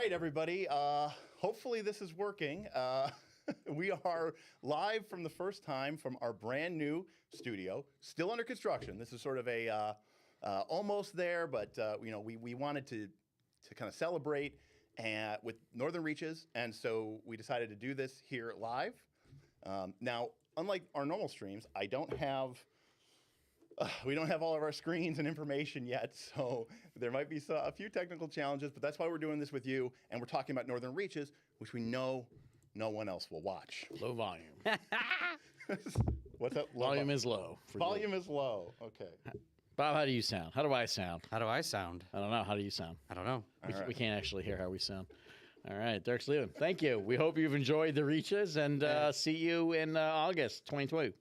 right, everybody. Hopefully this is working. We are live from the first time from our brand new studio, still under construction. This is sort of a almost there, but we wanted to kind of celebrate with Northern Reaches, and so we decided to do this here live. Now, unlike our normal streams, we don't have all of our screens and information yet, so there might be a few technical challenges, but that's why we're doing this with you, and we're talking about Northern Reaches, which we know no one else will watch. Low volume. What's that? Volume is low. Volume is low. Okay. Bob, how do you sound? How do I sound? How do I sound? I don't know. How do you sound? I don't know. We can't actually hear how we sound. All right, Derik's leaving. Thank you. We hope you've enjoyed the Reaches, and see you in August 2020.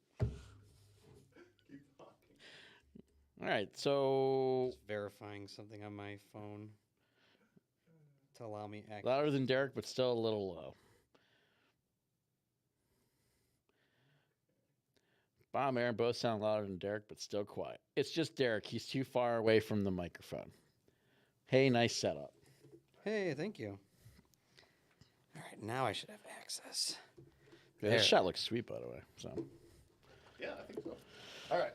All right, so Just verifying something on my phone to allow me access. louder than Derik, but still a little low. Bob and Aaron both sound louder than Derik, but still quiet. It's just Derik. He's too far away from the microphone. Hey, nice setup. Hey, thank you. All right, now I should have access. Yeah, this shot looks sweet, by the way. So. Yeah, I think so. All right.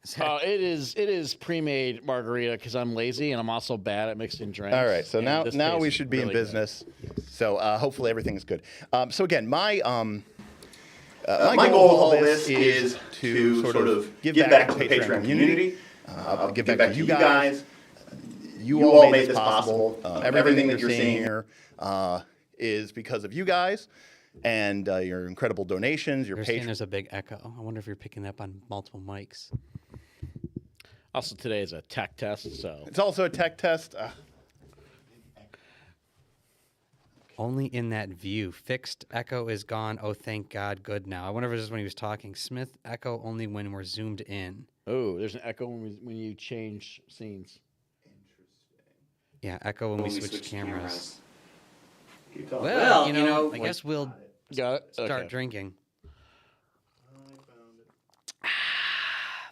It is pre-made margarita because I'm lazy and I'm also bad at mixing drinks. All right, so now we should be really in business. Good. So hopefully everything's good. So again, my goal with all this is to sort of give back to the Patreon community. Give back to you guys. You all made this possible. Everything that you're seeing here is because of you guys and your incredible donations. Your Patreon. There's a big echo. I wonder if you're picking up on multiple mics. Also, today is a tech test, so it's also a tech test. Only in that view. Fixed echo is gone. Oh, thank God. Good now. I wonder if it was just when he was talking. Smith, echo only when we're zoomed in. Oh, there's an echo when you change scenes. Interesting. Yeah, echo when we switch cameras. Well, I guess we'll start drinking.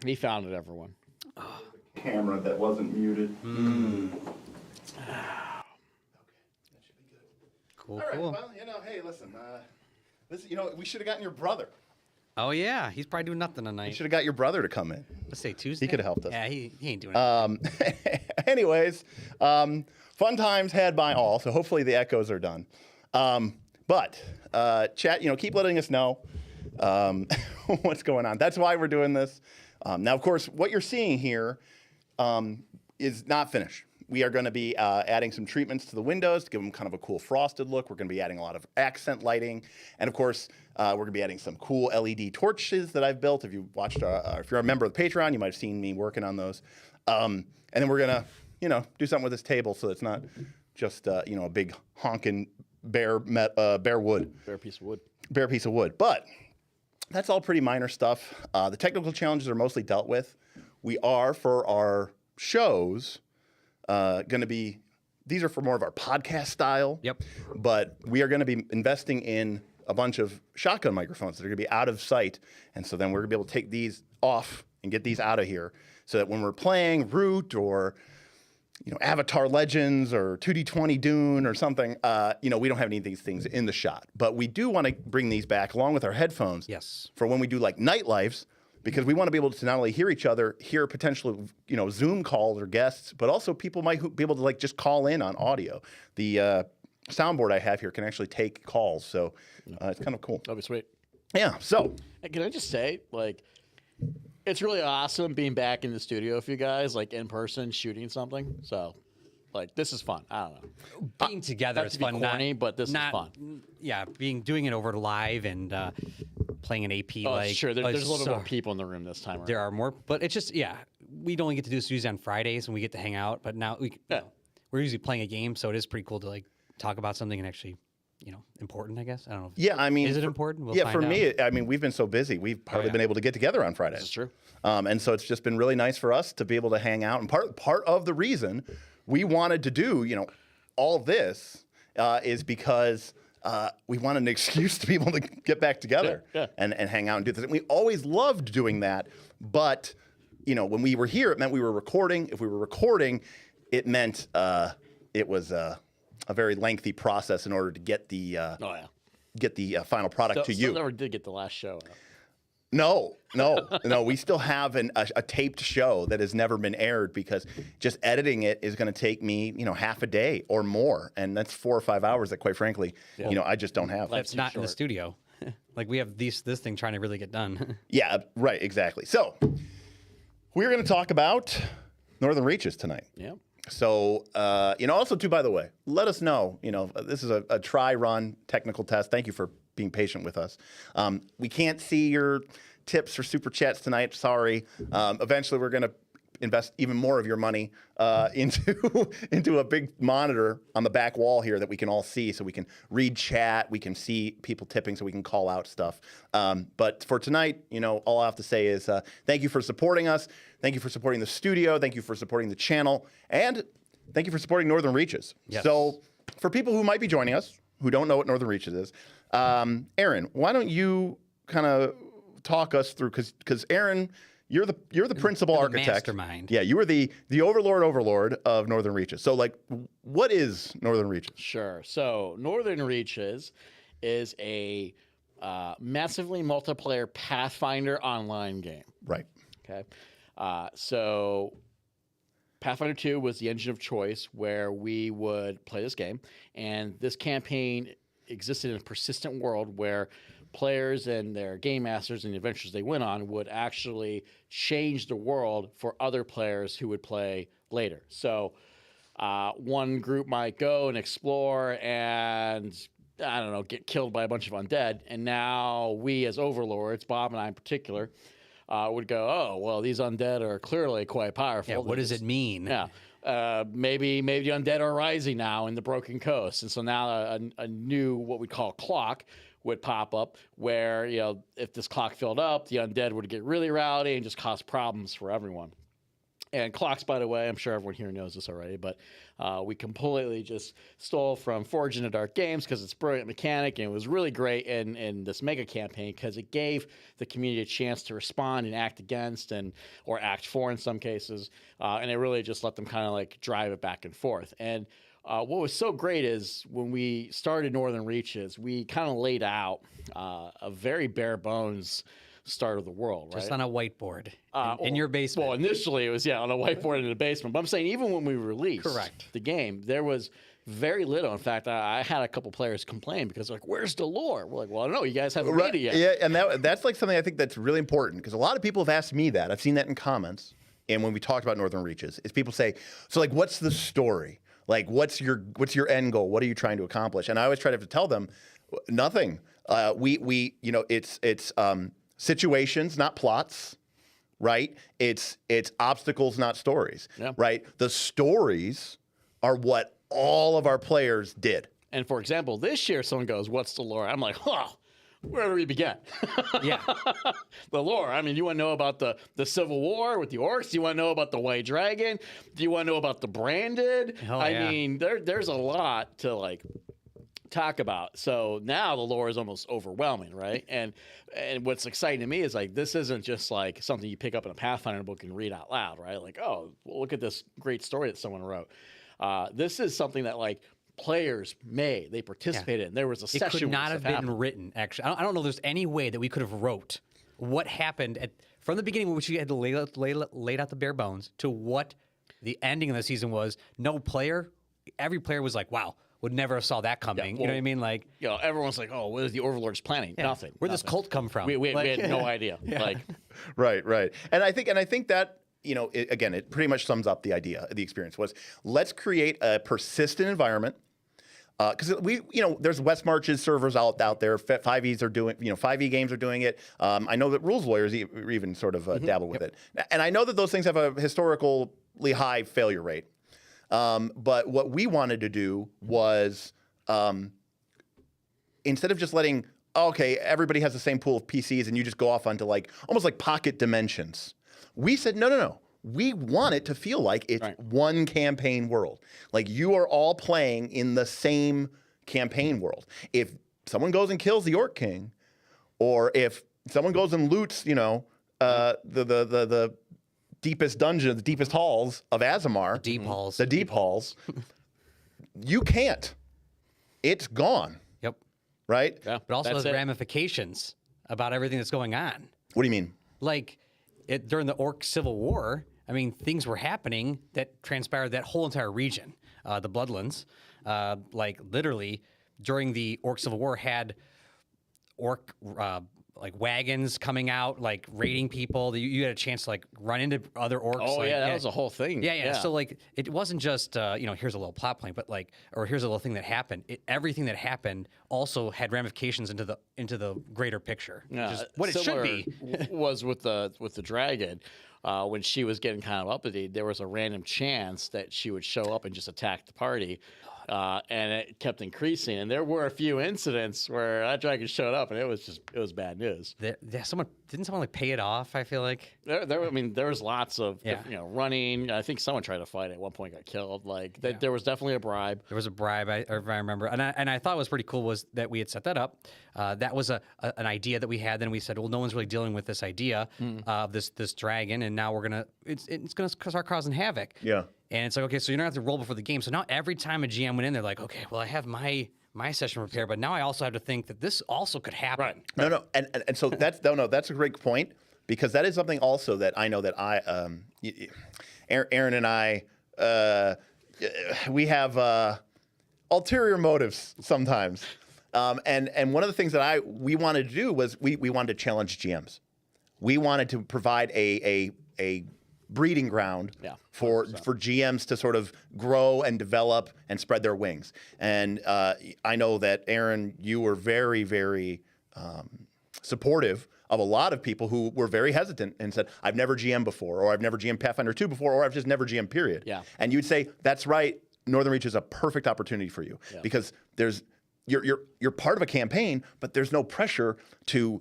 He found it, everyone. Camera that wasn't muted. Okay, that should be good. Cool, all right, cool. Well, hey, listen. We should have gotten your brother. Oh yeah, he's probably doing nothing tonight. You should have got your brother to come in. Let's say Tuesday. He could have helped us. Yeah, he ain't doing it. Anyways, fun times had by all. So hopefully the echoes are done. But chat, keep letting us know what's going on. That's why we're doing this. Now, of course, what you're seeing here is not finished. We are going to be adding some treatments to the windows to give them kind of a cool frosted look. We're going to be adding a lot of accent lighting. And of course, we're going to be adding some cool LED torches that I've built. If you watched, if you're a member of the Patreon, you might have seen me working on those. And then we're going to, do something with this table so it's not just, a big honking bare piece of wood. Bare piece of wood. But that's all pretty minor stuff. The technical challenges are mostly dealt with. We are, for our shows, going to be, these are for more of our podcast style. Yep. But we are going to be investing in a bunch of shotgun microphones that are going to be out of sight. And so then we're going to be able to take these off and get these out of here so that when we're playing Root or, Avatar Legends or 2D20 Dune or something, we don't have any of these things in the shot. But we do want to bring these back along with our headphones. Yes. For when we do like nightlives, because we want to be able to not only hear each other, hear potential, Zoom calls or guests, but also people might be able to just call in on audio. The soundboard I have here can actually take calls, so it's kind of cool. That'd be sweet. Yeah. So, can I just say, it's really awesome being back in the studio with you guys, in person shooting something. So, this is fun. I don't know. Being together is fun. Corny, but this is fun. Yeah, doing it over live and playing an AP. Sure. There's a little more people in the room this time around. There are more, but it's just we'd only get to do this usually on Fridays when we get to hang out. But now we're usually playing a game, so it is pretty cool to talk about something and actually. Important, I guess. I don't know. Yeah, I mean, is it important? We'll for me, we've been so busy. We've hardly been able to get together on Fridays. That's true. And so it's just been really nice for us to be able to hang out. And part of the reason we wanted to do, all this is because we wanted an excuse to be able to get back together and hang out and do this. And we always loved doing that. But, when we were here, it meant we were recording. If we were recording, it meant it was a very lengthy process in order to get the final product to you. Still never did get the last show out. No. We still have a taped show that has never been aired because just editing it is going to take me, half a day or more, and that's 4 or 5 hours that, quite frankly, I just don't have. That's not in the studio. Like we have this thing trying to really get done. Yeah, right, exactly. So we're going to talk about Northern Reaches tonight. Yeah. So, also too, by the way, let us know, this is a try run technical test. Thank you for being patient with us. We can't see your tips or super chats tonight. Sorry. Eventually we're going to invest even more of your money into a big monitor on the back wall here that we can all see, so we can read chat, we can see people tipping, so we can call out stuff. But for tonight, all I have to say is thank you for supporting us. Thank you for supporting the studio. Thank you for supporting the channel. And thank you for supporting Northern Reaches. Yes. So for people who might be joining us, who don't know what Northern Reaches is, Aaron, why don't you kind of talk us through, because Aaron, you're the principal architect. Mastermind. Yeah, you were the overlord of Northern Reaches. So, what is Northern Reaches? Sure. So, Northern Reaches is a massively multiplayer Pathfinder online game. Right. Okay. So, Pathfinder 2 was the engine of choice where we would play this game, and this campaign existed in a persistent world where players and their game masters and the adventures they went on would actually change the world for other players who would play later. So one group might go and explore and, I don't know, get killed by a bunch of undead. And now we as overlords, Bob and I in particular, would go, oh, well, these undead are clearly quite powerful. Yeah, what does it mean? Yeah. Maybe the undead are rising now in the Broken Coast. And so now a new, what we call clock, would pop up where, if this clock filled up, the undead would get really rowdy and just cause problems for everyone. And clocks, by the way, I'm sure everyone here knows this already, but we completely just stole from Forge in the Dark Games because it's a brilliant mechanic, and it was really great in this mega campaign because it gave the community a chance to respond and act against or act for in some cases, and it really just let them kind of drive it back and forth. And what was so great is when we started Northern Reaches, we kind of laid out a very bare bones start of the world, right? Just on a whiteboard in your basement. Well, initially it was, on a whiteboard in the basement. But I'm saying even when we released the game, there was very little. In fact, I had a couple players complain because where's the lore? We're like, well, I don't know. You guys haven't read it yet. Yeah, and that's something I think that's really important because a lot of people have asked me that. I've seen that in comments. And when we talked about Northern Reaches, is people say, so what's the story? What's your end goal? What are you trying to accomplish? And I always try to tell them, nothing. It's situations, not plots, right? It's obstacles, not stories, right? The stories are what all of our players did. And for example, this year someone goes, what's the lore? I'm like, where do we begin? Yeah. The lore. I mean, you want to know about the Civil War with the orcs? Do you want to know about the White Dragon? Do you want to know about the Branded? I mean, there's a lot to talk about. So now the lore is almost overwhelming, right? And what's exciting to me is this isn't just something you pick up in a Pathfinder book and read out loud, right? Oh, well, look at this great story that someone wrote. This is something that players made. They participated in. There was a session. It could not have been written, actually. I don't know if there's any way that we could have wrote what happened from the beginning, which we had to laid out the bare bones, to what the ending of the season was. Every player was like, wow, would never have saw that coming. You know what I mean? Everyone's like, oh, what is the Overlord's planning? Yeah. Nothing. Where'd this cult come from? We had no idea. Right. And I think that, it pretty much sums up the idea, the experience was, let's create a persistent environment. Because there's West Marches servers out there. 5e's are doing, 5e games are doing it. I know that Rules Lawyers even sort of dabble with it. And I know that those things have a historically high failure rate. But what we wanted to do was, instead of just letting, everybody has the same pool of PCs and you just go off onto almost like pocket dimensions. We said, no. We want it to feel like it's one campaign world. You are all playing in the same campaign world. If someone goes and kills the Orc King, or if someone goes and loots, the deepest dungeon, the deepest halls of Azamar. The deep halls. The deep halls. You can't. it's gone, Yep. right? Yeah, But also that's has it. ramifications about everything that's going on. What do you mean? Like during the Orc Civil War, I mean, things were happening that transpired that whole entire region, the Bloodlands. Like literally during the Orc Civil War had orc like wagons coming out, like raiding people. You had a chance to like run into other orcs. Oh like, yeah, that was a whole thing. Yeah. So like, it wasn't just here's a little plot point, but like, or here's a little thing that happened. Everything that happened also had ramifications into the greater picture, which is what it should be. Was with the dragon. When she was getting kind of uppity, there was a random chance that she would show up and just attack the party. And it kept increasing, and there were a few incidents where that dragon showed up, and it was bad news. Someone like pay it off. I feel like I mean, there was lots of Yeah. running. I think someone tried to fight at one point, got killed. Like there was definitely a bribe. there was a bribe. If I remember, and I thought was pretty cool was that we had set that up. That was an idea that we had. Then we said, well, no one's really dealing with this idea of this dragon, and now it's gonna start causing havoc. Yeah. And it's like, okay, so you don't have to roll before the game. So now every time a GM went in, they're like, okay, well, I have my session prepared, but now I also have to think that this also could happen. Right. No, and so that's that's a great point, because that is something also that I know that Aaron and I we have ulterior motives sometimes, and one of the things that we wanted to do was we wanted to challenge GMs. We wanted to provide a breeding ground for GMs to sort of grow and develop and spread their wings. And I know that, Aaron, you were very, very supportive of a lot of people who were very hesitant and said, I've never GM before, or I've never GM Pathfinder 2 before, or I've just never GM, period. Yeah. And you'd say, that's right, Northern Reach is a perfect opportunity for you, because you're part of a campaign, but there's no pressure to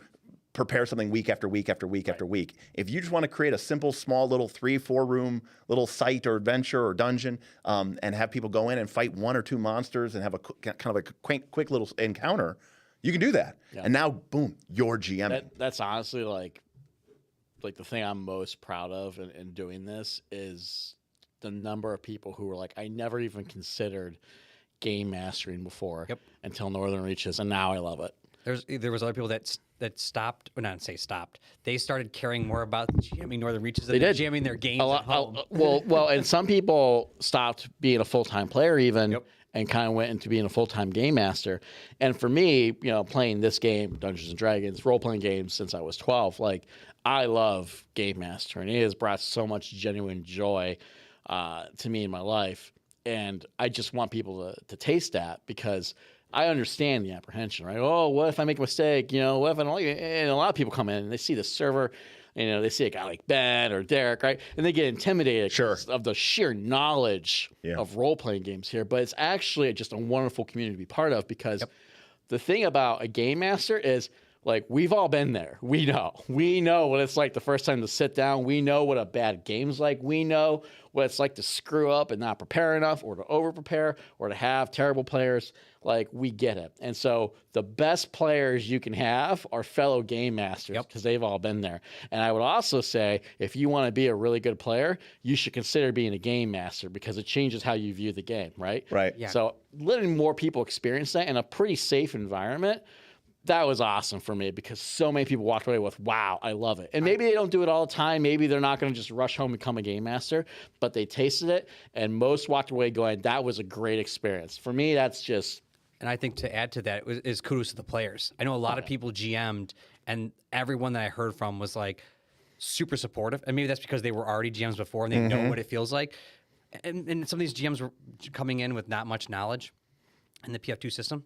prepare something week after week after week after week. If you just want to create a simple, small, little 3-4 room little site or adventure or dungeon, and have people go in and fight 1 or 2 monsters and have a kind of a quick little encounter, you can do that. Yeah. And now, boom, you're GMing. That's honestly like the thing I'm most proud of in doing this is the number of people who were like, I never even considered game mastering before until Northern Reaches, and now I love it. There was other people that stopped, or not say stopped. They started caring more about GMing Northern Reaches than GMing their games at home. Well, and some people stopped being a full-time player even, and kind of went into being a full-time game master. And for me, playing this game, Dungeons and Dragons, role-playing games since I was 12, like I love game mastering. It has brought so much genuine joy to me in my life, and I just want people to taste that, because I understand the apprehension, right? Oh, what if I make a mistake? What if I don't like it? And a lot of people come in and they see the server, they see a guy like Ben or Derik, right? And they get intimidated of the sheer knowledge of role-playing games here. But it's actually just a wonderful community to be part of, because the thing about a game master is, like, we've all been there. We know what it's like the first time to sit down. We know what a bad game's like. We know what it's like to screw up and not prepare enough, or to over-prepare, or to have terrible players. Like, we get it. And so the best players you can have are fellow game masters, because they've all been there. And I would also say, if you want to be a really good player, you should consider being a game master, because it changes how you view the game, right? Right. Yeah. So letting more people experience that in a pretty safe environment, that was awesome for me, because so many people walked away with, wow, I love it. And maybe they don't do it all the time. Maybe they're not going to just rush home and become a game master, but they tasted it. And most walked away going, that was a great experience. For me, that's just... And I think to add to that is kudos to the players. I know a lot of people GM'd, and everyone that I heard from was like super supportive. And maybe that's because they were already GMs before and they know what it feels like. And some of these GMs were coming in with not much knowledge in the PF2 system.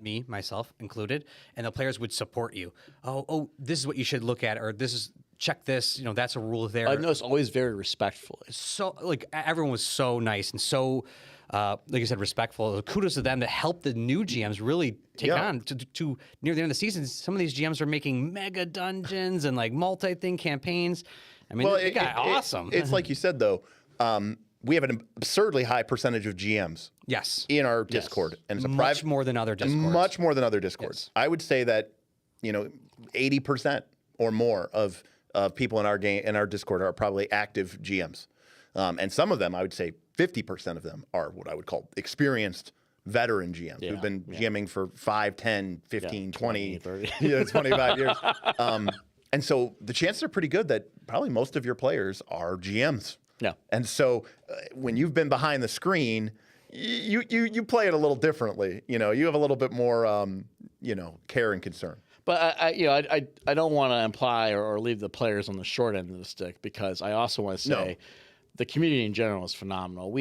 Me, myself included, and the players would support you. Oh, this is what you should look at, or check this. That's a rule there. I know it's always very respectful. So, like, everyone was so nice and so, like you said, respectful. Kudos to them to help the new GMs really take on to near the end of the season. Some of these GMs are making mega dungeons and like multi-thing campaigns. I mean, it got awesome. It's like you said, though. We have an absurdly high percentage of GMs in our Discord. And it's a much more than other Discords. Much more than other Discords. Yes. I would say that, 80% or more of people in our Discord are probably active GMs. And some of them, I would say 50% of them are what I would call experienced veteran GMs Yeah, who've been yeah. GMing for 5, 10, 15, 20, 30. 25 years. And so the chances are pretty good that probably most of your players are GMs. Yeah. And so when you've been behind the screen, you play it a little differently. You have a little bit more, care and concern. But I don't want to imply or leave the players on the short end of the stick, because I also want to say the community in general is phenomenal.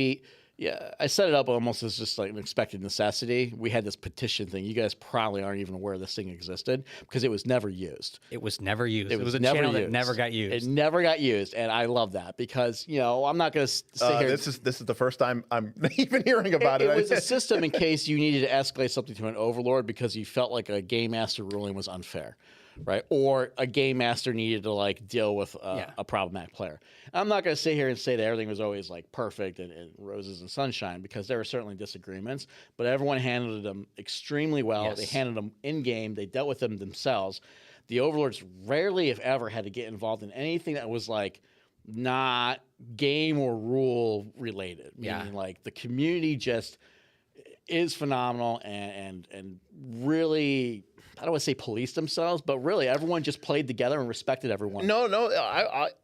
I set it up almost as just like an expected necessity. We had this petition thing. You guys probably aren't even aware this thing existed because it was never used. It was never used. It was a never channel that used. never got used. It never got used, and I love that because I'm not going to sit here. This is the first time I'm even hearing about it. It was a system in case you needed to escalate something to an overlord because you felt like a game master ruling was unfair, right? Or a game master needed to deal with a problematic player. I'm not going to sit here and say that everything was always perfect and roses and sunshine, because there were certainly disagreements, but everyone handled them extremely well. Yes. They handled them in game. They dealt with them themselves. The overlords rarely, if ever, had to get involved in anything that was not game or rule related. Yeah. Meaning the community just is phenomenal and really, I don't want to say police themselves, but really everyone just played together and respected everyone. No,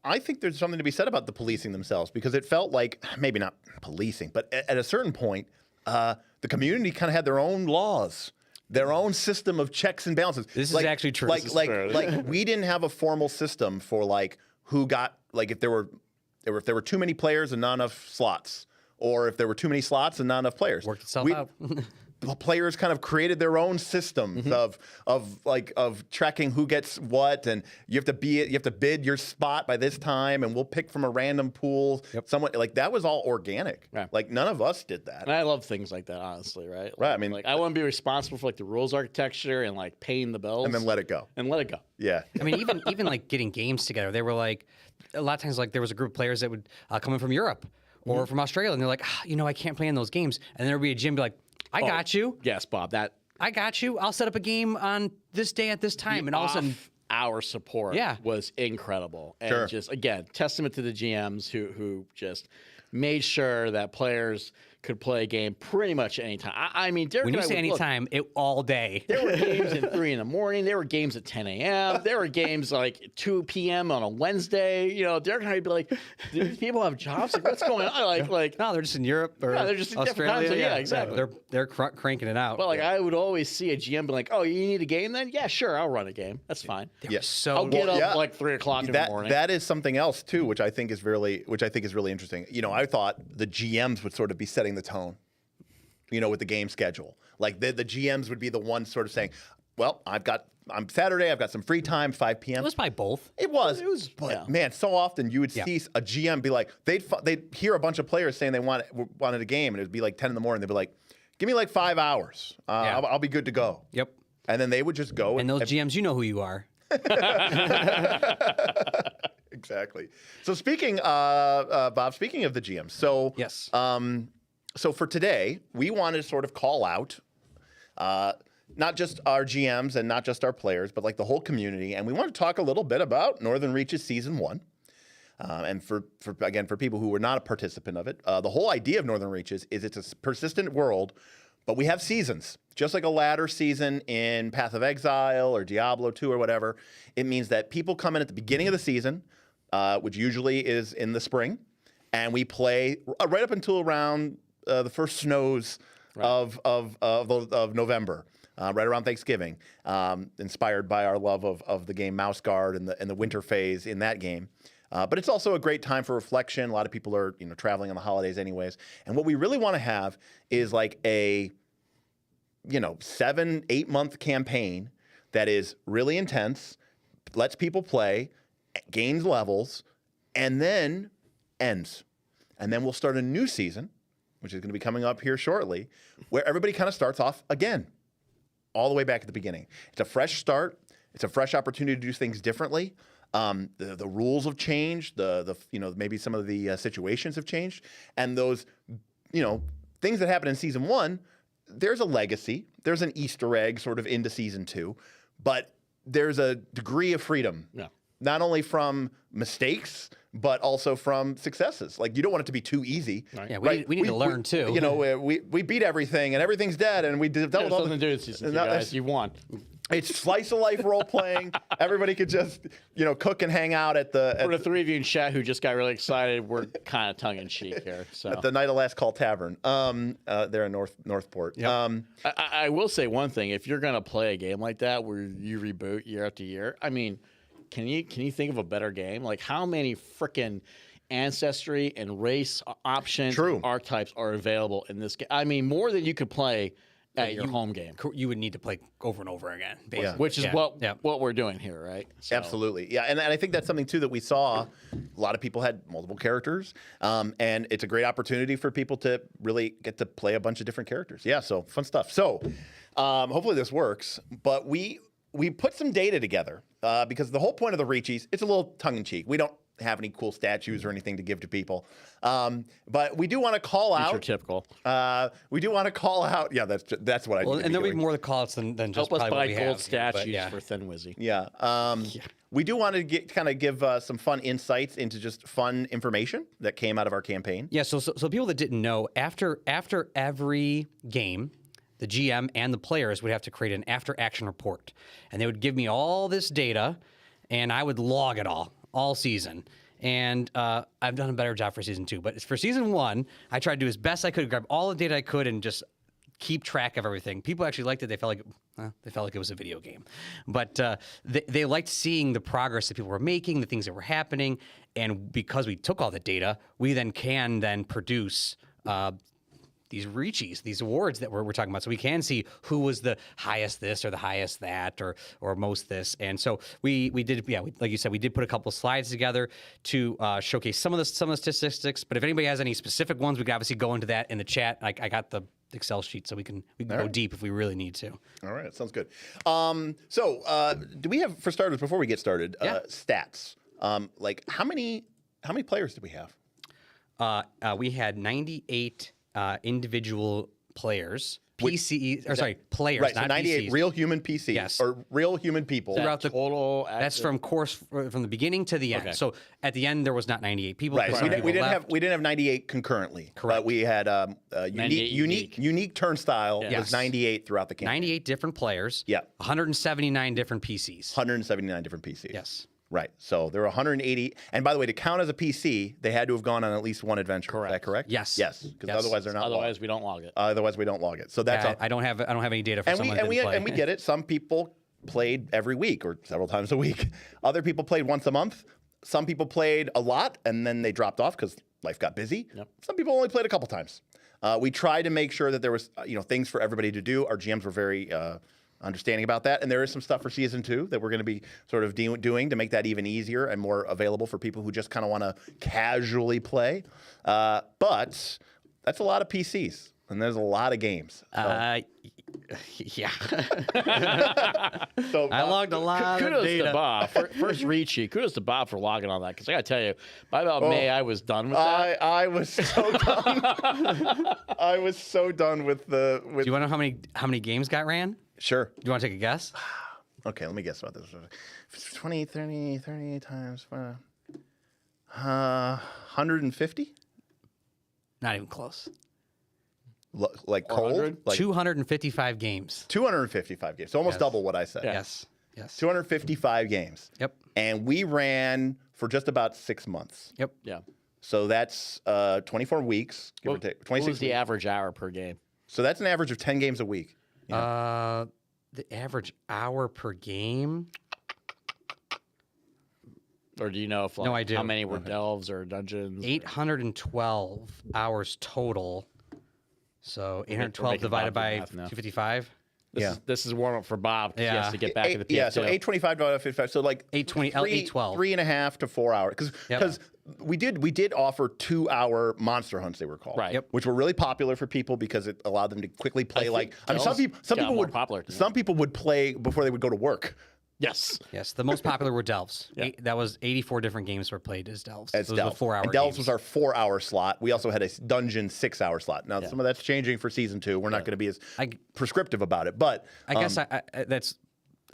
I think there's something to be said about the policing themselves, because it felt like, maybe not policing, but at a certain point, the community kind of had their own laws, their own system of checks and balances. This is actually true. Like, This is like we didn't have a formal system for who got, if there were too many players and not enough slots, or if there were too many slots and not enough players. Worked itself out. The players kind of created their own systems of tracking who gets what, and you have to bid your spot by this time, and we'll pick from a random pool. Yep. Someone that was all organic. Yeah. None of us did that. And I love things like that, honestly, right? Right, I mean, I want to be responsible for the rules architecture and paying the bills. And then let it go. Yeah. I mean, even getting games together, they were a lot of times there was a group of players that would come in from Europe or from Australia, and they're like, I can't play in those games, and there would be a gym be like, I got you. Yes, Bob. I got you. I'll set up a game on this day at this time, and all of a sudden, our support was incredible. And Sure. just, again, testament to the GMs who just made sure that players could play a game pretty much anytime. I mean, Derik when you and I say would- anytime, all day. There were games at 3 in the morning. There were games at 10 a.m. There were games 2 p.m. on a Wednesday. Derik and I would be like, do these people have jobs? What's going on? No, they're just in Europe or they're just in different Australia. times, yeah, exactly. They're cranking it out. But I would always see a GM be like, "Oh, you need a game? Then yeah, sure, I'll run a game. That's fine. Yeah. So I'll get up 3 o'clock in the morning." That is something else too, which I think is really interesting. I thought the GMs would sort of be setting the tone, with the game schedule. The GMs would be the ones sort of saying, well, I'm Saturday, I've got some free time, 5 p.m. it was by both. It was, but yeah. man, so often you would see a GM be like, they'd hear a bunch of players saying they wanted a game, and it would be 10 in the morning. They'd be like, give me 5 hours. I'll be good to go. Yep. And then they would just go. And those GMs, you know who you are. Exactly. So Bob, speaking of the GMs, so Yes. So for today, we wanted to sort of call out not just our GMs and not just our players, but the whole community. And we want to talk a little bit about Northern Reaches Season 1. And for people who were not a participant of it, the whole idea of Northern Reaches is it's a persistent world, but we have seasons. Just like a ladder season in Path of Exile or Diablo 2 or whatever, it means that people come in at the beginning of the season, which usually is in the spring, and we play right up until around the first snows of November, right around Thanksgiving, inspired by our love of the game Mouse Guard and the winter phase in that game. But it's also a great time for reflection. A lot of people are traveling on the holidays anyways. And what we really want to have is a 7-8 month campaign that is really intense, lets people play, gains levels, and then ends. And then we'll start a new season, which is going to be coming up here shortly, where everybody kind of starts off again, all the way back at the beginning. It's a fresh start. It's a fresh opportunity to do things differently. The rules have changed. Maybe some of the situations have changed, and those things that happened in season 1. There's a legacy. There's an Easter egg sort of into season 2, but there's a degree of freedom not only from mistakes, but also from successes. Like, you don't want it to be too easy. Right. Yeah, we need to learn too. You know, we beat everything and everything's dead, and we dealt with all Something to do this season, guys. You won. It's slice of life role playing. Everybody could just, you know, cook and hang out at the For the three of you in chat who just got really excited, we're kind of tongue in cheek here. So at the Night of Last Call Tavern. There in Northport. Yep. I will say one thing: if you're gonna play a game like that where you reboot year after year, I mean, can you think of a better game? Like, how many freaking ancestry and race options, True. and archetypes are available in this game? I mean, more than you could play at your home game, You would need to play over and over again, basically. which is what we're doing here, right? So, Absolutely. Yeah. And I think that's something, too, that we saw. A lot of people had multiple characters. And it's a great opportunity for people to really get to play a bunch of different characters. Yeah. So fun stuff. So hopefully this works. But we put some data together because the whole point of the Reachies, it's a little tongue in cheek. We don't have any cool statues or anything to give to people. But we do want to call out. typical. We do want to call out. Yeah, that's what I Well, need to and be there'll be doing. more of the calls than just Help us probably buy what we gold have here, but statues yeah. for Thin Wizzy. Yeah. We do want to kind of give some fun insights into just fun information that came out of our campaign. Yeah, so people that didn't know, after every game, the GM and the players would have to create an after-action report. And they would give me all this data, and I would log it all season. And I've done a better job for season 2. But for season 1, I tried to do as best I could, grab all the data I could, and just keep track of everything. People actually liked it. They felt like it was a video game. But they liked seeing the progress that people were making, the things that were happening. And because we took all the data, we then can produce these Reachies, these awards that we're talking about. So we can see who was the highest this or the highest that or most this. And so we did, like you said, we did put a couple of slides together to showcase some of the statistics. But if anybody has any specific ones, we can obviously go into that in the chat. I got the Excel sheet, so we can go deep if we really need to. All right, sounds good. Do we have, for starters, before we get started, stats? Like how many players did we have? We had 98 individual players. players, Right, so not 98 PCs. real human PCs, Yes. or real human people. Throughout the total. That's from the beginning to the end. Okay. So at the end there was not 98 people. Right, because we some people left. didn't have 98 concurrently. Correct. But we had 98 unique turnstile Yeah. was Yes. 98 throughout the campaign. 98 different players. Yeah. 179 different PCs. 179 different PCs. Yes. Right. So there were 180. And by the way, to count as a PC, they had to have gone on at least one adventure. Correct. Is that correct? Yes. Yes. Because Yes. otherwise they're not Otherwise, logged. we don't log it. Otherwise we don't log it. So that's I don't have any data for someone that didn't play. and we get it. Some people played every week or several times a week. Other people played once a month. Some people played a lot and then they dropped off because life got busy. Yep. Some people only played a couple times. We tried to make sure that there was things for everybody to do. Our GMs were very understanding about that, and there is some stuff for season 2 that we're going to be sort of doing to make that even easier and more available for people who just kind of want to casually play. But that's a lot of PCs, and there's a lot of games. So, Yeah. so I logged a lot of Kudos data. to Bob. First Reachie. Kudos to Bob for logging on that. Because I got to tell you, by about May, I was done with that. I was so done. I was so done with the. Do you want to know how many games got ran? Sure. Do you want to take a guess? Okay, let me guess about this. 20, 30 times 150? Not even close. Like cold? 100? Like 255 games. 255 games. So almost double what I said. Yeah. Yes. 255 games. Yep. And we ran for just about 6 months. Yep. Yeah. So that's 24 weeks, give or take. What 26 was the weeks. average hour per game? So that's an average of 10 games a week. The average hour per game. Or do you know if No, I do. how many were delves or dungeons? 812 hours total. So 812 making divided Bob do by math now. 255. This is warm up for Bob because he Yeah. has to get back in the PF2. Yeah, so 825 divided by 55. So like 812. 3.5 to 4 hours. Because Yep. we did offer 2-hour monster hunts, they were called. Right. Yep. Which were really popular for people because it allowed them to quickly play. think Some Dells got people more would popular than some people would play before they would go to work. Yes. Yes, the most popular were Delves. Yeah. That was 84 different games were played as Delves. As Those Delves. were 4 hour And Delves games. was our 4-hour slot. We also had a dungeon 6-hour slot. Now some of that's changing for season 2. We're not going to be as prescriptive about it, but I guess that's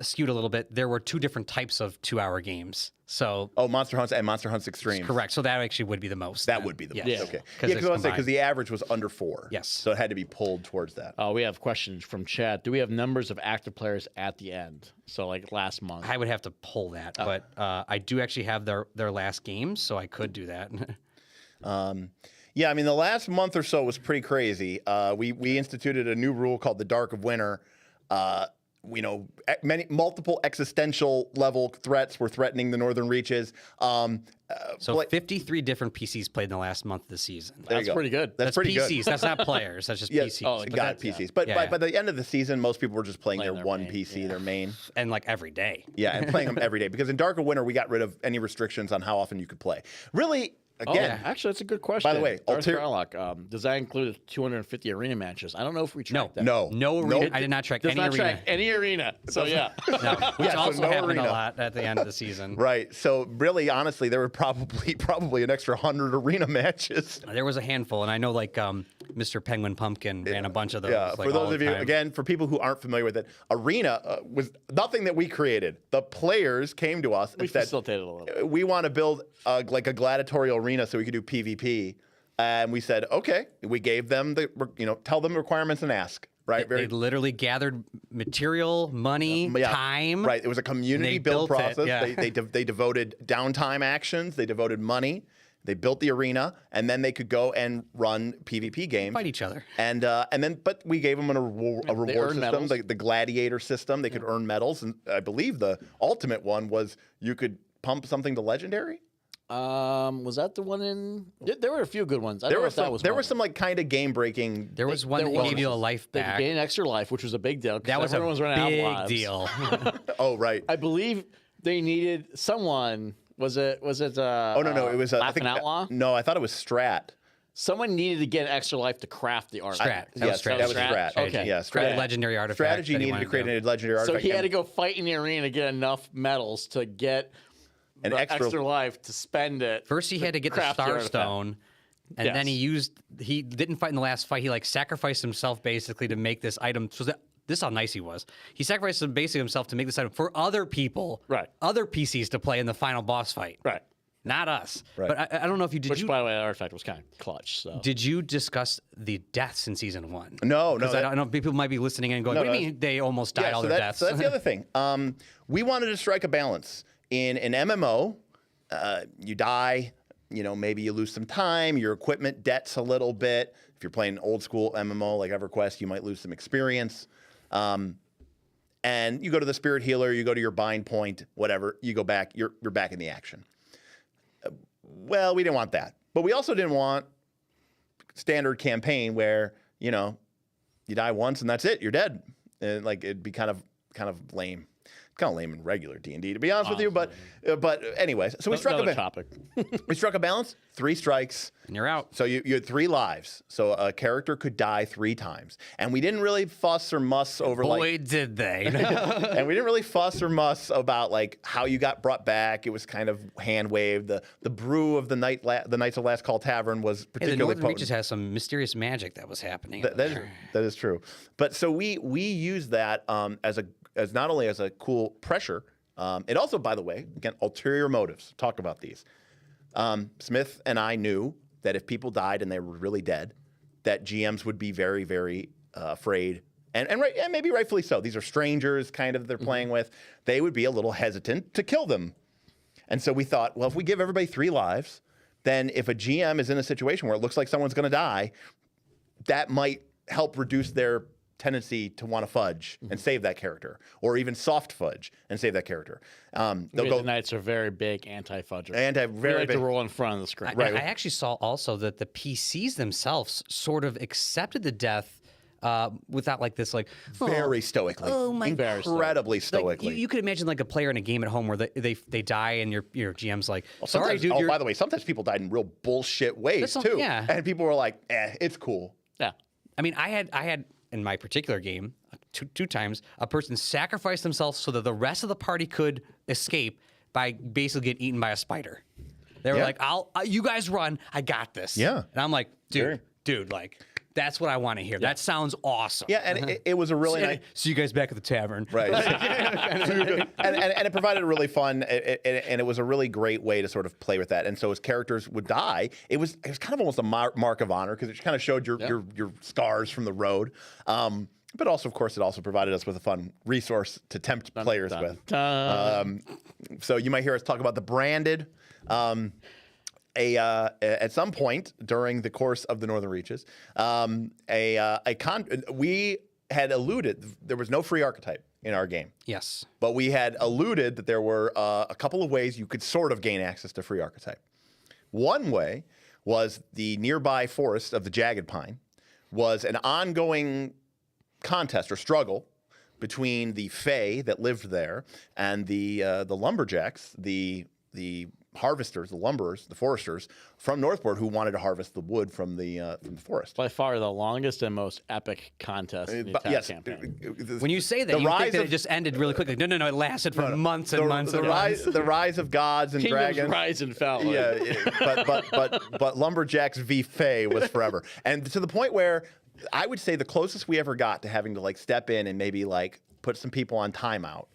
skewed a little bit. There were 2 different types of 2-hour games. So Monster Hunts and Monster Hunts Extreme. correct. So that actually would be the most. That then. would be the Yes. most. Yeah. Okay. Because Yeah, it's because combined. the average was under 4. Yes. So it had to be pulled towards that. We have questions from chat. Do we have numbers of active players at the end? So like last month. I would have to pull that, but I do actually have their last games, so I could do that. Yeah, I mean, the last month or so was pretty crazy. We instituted a new rule called the Dark of Winter. Multiple existential level threats were threatening the Northern Reaches. So 53 different PCs played in the last month of the season. There you That's go. pretty good. That's pretty PCs. good. That's not players. That's just Yes. PCs. Oh, But Got that's- PCs. But Yeah, by the end of the season, most people were just playing their their one main, PC, their main. and like every day. Yeah, and playing them every day. Because in Dark of Winter, we got rid of any restrictions on how often you could play. Really, again, Actually, that's a good question. By the way, Darth Garlock, does that include 250 arena matches? I don't know if we tracked that. no. No arena. I did not track Does any not arena. track any arena. So yeah. No, which Yeah, so also no happened arena. a lot at the end of the season. Right. So really, honestly, there were probably an extra 100 arena matches. There was a handful, and I know like Mr. Penguin Pumpkin ran a bunch of those. Yeah. like, For all those the of you, time. again, for people who aren't familiar with it, arena was nothing that we created. The players came to us We and said, facilitated a little bit. "We want to build like a gladiatorial arena so we could do PvP." And we said, "Okay." We gave them tell them the requirements and ask. Right. They literally gathered material, money, time. Right. It was a community they build built it, process. yeah. They devoted downtime actions. They devoted money. They built the arena, and then they could go and run PvP games. Fight each other. But we gave them a reward earn system, medals. the gladiator system. They could earn medals, and I believe the ultimate one was you could pump something to legendary. Was that the one in? There were a few good ones. I There don't know were if that was there one. were some like kind of game breaking. There was one that gave you a life They back. gained extra life, which was a big deal. 'Cause That was everyone was running a out of big lives. deal. Oh right. I believe they needed someone. Was it? Oh no, it was Laugh and Outlaw. No, I thought it was Strat. Someone needed to get extra life to craft the art. Strat. That was Yes, Strat. that was Strat. Okay. Yeah, Strat. Legendary artifact. Strategy that he needed to wanted create a legendary So artifact. he had and to go fight in the arena to get enough medals to get An the extra- extra life to spend it. First, he had to get the craft the Star artifact. Stone, and then he didn't fight in the last fight. He like sacrificed himself basically to make this item. So this is how nice he was. He sacrificed basically himself to make this item for other people, Right. Other PCs to play in the final boss fight, Right. not us. Right. But I don't know if you did. Which, by the way, that artifact was kind of clutch. So Did you discuss the deaths in season 1? No, Because that- I know people might be listening and going, No, "What do you no, mean they almost died all so their that- deaths?" So that's the other thing. We wanted to strike a balance in an MMO. You die, maybe you lose some time. Your equipment debts a little bit. If you're playing old school MMO like EverQuest, you might lose some experience. And you go to the Spirit Healer, you go to your bind point, whatever. You go back. You're back in the action. Well, we didn't want that, but we also didn't want standard campaign where you die once and that's it. You're dead. And like it'd be kind of lame. Kind of lame in regular D&D, to be honest with you. But anyways, so we struck another topic. we struck a balance. 3 strikes. and you're out. So you had 3 lives. So a character could die 3 times, and we didn't really fuss or muss over Boy, did they! and we didn't really fuss or muss about like how you got brought back. It was kind of hand waved. The brew of the Knights of Last Call Tavern was Hey, the particularly Northern potent. Reaches has some mysterious magic that was happening. That is true. But so we use that as not only as a cool pressure. It also, by the way, again, ulterior motives. Talk about these. Smith and I knew that if people died and they were really dead, that GMs would be very, very afraid, and maybe rightfully so. These are strangers, kind of they're playing with. They would be a little hesitant to kill them, and so we thought, well, if we give everybody 3 lives, then if a GM is in a situation where it looks like someone's going to die, that might help reduce their tendency to want to fudge and save that character, or even soft fudge and save that character. The Knights are very big anti-fudgers. And They very like big. to roll in front of the screen. I actually saw also that the PCs themselves sort of accepted the death without like this, like Very stoically. Oh my! Incredibly Like, stoically. you could imagine like a player in a game at home where they die and your GM's like, sorry, Sometimes- dude. by the way, sometimes people died in real bullshit ways That's too. yeah. And people were like, it's cool. Yeah. I mean, I had in my particular game two times a person sacrificed themselves so that the rest of the party could escape by basically getting eaten by a spider. They were Yeah. like, you guys run, I got this. Yeah. And I'm like, dude, like. That's what I want to hear. That sounds awesome. Yeah, and it was a really nice. See you guys back at the tavern. Right. and it provided a really fun, and it was a really great way to sort of play with that. And so as characters would die, it was kind of almost a mark of honor because it kind of showed your scars from the road. But also, of course, it also provided us with a fun resource to tempt players with. So you might hear us talk about the branded. At some point during the course of the Northern Reaches, we had alluded there was no free archetype in our game. Yes. But we had alluded that there were a couple of ways you could sort of gain access to free archetype. One way was the nearby forest of the Jagged Pine was an ongoing contest or struggle between the Fae that lived there and the lumberjacks, the harvesters, the lumberers, the foresters from Northport who wanted to harvest the wood from the forest. By far the longest and most epic contest in the attack campaign. When you say that, you think that it just ended really quickly. No, it lasted for months and months and months. The rise of gods and Kingdoms dragons. rise and fell. Yeah, but lumberjacks v Fae was forever, and to the point where I would say the closest we ever got to having to like step in and maybe like put some people on timeout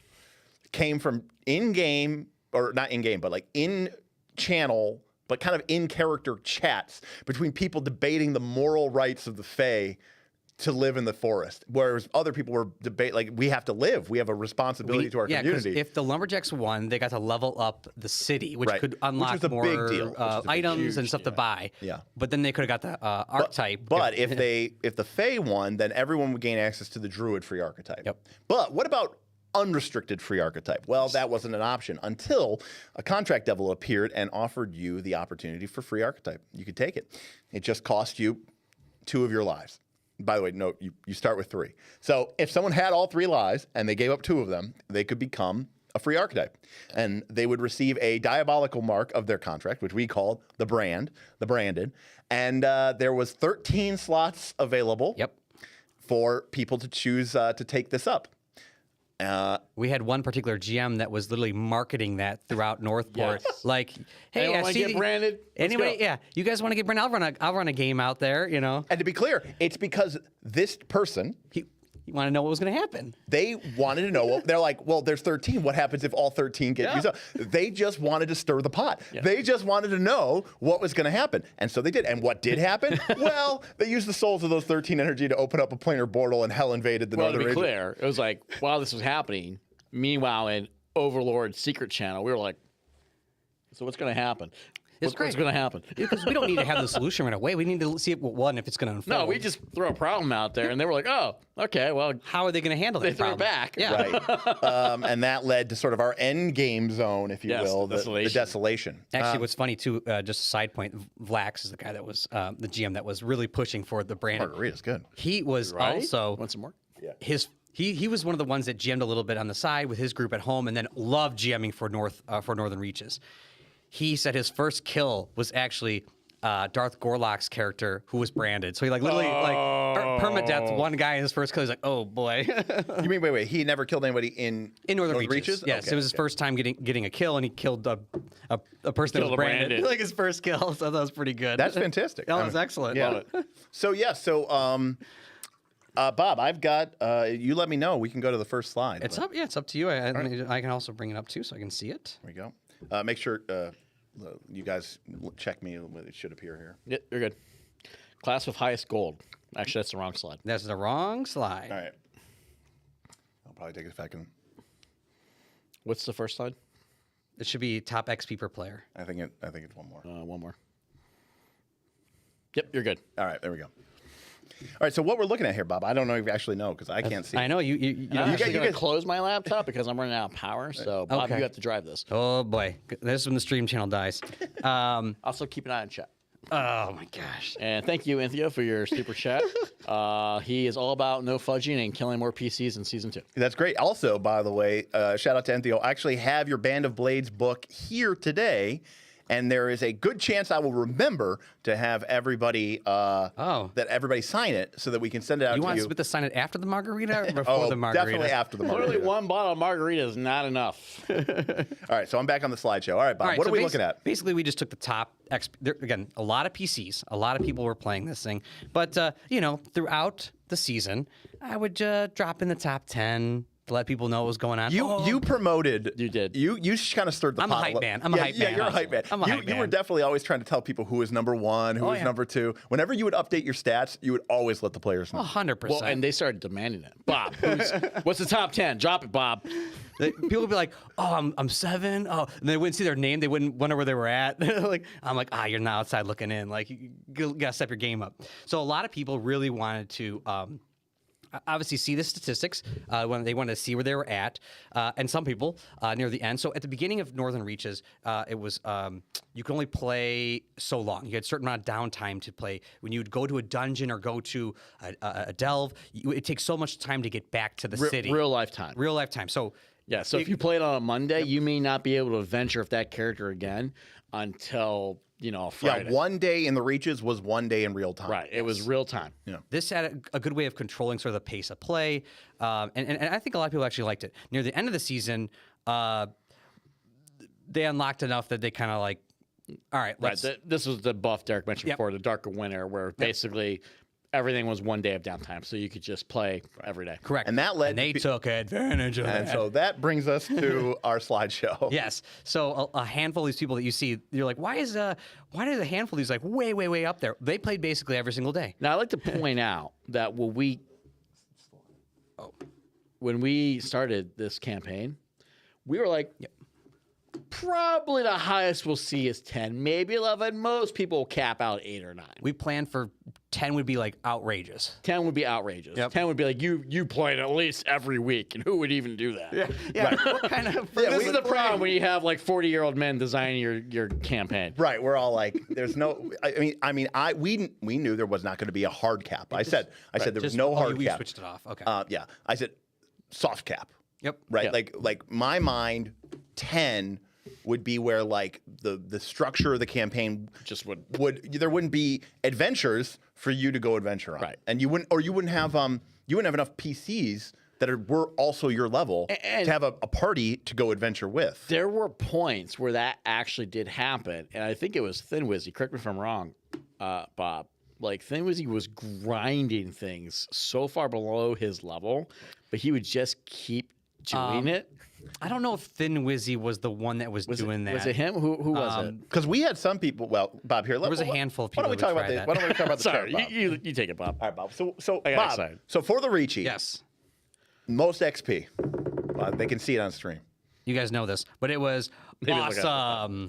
came from in-game, or not in-game, but like in-channel, but kind of in-character chats between people debating the moral rights of the Fae to live in the forest, whereas other people were like, we have to live. We have a responsibility to our community. Yeah, if the lumberjacks won, they got to level up the city, which could unlock a more big deal, items and stuff to buy. Yeah. But then they could have got the archetype. But if the Fae won, then everyone would gain access to the Druid free archetype. Yep. But what about unrestricted free archetype? Well, that wasn't an option until a contract devil appeared and offered you the opportunity for free archetype. You could take it. It just cost you 2 of your lives. By the way, no, you start with 3. So if someone had all 3 lives and they gave up 2 of them, they could become a free archetype. And they would receive a diabolical mark of their contract, which we called the branded. And there was 13 slots available for people to choose to take this up. We had one particular GM that was literally marketing that throughout Northport. Like, hey, I see get branded. Anybody? Yeah, you guys want to get branded? I'll run a game out there. You know. And to be clear, it's because this person, You want to know what was going to happen? they wanted to know. They're like, well, there's 13. What happens if all 13 get used up? They just wanted to stir the pot. They just wanted to know what was going to happen. And so they did. And what did happen? Well, they used the souls of those 13 energy to open up a planar portal, and hell invaded the Northern To be region. clear, it was like while this was happening, meanwhile in Overlord's secret channel, we were like, so what's going to happen? It's great. What's going to happen? Because we don't need to have the solution right away. We need to see if it's going to unfold. No, we just throw a problem out there, and they were like, oh, okay, well, how are they going to handle it? they threw it back. Yeah. Right. And that led to sort of our end game zone, if you will, the desolation. Actually, what's funny too, just a side point, Vlax is the guy that was the GM that was really pushing for the brand. Margarita's good. He was also Want some more? Yeah. He was one of the ones that GM'd a little bit on the side with his group at home, and then loved GMing for Northern Reaches. He said his first kill was actually Darth Gorlock's character, who was branded. So he literally permadeath one guy in his first kill. He's like, oh boy. You mean wait? He never killed anybody in Northern Reaches? Yes, Okay, it was his first time getting a kill, and he killed a person that was Killed a branded. branded. Like his first kill. So that was pretty good. That's fantastic. That was excellent. Yeah. Love it. So Bob, I've got. You let me know. We can go to the first slide. It's up. Yeah, it's up to you. I can also bring it up too, so I can see it. There we go. Make sure you guys check me. It should appear here. Yeah, you're good. Class with highest gold. Actually, that's the wrong slide. That's the wrong slide. All right. I'll probably take a second. What's the first slide? It should be top XP per player. I think it's one more. One more. Yep, you're good. All right, there we go. All right, so what we're looking at here, Bob, I don't know if you actually know because I can't see. I know you. I'm actually you going to guys- close my laptop because I'm running out of power. So, Bob, Okay. you have to drive this. Oh boy, this is when the stream channel dies. Also, keep an eye on chat. Oh my gosh. And thank you, Anthea, for your super chat. He is all about no fudging and killing more PCs in season 2. That's great. Also, by the way, shout out to Enthio. I actually have your Band of Blades book here today, and there is a good chance I will remember to have everybody that everybody sign it so that we can send it out You to want you. Smith to sign it after the margarita or before the margarita? Definitely after the margarita. Literally one bottle of margarita is not enough. All right, so I'm back on the slideshow. All right, Bob, All right, what so are we looking at? Basically, we just took the top. Again, a lot of PCs. A lot of people were playing this thing. But, you know, throughout the season, I would drop in the top 10 to let people know what was going on. You promoted. You did. You kind of stirred the pot. I'm a hype man. I'm a hype man. Yeah, you're a hype man. I'm a hype You were man. definitely always trying to tell people who was number one, who was yeah. number two. Whenever you would update your stats, you would always let the players know. 100%. Well, and they started demanding it. Bob, what's the top 10? Drop it, Bob. People would be like, "Oh, I'm 7." Oh, and they wouldn't see their name. They wouldn't wonder where they were at. I'm like, you're not outside looking in. Like, you gotta step your game up. So a lot of people really wanted to. Obviously, see the statistics when they wanted to see where they were at, and some people near the end. So at the beginning of Northern Reaches, it was you could only play so long. You had a certain amount of downtime to play. When you would go to a dungeon or go to a delve, it takes so much time to get back to the city. Real lifetime. Real lifetime. So Yeah, so if you played on a Monday, you may not be able to venture with that character again until, Friday. Yeah, 1 day in the Reaches was 1 day in real time. Right, it was real time. Yeah. this had a good way of controlling sort of the pace of play, and I think a lot of people actually liked it. Near the end of the season, they unlocked enough that they kind of like, all right, let's. This was the buff Derik mentioned Yep. before, the Darker Winter, where basically everything was 1 day of downtime, so you could just play every day. Correct. And that led And they to- took advantage of And that. so that brings us to our slideshow. Yes. So a handful of these people that you see, you're like, why does a handful of these like way up there? They played basically every single day. Now, I'd like to point out that when we started this campaign, we were like, probably the highest we'll see is 10, maybe 11. Most people cap out 8 or 9. We planned for 10 would be like outrageous. 10 would be outrageous. Yep. 10 would be like, you played at least every week, and who would even do that? Yeah. What kind of? This is the problem when you have like 40-year-old men designing your campaign. Right, we're all like, there's no. We knew there was not going to be a hard cap. I said there was no hard we cap. switched it off. Okay. Yeah, I said soft cap. Yep. Right, Yeah. like my mind, 10 would be where like the structure of the campaign Just would. there wouldn't be adventures for you to go adventure on, Right. And you wouldn't have enough PCs that were also your level And- to have a party to go adventure with. There were points where that actually did happen, and I think it was Thin Wizzy. Correct me if I'm wrong, Bob. Like Thin Wizzy was grinding things so far below his level, but he would just keep doing it. I don't know if Thin Wizzy was the one that was doing that. Was it him? Who was it? Because we had some people. Well, Bob, here. There was a handful of people Why don't we who talk about tried the? that. Why don't we talk about the Sorry, chart, Bob? you take it, Bob. All right, Bob. So I got Bob. excited. So for the Reachie, Yes. most XP. They can see it on stream. You guys know this, but it was look at it. awesome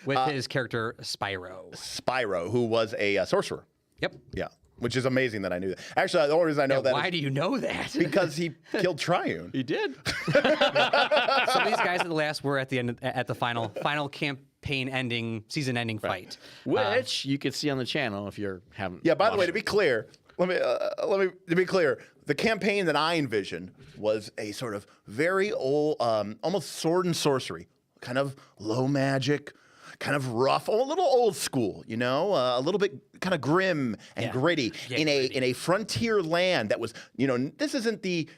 with his character Spyro. Spyro, who was a sorcerer. Yep. Yeah, which is amazing that I knew that. Actually, the only reason I know that Why is do you know that? because he killed Triune. He did. Some of these guys at the last were at the end at the final campaign ending, season ending fight. Which you could see on the channel if you haven't. Yeah. By the way, watched to be clear, to be clear, the campaign that I envisioned was a sort of very old, almost sword and sorcery, kind of low magic, kind of rough, a little old school, a little bit kind of grim and gritty in a frontier land that was, this isn't the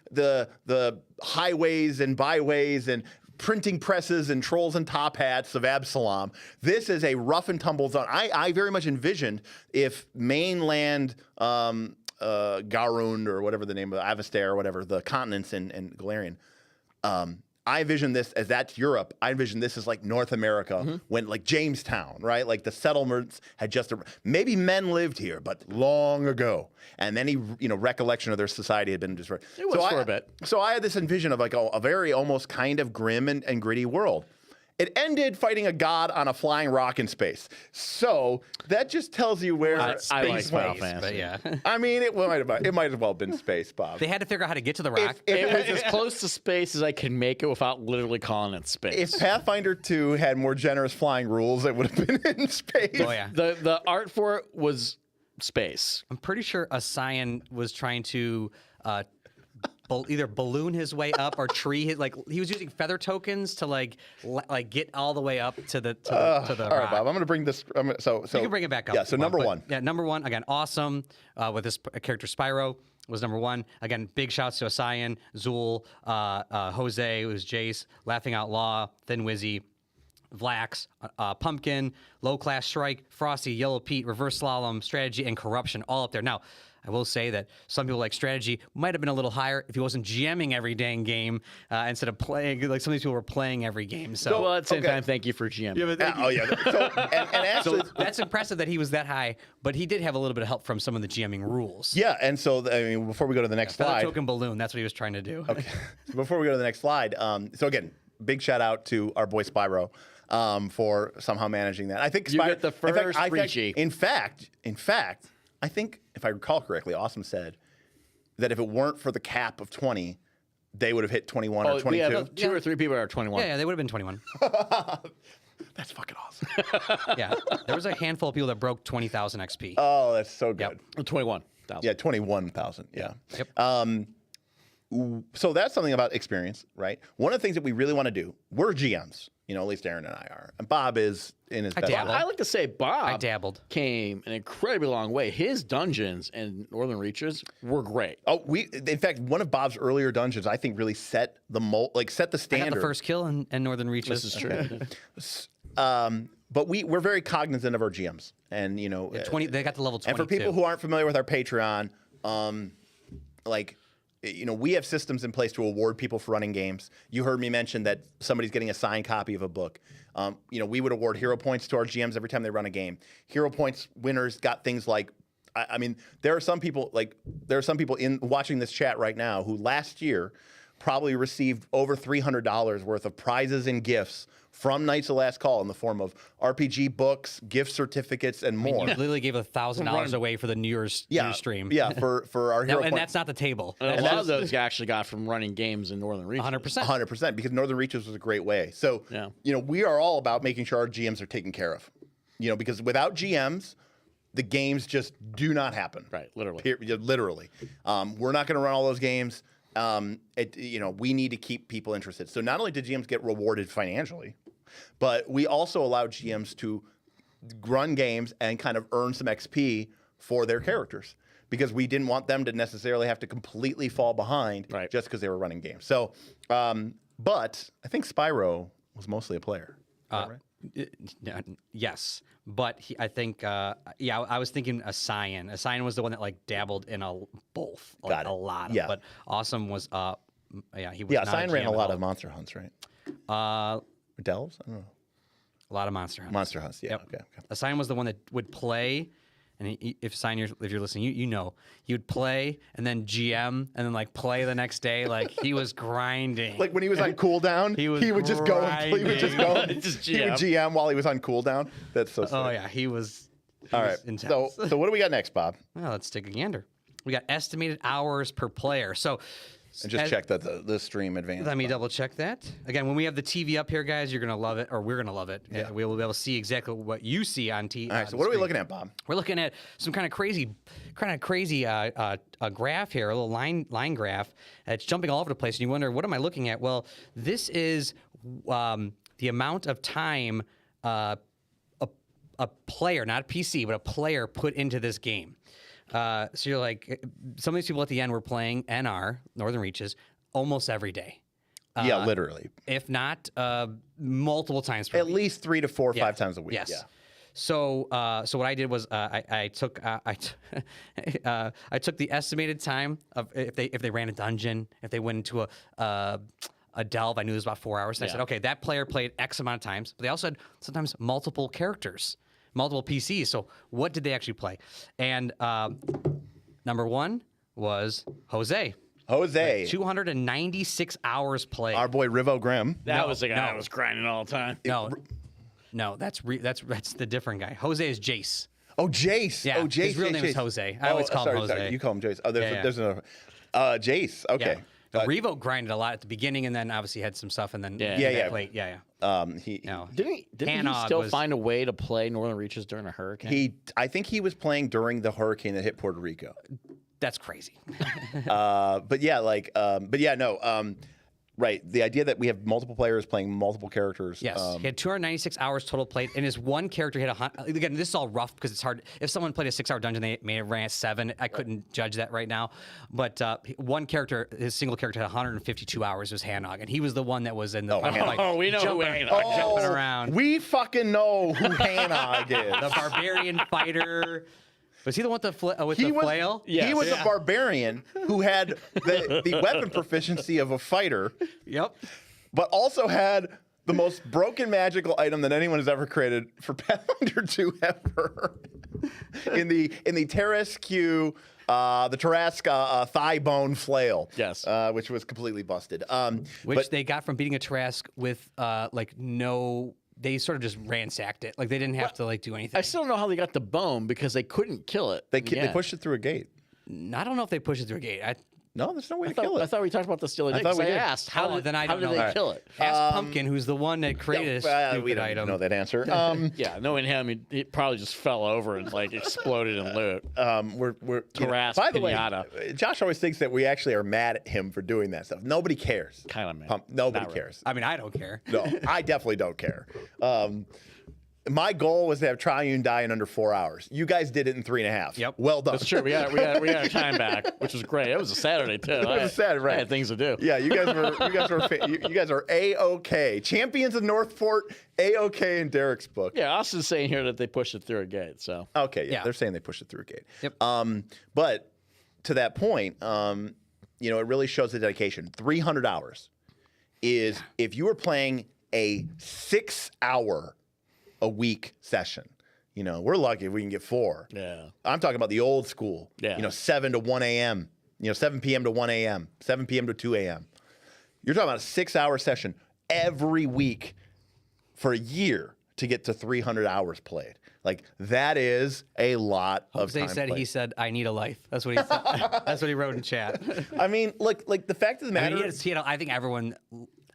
highways and byways and printing presses and trolls and top hats of Absalom. This is a rough and tumble zone. I very much envisioned if mainland Garund or whatever the name of Avastar or whatever, the continents in Galarian, I envision this as that's Europe. I envision this as like North America when like Jamestown, right? Like the settlements had just, maybe men lived here, but long ago. And any, recollection of their society had been destroyed. It was for a bit. So I had this envision of like a very almost kind of grim and gritty world. It ended fighting a god on a flying rock in space. So that just tells you where space I like Final was. Fantasy. But yeah, I mean, it might have well been space, Bob. they had to figure out how to get to the rock. It was as close to space as I can make it without literally calling it space. If Pathfinder 2 had more generous flying rules, it would have been in space. Oh yeah. The art for it was space. I'm pretty sure a Scion was trying to either balloon his way up or tree his, like he was using feather tokens to like get all the way up to the All rock. right, Bob. I'm going to bring this. So You can bring it back up. Yeah. So number one. Yeah, number one again. Awesome with this character Spyro was number one. Again, big shouts to Asayan, Zool, Jose, it was Jace, Laughing Outlaw, Thin Wizzy, Vlax, Pumpkin, Low Class Strike, Frosty, Yellow Pete, Reverse Slalom, Strategy, and Corruption all up there. Now, I will say that some people like Strategy might have been a little higher if he wasn't GMing every dang game instead of playing. Like some of these people were playing every game. So, Well, at the same time, thank you for GM. Oh yeah. And actually, that's impressive that he was that high, but he did have a little bit of help from some of the GMing rules. yeah. And so I mean, before we go to the next Feather slide. token balloon. That's what he was trying to do. Okay. Before we go to the next slide. So again, big shout out to our boy Spyro. For somehow managing that, I think You Spyro, get the first Reachie. In fact, I think if I recall correctly, Awesome said that if it weren't for the cap of 20, they would have hit 21 or 22. Yeah, two or three people are 21. Yeah, they would have been 21. That's fucking awesome. Yeah, there was a handful of people that broke 20,000 XP. Oh, that's so good. 21,000. Yeah, 21,000. Yeah. Yep. So that's something about experience, right? One of the things that we really want to do, we're GMs, at least Aaron and I are. And Bob is in his best. dabble. I like to say Bob I dabbled. came an incredibly long way. His dungeons in Northern Reaches were great. Oh, in fact, one of Bob's earlier dungeons, I think, really set the set the I standard. got the first kill in Northern Reaches. This is true. But we're very cognizant of our GMs, and 20. They got the level 22. and for people who aren't familiar with our Patreon, we have systems in place to award people for running games. You heard me mention that somebody's getting a signed copy of a book. We would award hero points to our GMs every time they run a game. Hero points winners got things like, there are some people in watching this chat right now who last year probably received over $300 worth of prizes and gifts from Knights of Last Call in the form of RPG books, gift certificates, and more. You literally gave $1,000 away for the New Year's stream. Yeah, for our hero And point- that's not the table. And a lot of those actually got from running games in Northern Reaches. 100%. 100%, because Northern Reaches was a great way. So, Yeah. we are all about making sure our GMs are taken care of. Because without GMs, the games just do not happen. Right, literally. Literally. We're not going to run all those games. We need to keep people interested. So not only did GMs get rewarded financially, but we also allowed GMs to run games and kind of earn some XP for their characters, because we didn't want them to necessarily have to completely fall behind just because they were running games. So, but I think Spyro was mostly a player. Is that right? Yes, but I think I was thinking Asayan. Asayan was the one that dabbled in both Got it. a lot. Yeah. But Awesome was he was Yeah, not Sign a ran GM a at lot all. of monster hunts, right? Or delves? I don't know. A lot of monster hunts. Monster hunts, yeah. Yep. Okay. Asayan was the one that would play, and if you're listening, he would play and then GM and then play the next day. He was grinding. Like when he was on cooldown, he would just go. He would just go. Just He would GM while he was on cooldown. That's so. Oh yeah, he was. All right. Intense. So what do we got next, Bob? Well, let's take a gander. We got estimated hours per player. So. And just check that the stream advanced. Let me double check that. Again, when we have the TV up here, guys, you're going to love it, or we're going to love it. Yeah. We will be able to see exactly what you see on TV. All right. So what are we looking at, Bob? We're looking at some kind of crazy a graph here, a little line graph. It's jumping all over the place, and you wonder, what am I looking at? Well, this is the amount of time a player, not a PC, but a player put into this game. So you're like, some of these people at the end were playing NR, Northern Reaches, almost every day. Yeah, literally. If not multiple times per At week. least 3 to 4 or 5 times a week. Yes. Yeah. So what I did was I took the estimated time of if they ran a dungeon, if they went into a delve. I knew it was about 4 hours. And I said, okay, that player played X amount of times. But they also had sometimes multiple characters, multiple PCs. So what did they actually play? And number one was Jose. 296 hours played. Our boy Rivo Grimm. That was the guy that was grinding all the time. No, that's the different guy. Jose is Jace. Oh, Jace. Yeah, Oh, Jace. his real name is Jose. I always call him Jose. Sorry. You call him Jace. Oh, Yeah. there's another. Jace. Okay. Yeah. Revo grinded a lot at the beginning, and then obviously had some stuff, and then Yeah. played. Yeah. Didn't Didn't he Hanog still was- find a way to play Northern Reaches during a hurricane? I think he was playing during the hurricane that hit Puerto Rico. That's crazy. But yeah, no. Right. The idea that we have multiple players playing multiple characters. Yes, he had 296 hours total played, and his one character had again, this is all rough because it's hard. If someone played a 6-hour dungeon, they may have ran at 7. I couldn't judge that right now. But one character, his single character, had 152 hours, was Hanog, and he was the one that was in the final, we know who jumping around. We fucking know who Hanog is. The barbarian fighter. Was he the one with the flail? He was a barbarian who had the weapon proficiency of a fighter. Yep. But also had the most broken magical item that anyone has ever created for Pathfinder 2 ever. in the Terrasque, the Tarrasque thigh bone flail. Yes. Which was completely busted. Which they got from beating a Tarrasque with no. They sort of just ransacked it. Like they didn't have to do anything. I still don't know how they got the bone because they couldn't kill it. They pushed it through a gate. I don't know if they pushed it through a gate. No, there's no way to kill it. I thought we talked about this the other day. I thought we did. Asked how did they kill it? Ask Pumpkin, who's the one that created this we don't item. know that answer. Yeah, knowing him, he probably just fell over and exploded in loot. We're Tarrasque by the pinata. way, Josh always thinks that we actually are mad at him for doing that stuff. Nobody cares. Kind of mad. Nobody Not really. cares. I mean, I don't care. No, I definitely don't care. My goal was to have Triune die in under 4 hours. You guys did it in 3.5. Yep. Well done. That's true. We got our time back, which was great. It was a Saturday too. It was a Saturday, right? I had things to do. Yeah, you guys are A-OK. Champions of Northport, A-OK in Derik's book. Yeah, Austin's saying here that they pushed it through a gate. So Okay, Yeah. they're saying they pushed it through a gate. Yep. But to that point, it really shows the dedication. 300 hours is if you were playing a 6-hour a week session. We're lucky if we can get 4. Yeah. I'm talking about the old school. Yeah. 7 to 1 a.m. 7 p.m. to 1 a.m. 7 p.m. to 2 a.m. You're talking about a 6-hour session every week for a year to get to 300 hours played. That is a lot of time played. He said, "I need a life." That's what he said. That's what he wrote in chat. I mean, the fact of the matter.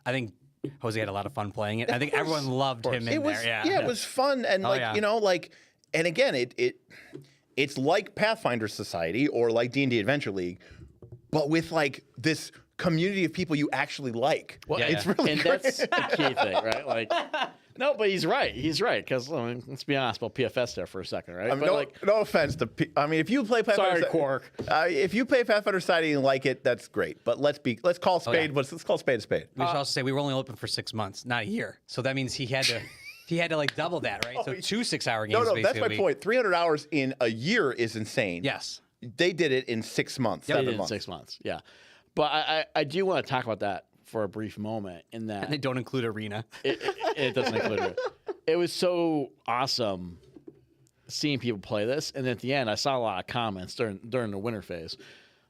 I think Jose had a lot of fun playing it. I think everyone loved him in there. Yeah, it was fun, and and again, it's like Pathfinder Society or like D&D Adventure League, but with this community of people you actually like. Well, it's really and great. that's the key thing, right? No, but he's right. He's right because let's be honest about PFS there for a second, right? No offense to. If you play Pathfinder, sorry, Quark. If you play Pathfinder Society and like it, that's great. But let's call spade. Let's call spade a spade. We should also say we were only open for 6 months, not a year. So that means he had to double that, right? So 2 6-hour games. No, that's my point. 300 hours in a year is insane. Yes, they did it in 6 months. They did 7 it months. in 6 months. Yeah, but I do want to talk about that for a brief moment. In that and they don't include arena. it doesn't include it. It was so awesome seeing people play this, and at the end, I saw a lot of comments during the winter phase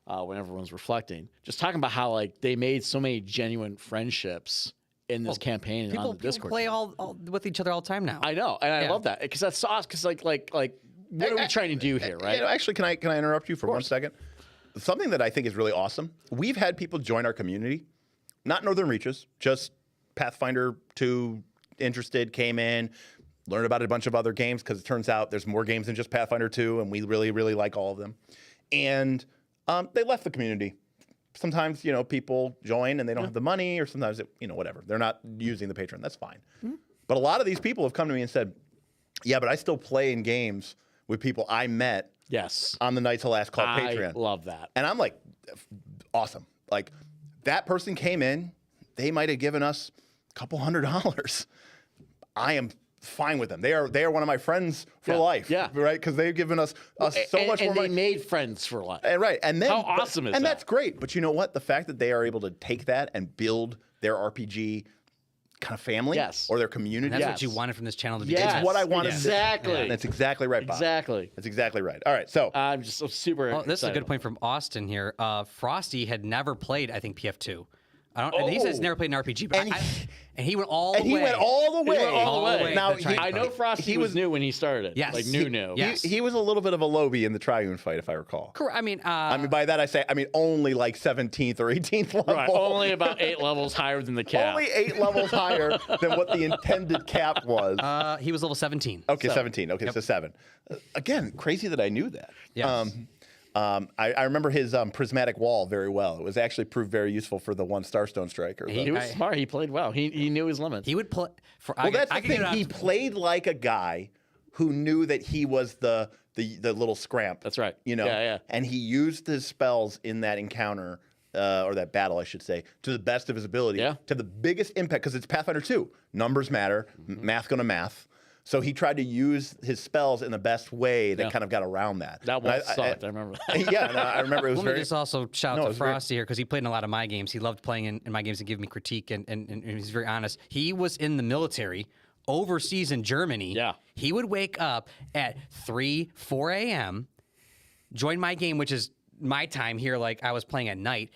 when everyone's reflecting, just talking about how they made so many genuine friendships in this campaign and on the Discord. People play all with each other all the time now. I know, and I love that because that's awesome. Because what are we trying to do here, right? Actually, can I interrupt you for 1 second? Something that I think is really awesome. We've had people join our community, not Northern Reaches, just Pathfinder 2. Interested, came in, learned about a bunch of other games because it turns out there's more games than just Pathfinder 2, and we really, really like all of them. And they left the community. Sometimes, people join and they don't have the money, or sometimes, whatever. They're not using the Patreon. That's fine. Mm-hmm. But a lot of these people have come to me and said, yeah, but I still play in games with people I met on the Knights of Last Call Patreon. I love that. And I'm like, awesome. That person came in, they might have given us $200. I am fine with them. They are one of my friends for life. Yeah. Right? Because they've given us so much more money. And they made friends for life. And right. And then how awesome is that? And that's great. But you know what? The fact that they are able to take that and build their RPG kind of family or their community. And that's what you wanted from this channel to be. It's what I wanted. Exactly. And that's exactly right, Bob. Exactly. That's exactly right. All right. So I'm super excited. This is a good point from Austin here. Frosty had never played, I think, PF2. And he says he's never played an RPG, but and he went all the way. He went all the way. All the way. Now, I know Frosty was new when he started. Yes. New. Yes. He was a little bit of a lowbie in the Triune fight, if I recall. Correct. I mean, by that I mean only 17th or 18th level. Right. Only about 8 levels higher than the cap. Only 8 levels higher than what the intended cap was. He was level 17. Okay, 17. Okay, so 7. Again, crazy that I knew that. Yes. I remember his prismatic wall very well. It was actually proved very useful for the 1 Starstone Striker. He was smart. He played well. He knew his limits. He would play. Well, that's the thing. He played like a guy who knew that he was the little scramp. That's right. You know. Yeah. And he used his spells in that encounter. Or that battle, I should say, to the best of his ability, to the biggest impact, because it's Pathfinder 2. Numbers matter, math gonna math. So he tried to use his spells in the best way that kind of got around that. That wall sucked. I remember that. Yeah, no, I remember it was Let me just also shout out to Frosty very... here because he played in a lot of my games. He loved playing in my games and giving me critique, and he's very honest. He was in the military overseas in Germany. Yeah. He would wake up at 3, 4 a.m., join my game, which is my time here, like I was playing at night,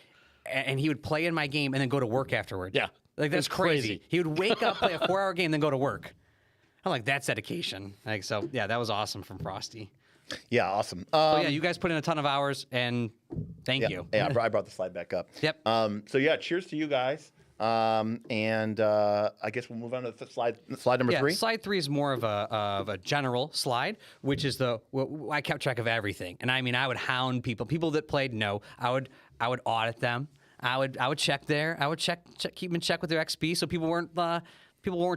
and he would play in my game and then go to work afterward. Yeah. Like, that's crazy. He would wake up, play a 4-hour game, then go to work. I'm like, that's dedication. Like, so, yeah, that was awesome from Frosty. Yeah, awesome. So, yeah, you guys put in a ton of hours, and thank you. Yeah, I brought the slide back up. Yep. So, yeah, cheers to you guys. And I guess we'll move on to the slide number 3. Slide 3 is more of a general slide, which is I kept track of everything, and I mean I would hound people that played. No, I would audit them. I would check keep in check with their XP, so people weren't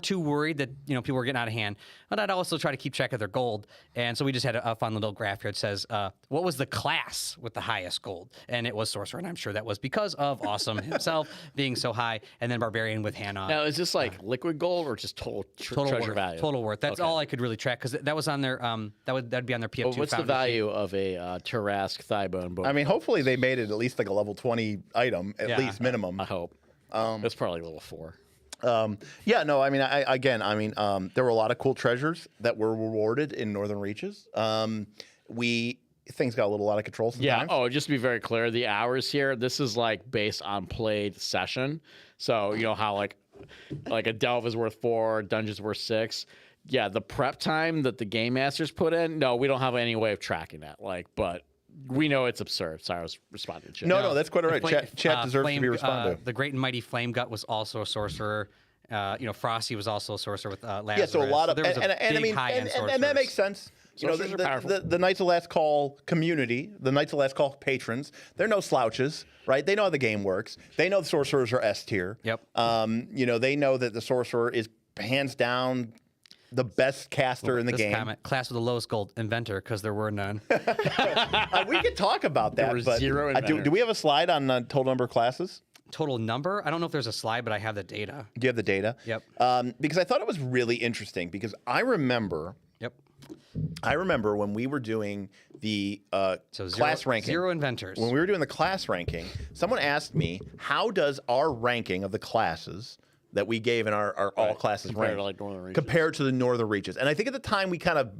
too worried that people were getting out of hand. But I'd also try to keep track of their gold. And so we just had a fun little graph here. It says what was the class with the highest gold, and it was Sorcerer, and I'm sure that was because of Awesome himself being so high, and then Barbarian with Hannah. Now, is this like liquid gold or just total treasure worth, value? Total worth. That's all I could really track because that was on their that'd be on their PF2. Well, what's the value of a Tarask Thighbone bow? I mean, hopefully they made it at least like a level 20 item, at least minimum. I hope. That's probably level 4. Yeah, no, I mean, there were a lot of cool treasures that were rewarded in Northern Reaches. Things got a little out of control sometimes. Yeah. Oh, just to be very clear, the hours here, this is like based on played session. So you know how like a delve is worth 4, dungeon's worth 6. Yeah, the prep time that the game masters put in. No, we don't have any way of tracking that. But we know it's absurd. Sorry, I was responding to Chat. No, that's quite all right. Chat deserves to be responded to. The Great and Mighty Flame Gut was also a sorcerer. Frosty was also a sorcerer with Lazarus. Yeah, so a lot of there was and that makes sense. Sorcerers are powerful. The Knights of Last Call community, the Knights of Last Call patrons, they're no slouches, right? They know how the game works. They know the sorcerers are S tier. Yep. They know that the sorcerer is hands down the best caster in the game. Comment, class with the lowest gold, inventor, because there were none. We could talk about that. There were zero do we have a slide on total number of classes? Total number? I don't know if there's a slide, but I have the data. Do you have the data? Yep. Because I thought it was really interesting because I remember when we were doing the class ranking. 0 inventors. When we were doing the class ranking, someone asked me, how does our ranking of the classes that we gave in our all classes rank compared to the Northern Reaches? And I think at the time we kind of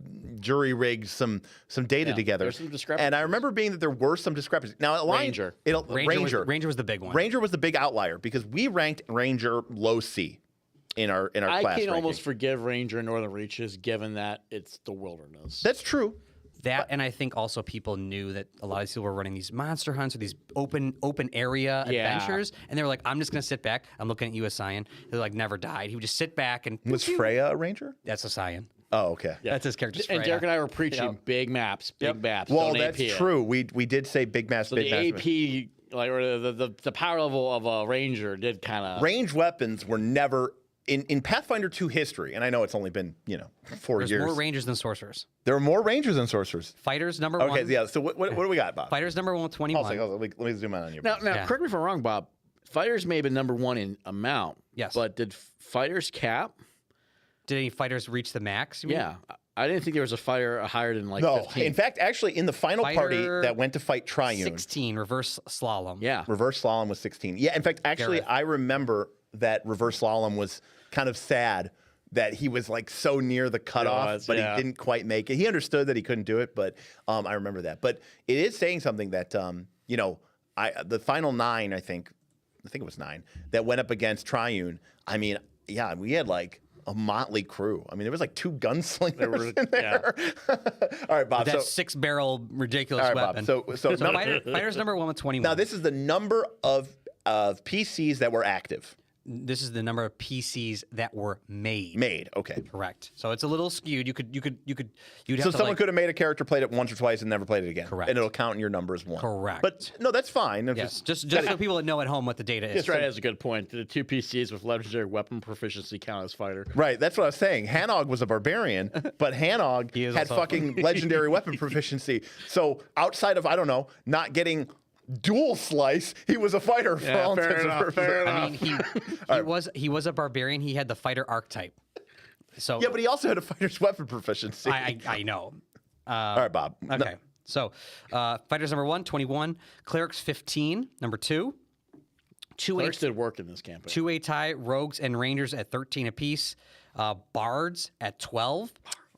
jury rigged some data together. There's some discrepancies. And I remember being that there were some discrepancies. Now, Ranger was the big one. Ranger was the big outlier because we ranked Ranger low C in our class ranking. I can almost forgive Ranger and Northern Reaches given that it's the wilderness. That's true. And I think also people knew that a lot of these people were running these monster hunts or these open area adventures, and they were like, "I'm just gonna sit back." I'm looking at you, as Scion. He like never died. He would just sit back and. Was Freya a ranger? That's a Scion. Oh, okay. Yeah. That's his character. And Derik and I were preaching big maps, big maps. Well, that's true. We did say big maps. So big the maps. AP, or the power level of a ranger did kind of. Ranged weapons were never. In Pathfinder 2 history, and I know it's only been 4 years. There's more rangers than sorcerers. There are more rangers than sorcerers. Fighters number 1. Okay, yeah. So what do we got, Bob? Fighters number 1 with 21. Hold on, let me zoom in on you. Now, correct me if I'm wrong, Bob. Fighters may have been number 1 in amount. Yes. But did fighters cap? Did any fighters reach the max? Yeah. I didn't think there was a fighter higher than like 15. In fact, actually, in the final party that went to fight Triune, 16 reverse slalom. Yeah. Reverse slalom was 16. Yeah. In fact, actually, Gareth. I remember that reverse slalom was kind of sad that he was like so near the cutoff, but he didn't quite make it. He understood that he couldn't do it, but I remember that. But it is saying something that the final 9, I think it was 9 that went up against Triune. I mean, yeah, we had like a motley crew. I mean, there was like 2 gunslingers in there. Yeah. All right, Bob. That 6-barrel ridiculous weapon. Bob, so fighters number 1 with 21. Now this is the number of PCs that were active. This is the number of PCs that were made. Made. Okay. Correct. So it's a little skewed. You'd have So to someone could have made a character, played it once or twice, and never played it again. Correct. And it'll count in your number as one. Correct. But no, that's fine. Yes, just so people that know at home what the data is. That's right. Has a good point. The 2 PCs with legendary weapon proficiency count as fighter. Right, that's what I was saying. Hanog was a barbarian, but Hanog He is had also- fucking legendary weapon proficiency. So outside of, I don't know, not getting dual slice, he was a fighter for all fair intents and enough, purposes. fair I mean, he was a barbarian. He had the fighter archetype. So Yeah, but he also had a fighter's weapon proficiency. I know. All right, Bob. No- Okay. So fighters number 1, 21. Clerics 15. Number 2. Clerics did work in this campaign. 2A tie, rogues and rangers at 13 apiece. Bards at 12.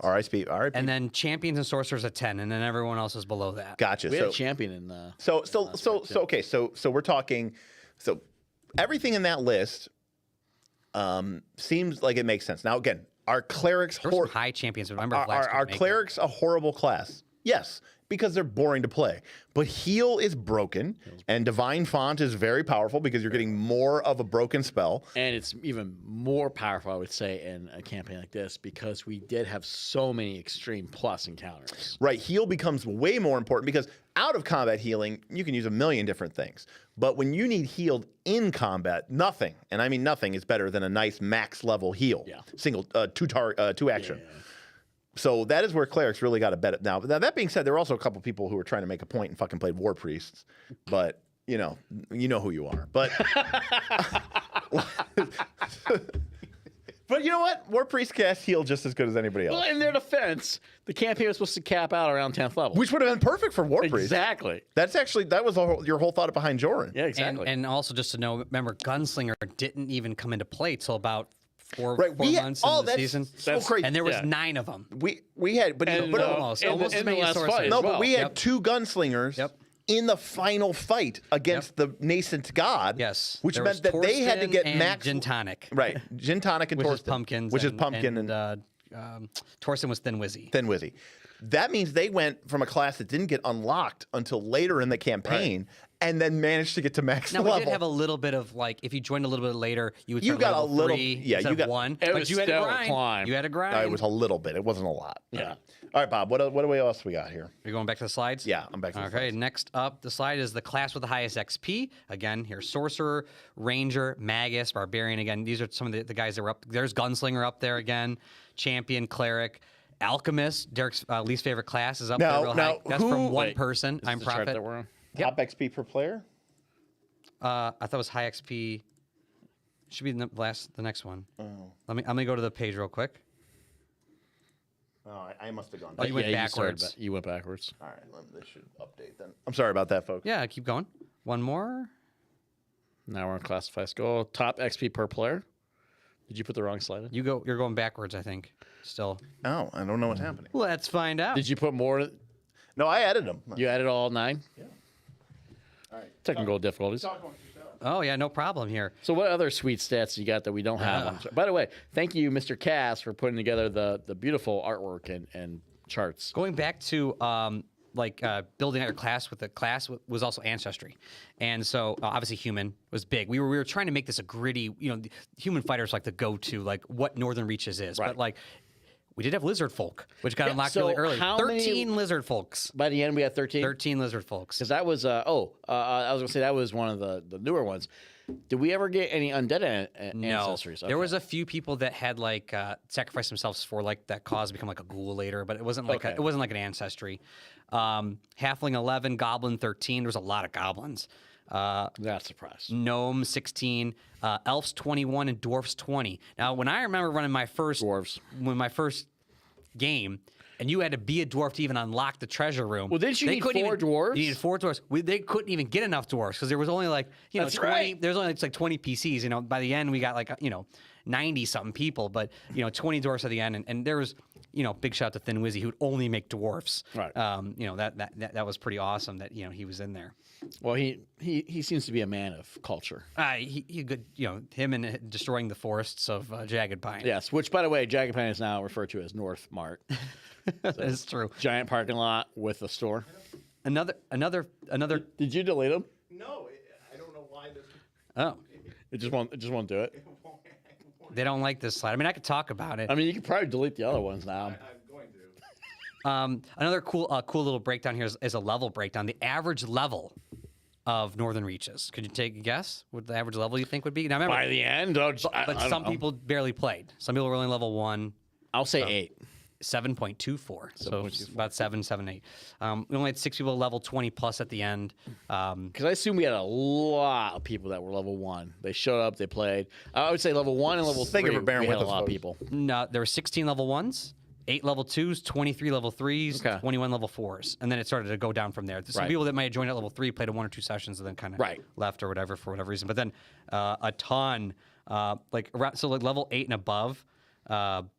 RIP. And then champions and sorcerers at 10. And then everyone else is below that. Gotcha. We had So, a champion in okay. So we're talking. So everything in that list seems like it makes sense. Now again, are clerics There were some high champions. But remember, are clerics a horrible class? Yes, because they're boring to play. But heal is broken, and divine font is very powerful because you're getting more of a broken spell. And it's even more powerful, I would say, in a campaign like this because we did have so many extreme plus encounters. Right, heal becomes way more important because out of combat healing, you can use a million different things. But when you need healed in combat, nothing, and I mean nothing, is better than a nice max level heal. Yeah. Single, two action. Yeah. So that is where clerics really got to bet it. Now, that being said, there were also a couple people who were trying to make a point and fucking played war priests. But you know who you are. But but you know what? War priests cast heal just as good as anybody else, Well, in their defense, the campaign was supposed to cap out around 10th level. which would have been perfect for war priests. Exactly. That was your whole thought behind Joran. Yeah, exactly. And also just to know, remember, Gunslinger didn't even come into play till about four Right, months into the that's season. so crazy. And there was Yeah. 9 of them. We had, but And, almost in as the many as last sorcerers. fight as no, well. but we had Yep. 2 gunslingers Yep. in the final fight against the nascent god. Yes. which There meant was that they had to Torsten get and max Gin Tonic. Right, gin tonic and Which Torsten, is pumpkins. which is pumpkin and Torsten was Thin Wizzy. Thin Wizzy. That means they went from a class that didn't get unlocked until later in the campaign, and then managed to get to max Now, level. we did have a little bit of, like, if you joined a little bit later, you would You start got level a little- 3 yeah, instead you of got- 1. It But was you had to still a grind. climb. You had to grind. It was a little bit. It wasn't a lot. Yeah. All right, Bob. What else we got here? You're going back to the slides? Yeah, I'm back to the Okay, slides. next up, the slide is the class with the highest XP. Again, here's Sorcerer, Ranger, Magus, Barbarian. Again, these are some of the guys that were up. There's Gunslinger up there again. Champion, Cleric. Alchemist, Derek's least favorite class, is up Now- there real now, high. That's who- from one Wait, person. Is I'm the chart Prophet. that we're on? Top XP per player. I thought it was high XP. Should be the next one. Oh. I'm gonna go to the page real quick. Oh, I must have gone. Oh, you went Yeah, started backwards. You went backwards. All right, this should update then. I'm sorry about that, folks. Yeah, keep going. One more. Now we're on classify skull. Top XP per player. Did you put the wrong slide in? You're going backwards, I think. Still. Oh, I don't know what's happening. Let's find out. Did you put more? No, I added them. You added all 9? Yeah. All right. Technical difficulties. Oh yeah, no problem here. So what other sweet stats you got that we don't have? on? By the way, thank you, Mr. Cass, for putting together the beautiful artwork and charts. Going back to building out your class with the class was also Ancestry, and so obviously human was big. We were trying to make this a gritty, the human fighters like the go-to, like what Northern Reaches is, Right. but like we did have lizard folk, which got unlocked so really early. how 13 many- lizard folks. By the end, we had 13. 13 lizard folks. Because that was I was gonna say that was one of the newer ones. Did we ever get any undead No, ancestries? there was a few people that had like sacrificed themselves for like that cause to become like a ghoul later, but it wasn't like Okay. it wasn't like an ancestry. Halfling 11, Goblin 13. There was a lot of goblins. Not surprised. Gnome 16, elves 21, and dwarfs 20. Now, when I remember running my first game, and you had to be a dwarf to even unlock the treasure room. Well, didn't you they need couldn't 4 even- dwarves? You needed 4 dwarves. They couldn't even get enough dwarves because there was only like That's 20. right. There's only like 20 PCs. By the end we got like 90 something people, but 20 dwarfs at the end, and there was big shout out to Thin Wizzy who'd only make dwarfs. Right. That was pretty awesome that he was in there. Well, he seems to be a man of culture. He good, him and destroying the forests of Jagged Pine. Yes, which by the way, Jagged Pine is now referred to as North Mart. That is true. Giant parking lot with a store. Another. Did you delete them? No, I don't know why this. Oh, It just won't do it. They don't like this slide. I mean, I could talk about it. I mean, you could probably delete the other ones now. I'm going to. Another cool little breakdown here is a level breakdown. The average level of Northern Reaches. Could you take a guess what the average level you think would be? Now, remember, By the end, but some people barely played. Some people were only level 1. I'll say 8. 7.24. So it's about 7, 8. We only had 6 people level 20 plus at the end. Because I assume we had a lot of people that were level 1. They showed up, they played. I would say level 1 and level 3. Thank you for bearing we had with a us, lot of folks. people. No, there were 16 level 1s, 8 level 2s, 23 level 3s, Okay. 21 level 4s. And then it started to go down from there. Some Right. people that might have joined at level 3 played 1 or 2 sessions and then kind of Right. left or whatever for whatever reason. But then a ton, like level 8 and above,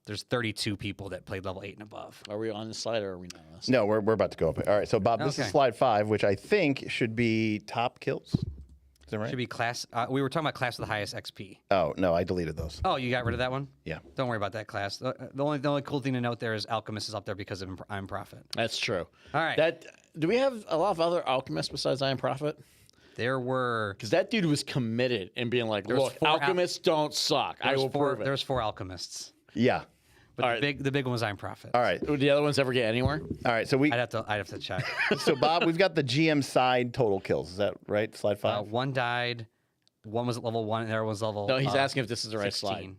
there's 32 people that played level 8 and above. Are we on the slide or are we not on this? No, we're about to go up. All right, so Bob, this is Okay. slide 5, which I think should be top kills. Is that right? Should be class. We were talking about class with the highest XP. Oh no, I deleted those. Oh, you got rid of that one? Yeah. Don't worry about that class. The only cool thing to note there is Alchemist is up there because of I'm Prophet. That's true. All right. Do we have a lot of other alchemists besides I Am Prophet? There were Because that dude was committed and being like, There's look, 4 alchemists don't suck. I will prove it. There's 4 alchemists, Yeah. but All the right. big one was I'm Prophet. All right. Would the other ones ever get anywhere? All right. So I'd have to check. so Bob, we've got the GM side total kills. Is that right? Slide 5. One died. One was at level 1, and the other was level. No, he's asking if this is the right 16.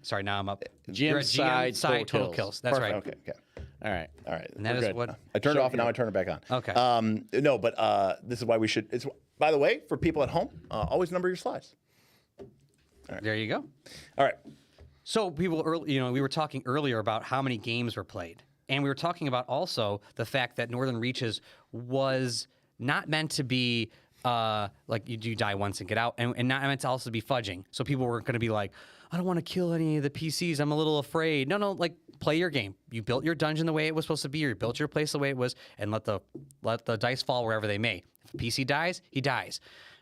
Sorry, now I'm up. GM You're at side total total kills. kills. That's right. Okay. Okay. All right. All right. And that We're is good. what. I turned it off and now I turn it back on. Okay. No, but this is why we should. It's by the way, for people at home, always number your slides. There you go. All right. So people, we were talking earlier about how many games were played, and we were talking about also the fact that Northern Reaches was not meant to be like you die once and get out, and not meant to also be fudging. So people were going to be like, I don't want to kill any of the PCs. I'm a little afraid. No, like play your game. You built your dungeon the way it was supposed to be, or you built your place the way it was, and let the dice fall wherever they may. If a PC dies, he dies.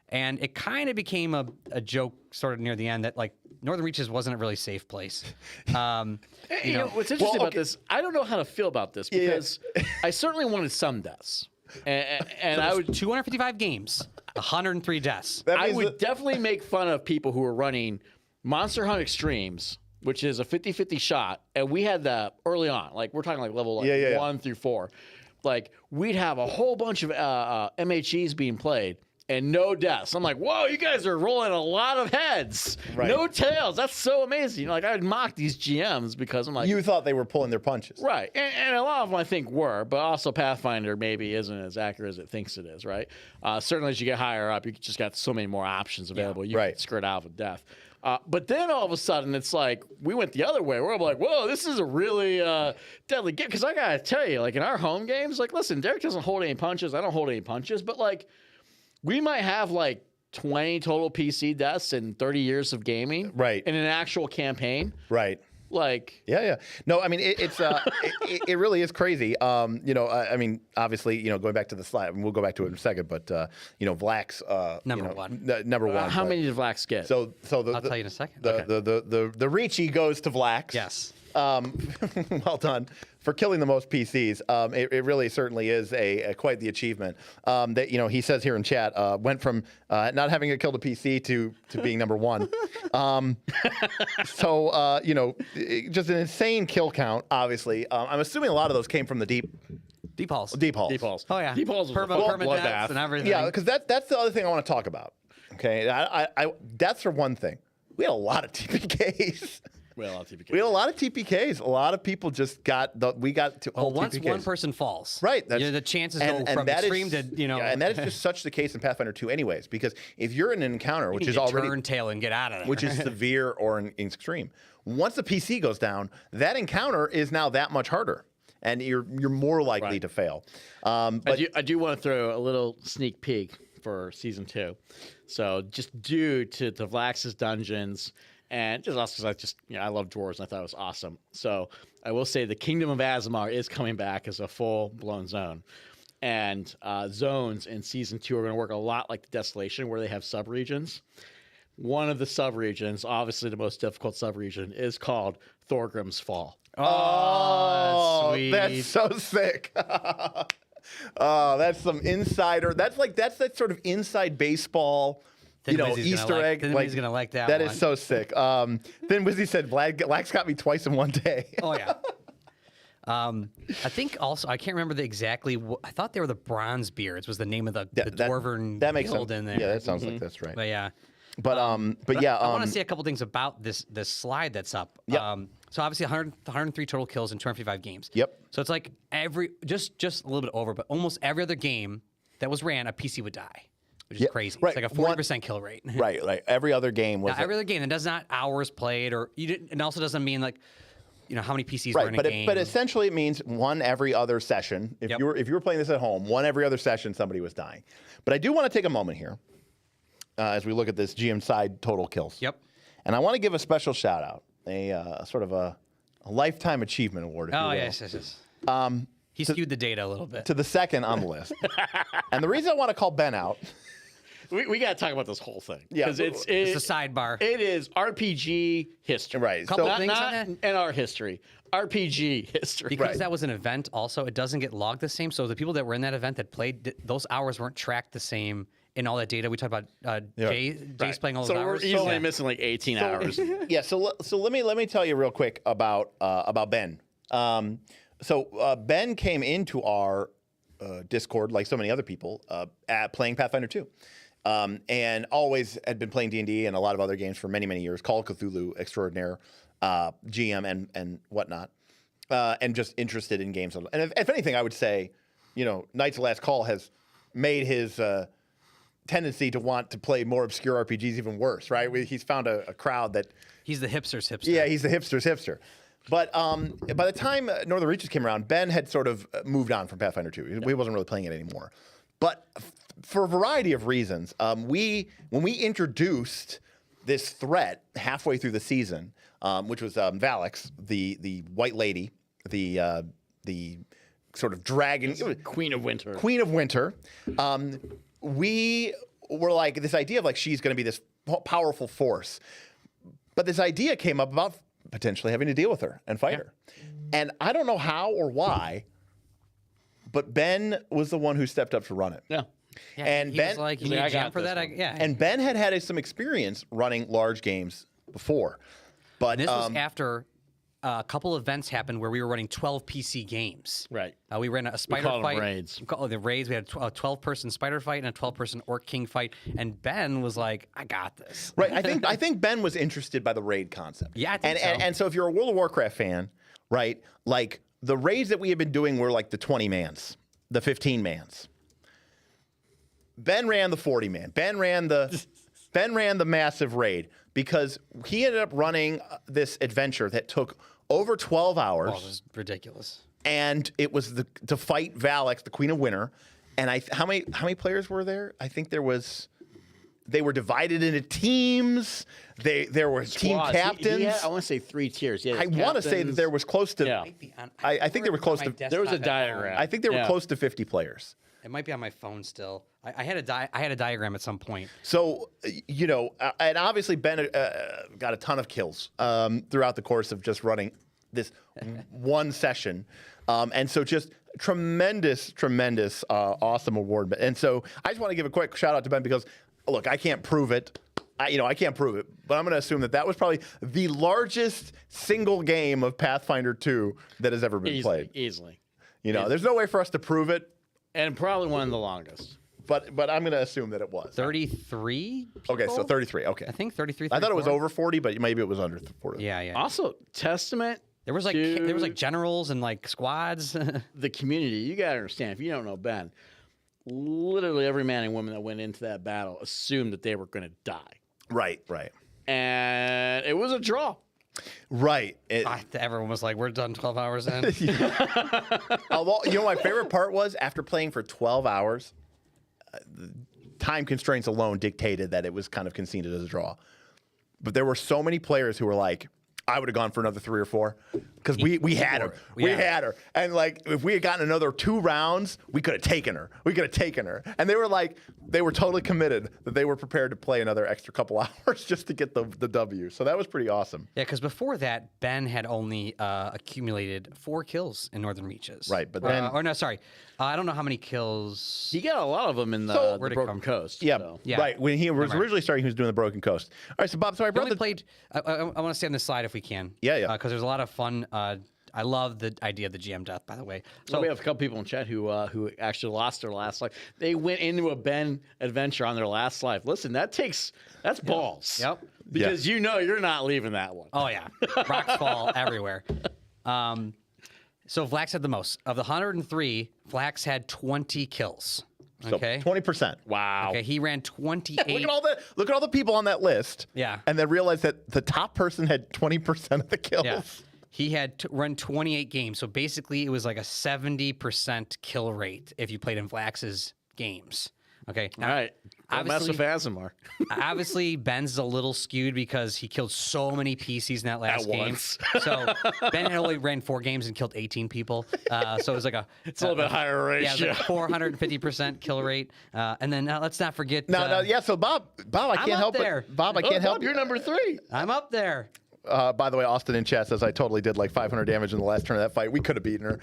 And it kind of became a joke sort of near the end that like Northern Reaches wasn't a really safe place. You know what's interesting about this? I don't know how to feel about this because I certainly wanted some deaths, and I would 255 games, 103 deaths. That I means would that- definitely make fun of people who are running Monster Hunt Extremes, which is a 50-50 shot, and we had that early on. Like we're talking like level 1 through 4. Like we'd have a whole bunch of MHEs being played. And no deaths. I'm like, whoa, you guys are rolling a lot of heads. Right. No tails. That's so amazing. Like, I'd mock these GMs because I'm like, You thought they were pulling their punches. right. And a lot of them I think were, but also Pathfinder maybe isn't as accurate as it thinks it is, right? Certainly as you get higher up, you just got so many more options available. You right. can skirt out of death. But then all of a sudden, it's like we went the other way. Where I'm like, whoa, this is a really deadly game. Because I got to tell you, like in our home games, like, listen, Derik doesn't hold any punches. I don't hold any punches. But like, we might have like 20 total PC deaths in 30 years of gaming. Right. In an actual campaign. Right. Like, Yeah. No, I mean it's it really is crazy. I mean, obviously, going back to the slide, and we'll go back to it in a second. But Vlax, Number one. number one. how but- many did Vlax get? So the, I'll tell you in a second. The Reachie goes to Vlax. Yes. Well done for killing the most PCs. It really certainly is a quite the achievement. That he says here in chat went from not having killed a PC to being number 1. Just an insane kill count. Obviously, I'm assuming a lot of those came from the deep halls. deep halls. Deep Halls. Oh yeah. Deep Halls was a Perma fucking deaths bloodbath. and everything. Yeah, because that's the other thing I want to talk about. Okay, deaths are one thing. We had a lot of TPKs. Well, I'll TPK. We had a lot of TPKs. A lot of people just got we got to Well, all once TPKs. one person falls, Right. The chances go from that extreme is, to and that is just such the case in Pathfinder 2 anyways, because if you're in an encounter, which is already turn tail and get out of there. which is severe or in extreme, once the PC goes down, that encounter is now that much harder, and you're more likely Right. to fail. But I do want to throw a little sneak peek for season 2. So just due to Vlax's dungeons, and just also because I love dwarves and I thought it was awesome. So I will say the Kingdom of Azamar is coming back as a full-blown zone. And zones in season 2 are going to work a lot like the Desolation, where they have subregions. One of the subregions, obviously the most difficult subregion, is called Thorgrim's Fall. Oh, sweet. that's so sick. Oh, that's some insider. That's that sort of inside baseball Thin you know, Wizzy's Easter gonna egg. Thin Like, Wizzy's gonna like that. that one. is so sick. Then Wizzy said, Lax got me twice in one day. Oh yeah. I think also I can't remember the exactly. I thought they were the Bronze Beards was the name of the dwarven that makes guild sense. in there. Yeah, that sounds like that's right. But yeah. But yeah, I want to say a couple things about this slide that's up. Yep. So obviously 103 total kills in 255 games. Yep. So it's like just a little bit over, but almost every other game that was ran, a PC would die, which is crazy. right. It's like a 40% kill rate. right, like every other game was Now, every other game, that does not hours played, or you didn't. It also doesn't mean like, you know, how many PCs were right, in a but game. but essentially it means one every other session. If you were playing this at home, one every other session somebody was dying. But I do want to take a moment here as we look at this GM side total kills. Yep. And I want to give a special shout out, a sort of a lifetime achievement award. If you will. Yes. He skewed the data a little bit. To the second on the list. And the reason I want to call Ben out. We got to talk about this whole thing. Yeah. Because It's a sidebar. It is RPG history. Right. Couple So, things Not on in our history. RPG history. Because that was an event also, it doesn't get logged the same. So the people that were in that event that played, those hours weren't tracked the same in all that data. We talked about Jay's playing all those So we're hours. easily missing like 18 hours. yeah. So let me tell you real quick about Ben. Ben came into our Discord like so many other people at playing Pathfinder 2. And always had been playing D&D and a lot of other games for many, many years. Call of Cthulhu extraordinaire, GM and whatnot, and just interested in games. And if anything, I would say, you know, Knights of Last Call has made his tendency to want to play more obscure RPGs even worse, right? He's found a crowd that... He's the hipster's hipster. Yeah, he's the hipster's hipster. But by the time Northern Reaches came around, Ben had sort of moved on from Pathfinder 2. He wasn't really playing it anymore. But for a variety of reasons, when we introduced this threat halfway through the season, which was Valix, the White Lady, the sort of dragon, Queen of Winter. Queen of Winter, we were like this idea of like she's going to be this powerful force, but this idea came up about potentially having to deal with her and fight her, and I don't know how or why. But Ben was the one who stepped up to run it. Yeah. And he Ben, was like, you need I a jam got for this that? one. and Ben had some experience running large games before. But This was after a couple events happened where we were running 12 PC games. Right. We ran a spider call them fight. raids. We call the raids. We had a 12-person spider fight and a 12-person orc king fight. And Ben was like, I got this. right, I think Ben was interested by the raid concept. Yeah, I think so. And so if you're a World of Warcraft fan, right, like the raids that we have been doing were like the 20 mans, the 15 mans. Ben ran the 40 man. Ben ran the massive raid because he ended up running this adventure that took over 12 hours. Oh, it was ridiculous. And it was to fight Valix, the Queen of Winter. And how many players were there? I think they were divided into teams. There were team Squads. captains. He had, I want to say 3 tiers. I want to say that there was close to. Yeah. I think there were close to. There was a diagram. I think there were close to 50 players. It might be on my phone still. I had a diagram at some point. So, you know, and obviously Ben got a ton of kills throughout the course of just running this one session. And so just tremendous, awesome award. And so I just want to give a quick shout out to Ben because, look, I can't prove it. I can't prove it, but I'm going to assume that was probably the largest single game of Pathfinder 2 that has ever been played. Easily. You know, there's no way for us to prove it, And probably one of the longest. but I'm going to assume that it was. 33 people? Okay, so 33. Okay. I think 33, I thought it was 34. over 40, but maybe it was under 40. Yeah. Also, testament There was like generals and like squads. the community. You got to understand, if you don't know Ben, literally every man and woman that went into that battle assumed that they were going to die. Right. And it was a draw. Right. Everyone was like, "We're done 12 hours in." Although, you know, my favorite part was after playing for 12 hours, the time constraints alone dictated that it was kind of conceded as a draw. But there were so many players who were like, I would have gone for another 3 or 4. because we had her. We had her. And like, if we had gotten another 2 rounds, we could have taken her. And they were totally committed that they were prepared to play another extra couple hours just to get the W. So that was pretty awesome. Yeah, because before that, Ben had only accumulated 4 kills in Northern Reaches. Right, but then... or no, sorry. I don't know how many kills. He got a lot of them in the Broken Coast. Yeah, so. Yeah. right. When he was originally starting, he was doing the Broken Coast. All right, so Bob, I brought played. I want to stay on this slide if we can. Yeah. Because there's a lot of fun. I love the idea of the GM death, by the way. So we have a couple people in chat who actually lost their last life. They went into a Ben adventure on their last life. Listen, that's balls. Yep. Because you know you're not leaving that one. Oh yeah, rocks fall everywhere. So Vlax had the most of the 103. Vlax had 20 kills. Okay, so 20%. Wow. Okay, he ran 28. Look at all the people on that list. Yeah. And then realize that the top person had 20% of the kills. Yeah. He had run 28 games, so basically it was like a 70% kill rate if you played in Vlax's games. Okay. All right. Don't mess with Azamar. Obviously, Ben's a little skewed because he killed so many PCs in that last game. So Ben had only ran 4 games and killed 18 people. So it was like it's a little bit higher ratio. Yeah, like 450% kill rate. And then let's not forget. So Bob, I can't help it. Bob, I can't help. Bob, you're number 3. I'm up there. By the way, Austin in chat says I totally did like 500 damage in the last turn of that fight. We could have beaten her.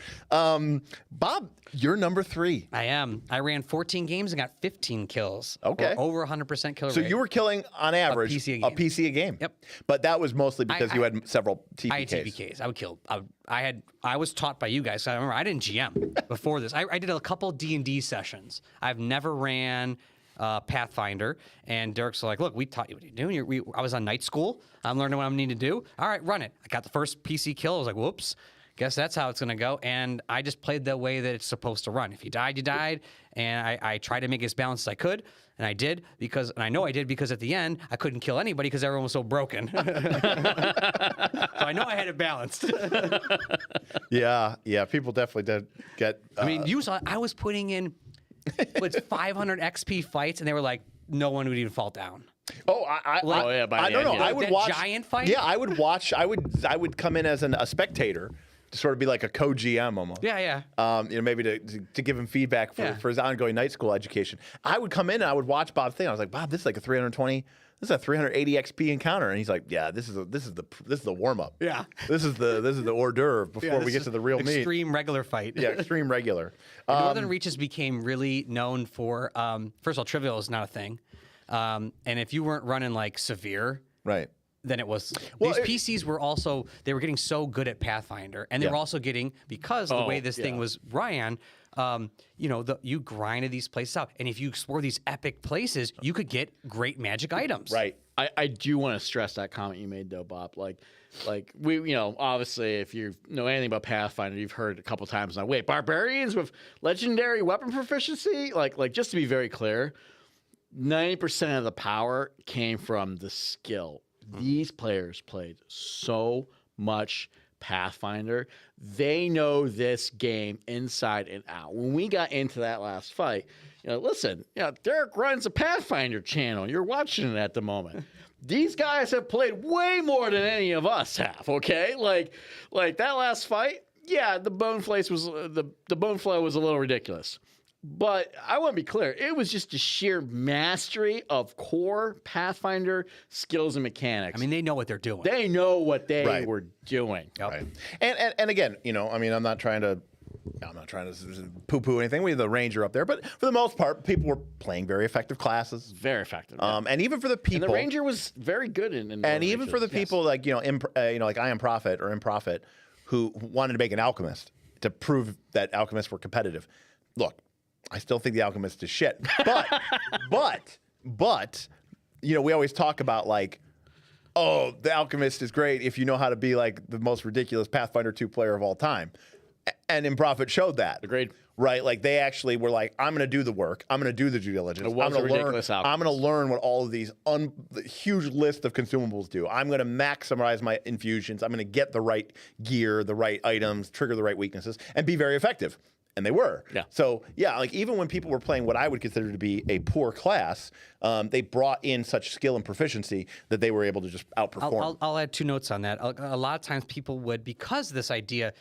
Bob, you're number 3. I am. I ran 14 games and got 15 kills. Okay. Over 100% kill rate. So you were killing, on average, a PC a game. Yep. But that was mostly because you had several TPKs. I had TPKs. I would kill. I was taught by you guys. I remember I didn't GM before this. I did a couple D&D sessions. I've never ran Pathfinder, and Derik's like, look, we taught you what you're doing. I was on night school. I'm learning what I need to do. All right, run it. I got the first PC kill. I was like, whoops. Guess that's how it's going to go. And I just played the way that it's supposed to run. If you died, you died. And I tried to make it as balanced as I could. And I did because at the end, I couldn't kill anybody because everyone was so broken. So I know I had it balanced. Yeah. People definitely did get... I mean, you saw I was putting in 500 XP fights, and they were like, no one would even fall down. Oh, I don't know. I would watch giant fight. Yeah, I would watch. I would come in as a spectator to sort of be like a co-GM almost. Yeah. Maybe to give him feedback for his ongoing night school education. I would come in and I would watch Bob's thing. I was like, Bob, this is like a 320. This is a 380 XP encounter, and he's like, "Yeah, this is the warm up. Yeah, this is the hors d'oeuvre before we get to the real meat. Extreme regular fight. Yeah, extreme regular. Northern Reaches became really known for first of all, trivial is not a thing, and if you weren't running like severe, right, then it was. These PCs were also getting so good at Pathfinder, and they were also getting because the way this thing was ran. You grinded these places out, and if you explore these epic places, you could get great magic items. Right. I do want to stress that comment you made, though, Bob. Like we, obviously, if you know anything about Pathfinder, you've heard a couple times now. Wait, barbarians with legendary weapon proficiency? Like just to be very clear, 90% of the power came from the skill. These players played so much Pathfinder. They know this game inside and out. When we got into that last fight, listen, Derik runs a Pathfinder channel. You're watching it at the moment. These guys have played way more than any of us have. Okay, like that last fight. Yeah, the bone flow was a little ridiculous. But I want to be clear. It was just a sheer mastery of core Pathfinder skills and mechanics. I mean, they know what they're doing. They know what they were doing. Yep. Right. And again, I'm not trying to poo-poo anything. We have the ranger up there, but for the most part, people were playing very effective classes. Very effective. And even for the people, and the ranger was very good in and even for the people like like I Am Prophet or Improfit, who wanted to make an alchemist to prove that alchemists were competitive. Look, I still think the alchemist is shit, but we always talk about like, oh, the alchemist is great if you know how to be like the most ridiculous Pathfinder 2 player of all time. And Improfit showed that. Agreed. Right? Like they actually were like, I'm going to do the work. I'm going to do the due diligence. I'm going to learn what all of these huge list of consumables do. I'm going to maximize my infusions. I'm going to get the right gear, the right items, trigger the right weaknesses, and be very effective. And they were. Yeah. So, yeah, like even when people were playing what I would consider to be a poor class, they brought in such skill and proficiency that they were able to just outperform. I'll add 2 notes on that. A lot of times people would, because this idea,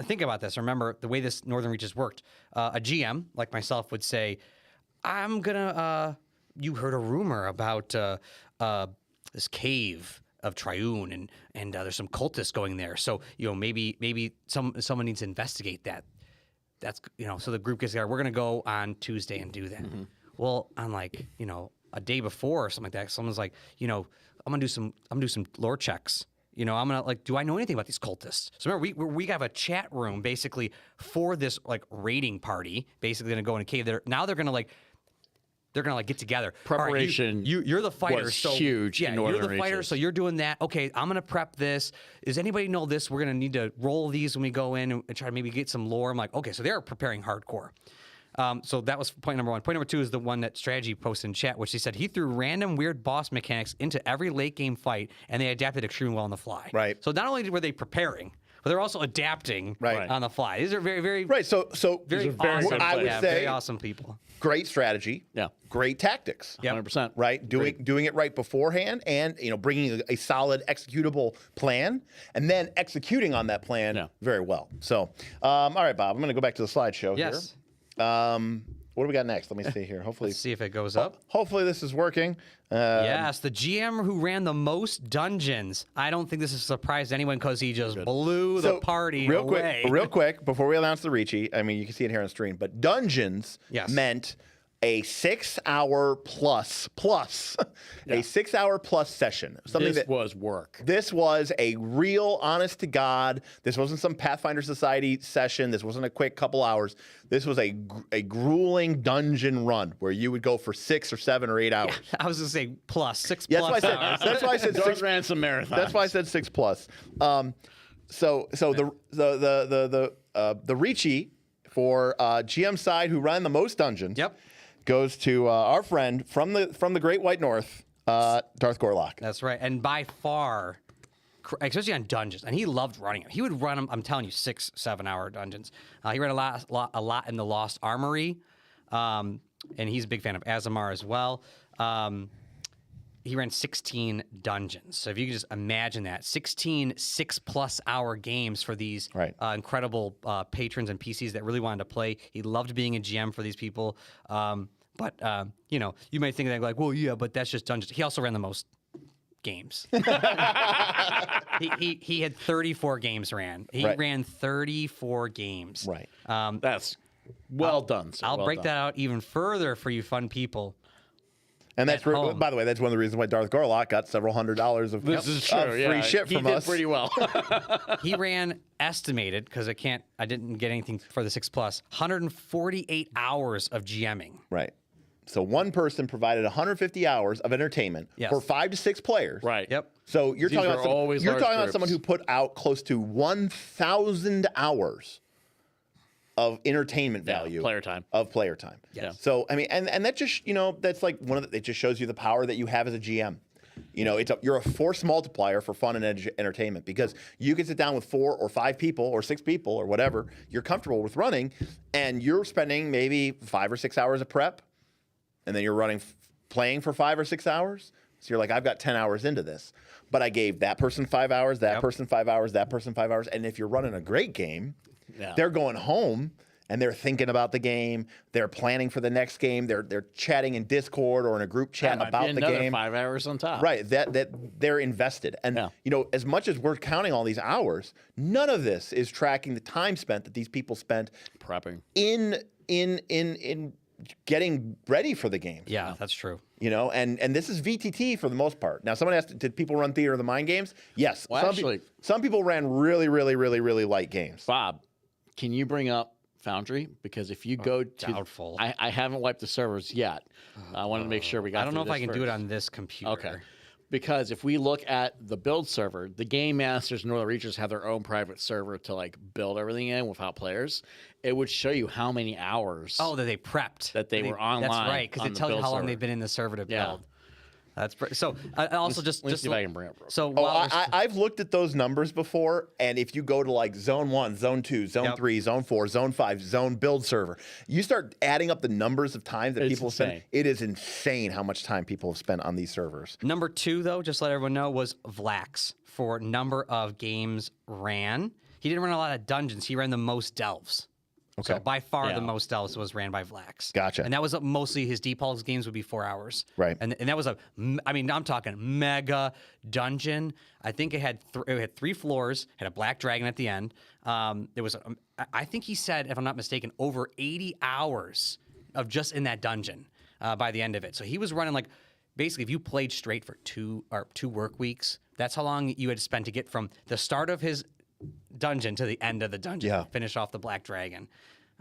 think about this. Remember the way this Northern Reaches worked. A GM like myself would say, I'm going to, you heard a rumor about this cave of Triune, and there's some cultists going there. So, maybe someone needs to investigate that. That's, so the group gets together. We're going to go on Tuesday and do that. Well, on like, a day before or something like that, someone's like, I'm going to do some lore checks. I'm going to do I know anything about these cultists? So remember, we have a chat room basically for this like raiding party, basically going to go in a cave there. Now they're going to get together. Preparation. All right, you're the fighter. was so huge Yeah, in you're Northern the fighter. Reaches. So you're doing that. Okay, I'm gonna prep this. Does anybody know this? We're gonna need to roll these when we go in and try to maybe get some lore. I'm like, okay, so they're preparing hardcore. So that was point number 1. Point number 2 is the one that Strategy posted in chat, which he said he threw random weird boss mechanics into every late game fight, and they adapted extremely well on the fly. Right. So not only were they preparing, but they're also adapting on the fly. These are very, very Right. So very very awesome. good I would yeah, say very awesome people. great strategy. Yeah. Great tactics. Yep. 100%. Right, doing it right beforehand, and bringing a solid executable plan, and then executing on that plan very well. So, all right, Bob, I'm going to go back to the slideshow Yes. here. What do we got next? Let me see here. Hopefully, Let's see if it goes up. hopefully this is working. Yes, the GM who ran the most dungeons. I don't think this is a surprise to anyone because he just blew the party real away. Real quick, before we announce the Reachie, I mean, you can see it here on stream, but dungeons meant a 6-hour plus a 6-hour plus session. Something This that was work. This was a real, honest to God. This wasn't some Pathfinder Society session. This wasn't a quick couple hours. This was a grueling dungeon run where you would go for 6 or 7 or 8 hours. Yeah, I was going to say plus, 6 Yeah, plus hours. that's why I said Dark 6. ran some marathons. That's why I said 6 plus. So the Reachie for GM side who ran the most dungeons. Yep. Goes to our friend from the Great White North, Darth Gorlock. That's right. And by far, especially on dungeons, and he loved running them. He would run them, I'm telling you, 6-7 hour dungeons. He ran a lot in the Lost Armory, and he's a big fan of Azamar as well. He ran 16 dungeons. So if you can just imagine that, 16 6+ hour games for these incredible patrons and PCs that really wanted to play. He loved being a GM for these people. But you might think that like, well, yeah, but that's just dungeons. He also ran the most games. he had 34 games ran. He ran 34 games. Right. That's well done. Sir. I'll well break done. that out even further for you fun people. And that's, home. by the way, that's one of the reasons why Darth Gorlock got several $100s of This is true. free shit He from did us. pretty well. He ran estimated, because I didn't get anything for the 6+, 148 hours of GMing. Right. So one person provided 150 hours of entertainment for 5 to 6 players. Right. Yep. So you're These talking are always large about someone who groups. put out close to 1,000 hours of entertainment value, player time. Yeah. So I mean, and that just that's like it just shows you the power that you have as a GM. You're a force multiplier for fun and entertainment, because you can sit down with 4 or 5 people or 6 people or whatever you're comfortable with running, and you're spending maybe 5 or 6 hours of prep, and then you're playing for 5 or 6 hours. So you're like, I've got 10 hours into this, but I gave that person 5 hours, that person 5 hours, that person 5 hours, and if you're running a great game, they're going home and they're thinking about the game. They're planning for the next game. They're chatting in Discord or in a group chat about the game. 5 hours on top. Right. That they're invested. And as much as we're counting all these hours, none of this is tracking the time spent that these people spent prepping in getting ready for the game. Yeah, that's true. And this is VTT for the most part. Now, someone asked, did people run Theater of the Mind games? Yes. Well, some people ran really, really, really, really light games. Bob, can you bring up Foundry? Because if you go to... Doubtful. I haven't wiped the servers yet. I wanted to make sure we got I don't know if I can do it first. on this computer. Okay. Because if we look at the build server, the game masters and Northern Reaches have their own private server to build everything in without players. It would show you how many hours. Oh, that they prepped. That they were online. That's right, because it tells you how long they've been in the server to build. So also Let me see if I can bring it up. So Oh, while I've looked at those numbers before, and if you go to like zone 1, zone 2, zone 3, zone 4, zone 5, zone build server, you start adding up the numbers of times that It's people insane. spend. It is insane how much time people have spent on these servers. Number 2, though, just to let everyone know, was Vlax for number of games ran. He didn't run a lot of dungeons. He ran the most delves. Okay. So by far Yeah. the most delves was ran by Vlax. Gotcha. And that was mostly his deep halls games would be 4 hours. Right. And that was I'm talking mega dungeon. I think it had 3 floors, had a black dragon at the end. There was, I think he said, if I'm not mistaken, over 80 hours of just in that dungeon by the end of it. So he was running like, basically, if you played straight for 2 work weeks, that's how long you had spent to get from the start of his dungeon to the end of the dungeon. Yeah. Finish off the black dragon.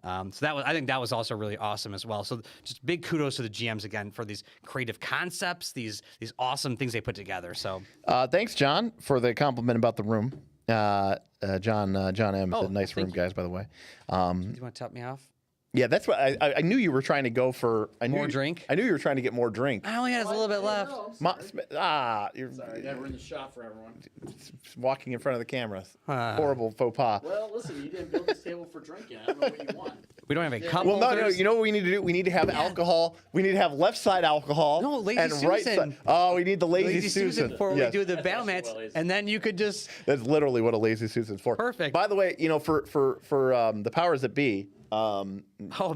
So I think that was also really awesome as well. So just big kudos to the GMs again for these creative concepts, these awesome things they put together. So Thanks, John, for the compliment about the room. John M. said, nice room, thank you. guys, by the way. do you want to top me off? Yeah, that's what I knew you were trying to go for. More drink? I knew you were trying to get more drink. I only had a little bit left. You're Sorry, never in the shop for everyone. walking in front of the camera. Horrible faux pas. Well, listen, you didn't build this table for drinking. I don't know what you want. We don't have a cup Well, no. holders. You know what we need to do? We need to have alcohol. We need to have left side alcohol. No, Lazy and right Susan. side. Oh, we need the lazy, Lazy Susan before Yes. we do the That's battle actually mats, what lazy and then you could just. That's literally what a lazy Susan's for. Perfect. By the way, for the powers that be. Oh,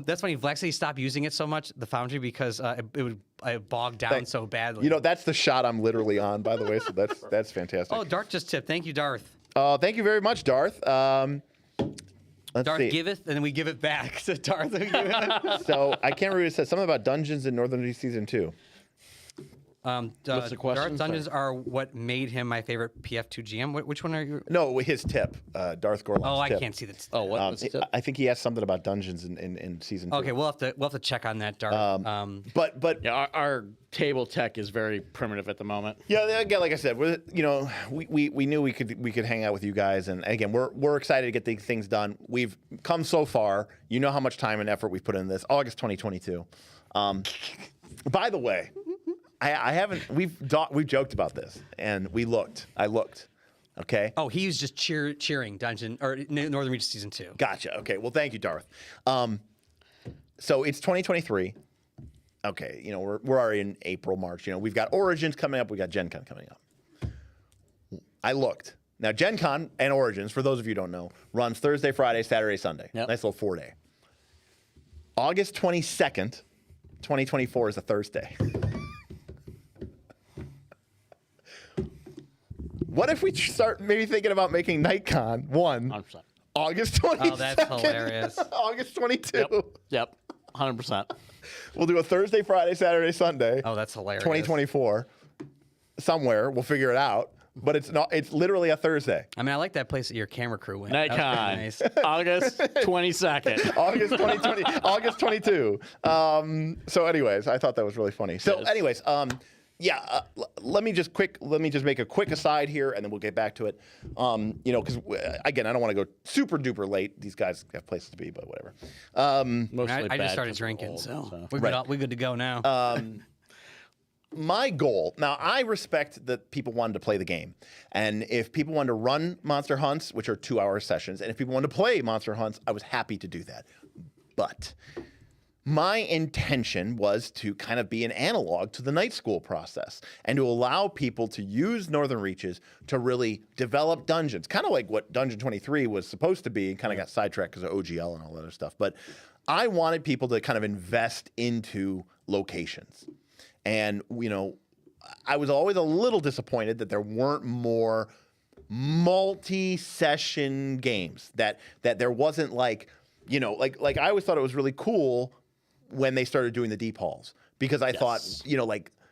that's funny. Vlaxy stopped using it so much, the foundry, because it would bog down so badly. That's the shot I'm literally on, by the way. So that's fantastic. Oh, Darth just tipped. Thank you, Darth. Thank you very much, Darth. Let's Darth see. giveth, and then we give it back to Darth. So I can't remember. It said something about dungeons in Northern Reach Season 2. What's the question? Darth dungeons are what made him my favorite PF2 GM. Which one are you? No, his tip, Darth Gorlon's Oh, I tip. can't see that. Oh, what? What's the tip? I think he asked something about dungeons in Season 2. Okay, we'll have to check on that, Darth. But Yeah, our table tech is very primitive at the moment. yeah, again, like I said, we knew we could hang out with you guys, and again, we're excited to get these things done. We've come so far. You know how much time and effort we've put in this. August 2022. By the way, I haven't. We've joked about this, and I looked. Okay. Oh, he was just cheering Dungeon or Northern Reach Season 2. Gotcha. Okay. Well, thank you, Darth. So it's 2023. Okay. We're already in April, March. We've got Origins coming up. We got Gen Con coming up. I looked. Now, Gen Con and Origins, for those of you who don't know, runs Thursday, Friday, Saturday, Sunday. Yep. Nice little 4-day. August 22nd, 2024 is a Thursday. What if we start maybe thinking about making NightCon 1 100%. August 22nd? Oh, that's hilarious. August 22. Yep. 100%. We'll do a Thursday, Friday, Saturday, Sunday. Oh, that's hilarious. 2024. Somewhere we'll figure it out, but it's not. It's literally a Thursday. I mean, I like that place that your camera crew went. That was pretty NightCon, nice. August 22nd. August 2020. August 22. So, anyways, I thought that was really funny. So, Yes. anyways, let me just make a quick aside here, and then we'll get back to it. Because again, I don't want to go super duper late. These guys have places to be, but whatever. Mostly I bad just started 'cause we're drinking, old, so Right. we're good to go now. My goal now, I respect that people wanted to play the game, and if people wanted to run monster hunts, which are 2-hour sessions, and if people wanted to play monster hunts, I was happy to do that. But my intention was to kind of be an analog to the night school process and to allow people to use Northern Reaches to really develop dungeons, kind of like what Dungeon 23 was supposed to be, and kind of got sidetracked because of OGL and all that other stuff. But I wanted people to kind of invest into locations. And, I was always a little disappointed that there weren't more multi-session games, that there wasn't like I always thought it was really cool when they started doing the deep halls, because I thought,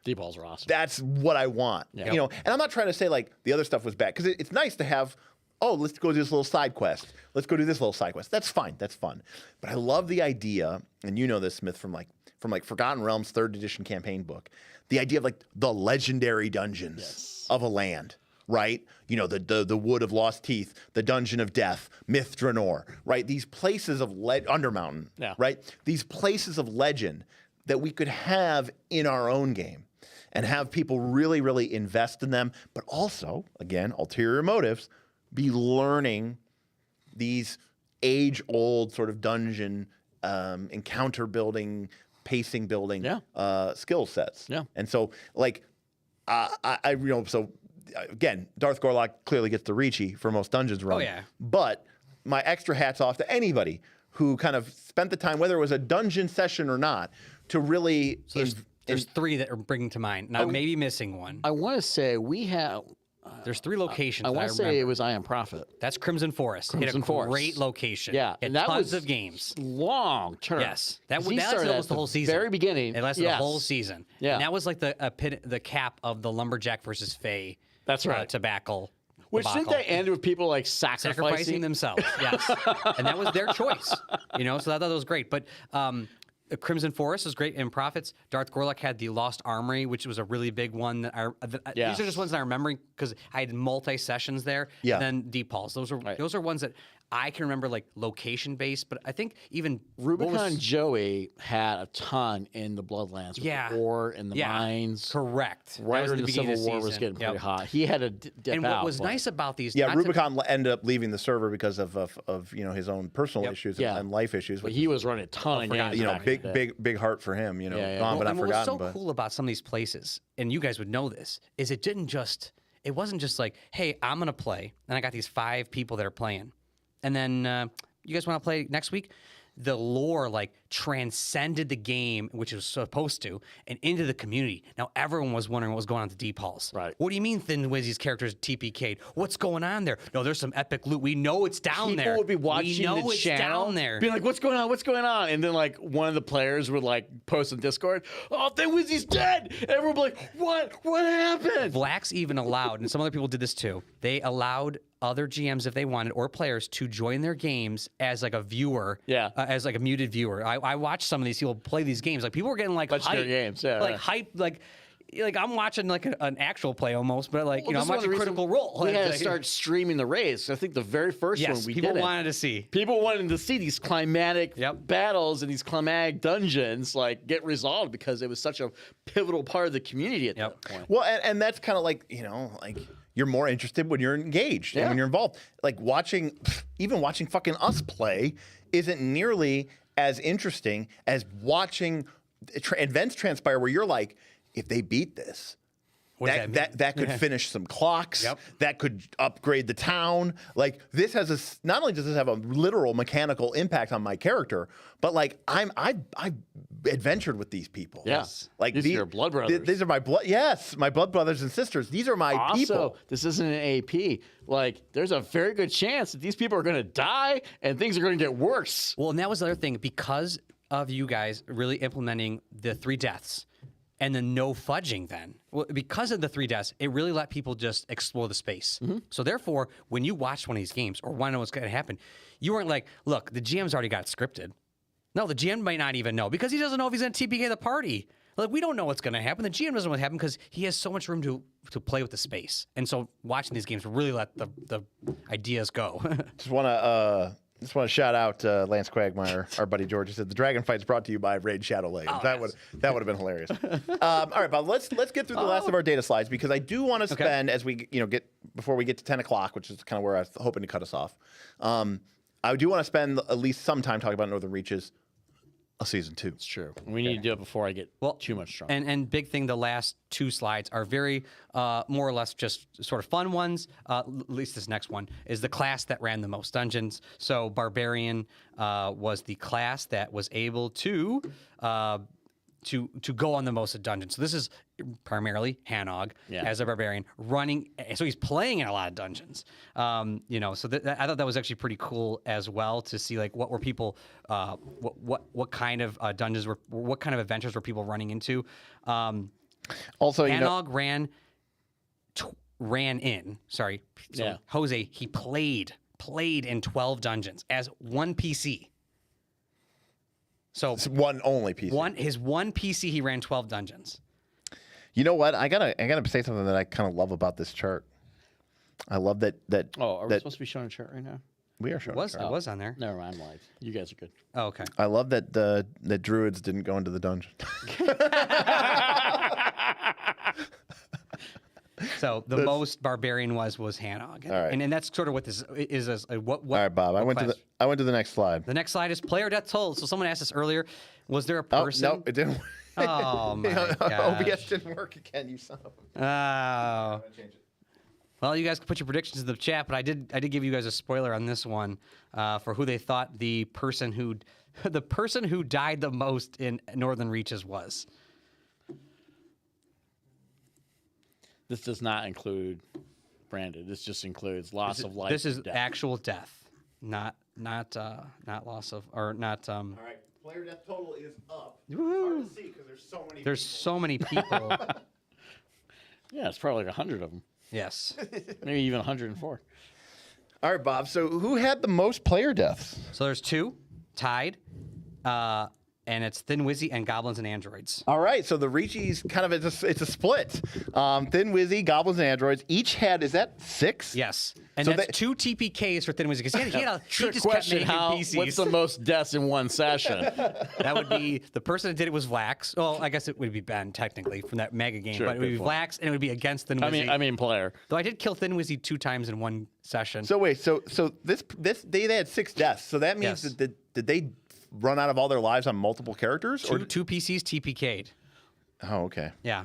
Deep balls are awesome. that's what I want. Yeah. And I'm not trying to say like the other stuff was bad, because it's nice to have, let's go do this little side quest. Let's go do this little side quest. That's fine. That's fun. But I love the idea, and you know this, Smith, from Forgotten Realms 3rd edition campaign book, the idea of like the legendary dungeons of a land, right? The Wood of Lost Teeth, the Dungeon of Death, Myth Draenor, right? These places of Undermountain, Yeah. right? These places of legend that we could have in our own game. and have people really, really invest in them, but also, again, ulterior motives, be learning these age-old sort of dungeon encounter building, pacing building skill sets. Yeah. And so, like, so again, Darth Gorlock clearly gets the Reachie for most dungeons run. Oh, yeah. But my extra hat's off to anybody who kind of spent the time, whether it was a dungeon session or not, to really. So there's three that are bringing to mind. Now, maybe missing one. I want to say we have. There's three locations. I want to say remember. it was I Am Prophet. That's Crimson Forest. Crimson It had a Forest. great location. Yeah, It and that tons was of games. Long term. Yes, that He lasted started almost at the whole season. Very beginning. It lasted the whole season. Yeah. And that was like the cap of the Lumberjack versus Fae. That's right. Tobacco. Which didn't they end with people like Sacrificing themselves. Yes, and that was their choice. So I thought that was great. But Crimson Forest was great in Prophets. Darth Gorlock had the Lost Armory, which was a really big one. These are just ones that I'm remembering because I had multi-sessions there. Yeah. And then Deep Halls. Those are ones that I can remember, like, location-based. But I think even Rubicon Joey had a ton in the Bloodlands. With the ore and the mines. Correct. Right That when was the beginning Civil of War was season. getting pretty hot. He had to dip And out. what was nice about these... Yeah, not to- Rubicon ended up leaving the server because of his own personal issues and life issues. But he was running a ton of games. Big heart for him. Gone but not and what was forgotten. so cool about some of these places, and you guys would know this, is it wasn't just like, hey, I'm gonna play, and I got these 5 people that are playing, and then you guys want to play next week? The lore transcended the game, which it was supposed to, and into the community. Now everyone was wondering what was going on at the Deep Halls. Right. What do you mean Thin Wizzy's characters TPK'd? What's going on there? No, there's some epic loot. We know it's down there. People would be watching we know the it's channel, down there. being like, "What's going on? What's going on?" And then one of the players would post on Discord, "Oh, Thin Wizzy's dead!" And everyone would be like, "What? What happened?" Blacks even allowed, and some other people did this too. They allowed other GMs, if they wanted, or players to join their games as a viewer, as a muted viewer. I watched some of these people play these games. People were getting Legendary games, hype, I'm watching an actual play almost, but I'm this is one of watching the Critical Role. We had to start streaming the raids. I think the very first one we people did wanted to see. People wanted to see these climatic battles and these climatic dungeons get resolved because it was such a pivotal part of the community at that point. Well, and that's kind of you're more interested when you're engaged and when you're involved. Watching fucking us play isn't nearly as interesting as watching events transpire where you're like, if they beat this, that could finish some clocks. That could upgrade the town. This has not only does this have a literal mechanical impact on my character, but I've adventured with these people. Yes, these are your blood brothers. These are my blood. Yes, my blood brothers and sisters. These are my people. This isn't an AP. There's a very good chance that these people are going to die and things are going to get worse. Well, and that was the other thing because of you guys really implementing the 3 deaths. And the no fudging then. Well, because of the 3 deaths, it really let people just explore the space. So therefore, when you watched one of these games or want to know what's going to happen, you weren't like, look, the GM's already got it scripted. No, the GM might not even know because he doesn't know if he's going to TPK the party. We don't know what's going to happen. The GM doesn't know what happened because he has so much room to play with the space. And so watching these games really let the ideas go. Just want to shout out Lance Quagmire, our buddy George. He said the Dragon Fight's brought to you by Raid Shadow Legends. That would have been hilarious. All right, Bob. Let's get through the last of our data slides because I do want to spend as we get before we get to 10 o'clock, which is kind of where I was hoping to cut us off. I do want to spend at least some time talking about Northern Reaches. A season 2. It's true. We need to do it before I get too much strong. And big thing, the last 2 slides are very more or less just sort of fun ones. At least this next one is the class that ran the most dungeons. So Barbarian was the class that was able to go on the most dungeons. So this is primarily Hanog as a barbarian running. So he's playing in a lot of dungeons. So I thought that was actually pretty cool as well to see what were people, what kind of dungeons what kind of adventures were people running into. Also, Hanog ran in. Sorry, so Jose he played in 12 dungeons as one PC. So it's one only PC. His one PC, he ran 12 dungeons. You know what? I gotta say something that I kind of love about this chart. I love that. Are we supposed to be showing a chart right now? We are showing. It was on there. Never mind, live. You guys are good. Oh, okay. I love that the druids didn't go into the dungeon. So the most barbarian was Hanog. All right. And that's sort of what this is. What All right, Bob. I went to the next slide. The next slide is player death toll. So someone asked us earlier, was there a Oh, person? no, it didn't. Oh, my gosh. OBS didn't work again. You son of a. Oh. Well, you guys can put your predictions in the chat, but I did give you guys a spoiler on this one for who they thought the person who died the most in Northern Reaches was. This does not include branded. This just includes loss of life. This is death. actual death, not loss of or not. All right, player death total is up. Woo-hoo. Hard to see because there's so many. There's so many people. Yeah, it's probably like 100 of them. Yes. Maybe even 104. All right, Bob. So who had the most player deaths? So there's two tied, and it's Thin Wizzy and Goblins and Androids. All right, so the Reachies kind of it's a split. Thin Wizzy, Goblins, and Androids each had, is that 6? Yes, and So that's 2 TPKs for Thin Wizzy because he Trick just question: kept making How? PCs. What's the most deaths in one session? That would be the person that did it was Vlax. Well, I guess it would be Ben technically from that mega game, Sure, but it would be good point. Vlax and it would be against Thin Wizzy. I mean, player. Though I did kill Thin Wizzy 2 times in one session. So wait, so this they had 6 deaths. So that means Yes. that did they run out of all their lives on multiple characters? two PCs TPK'd. Oh, okay. Yeah.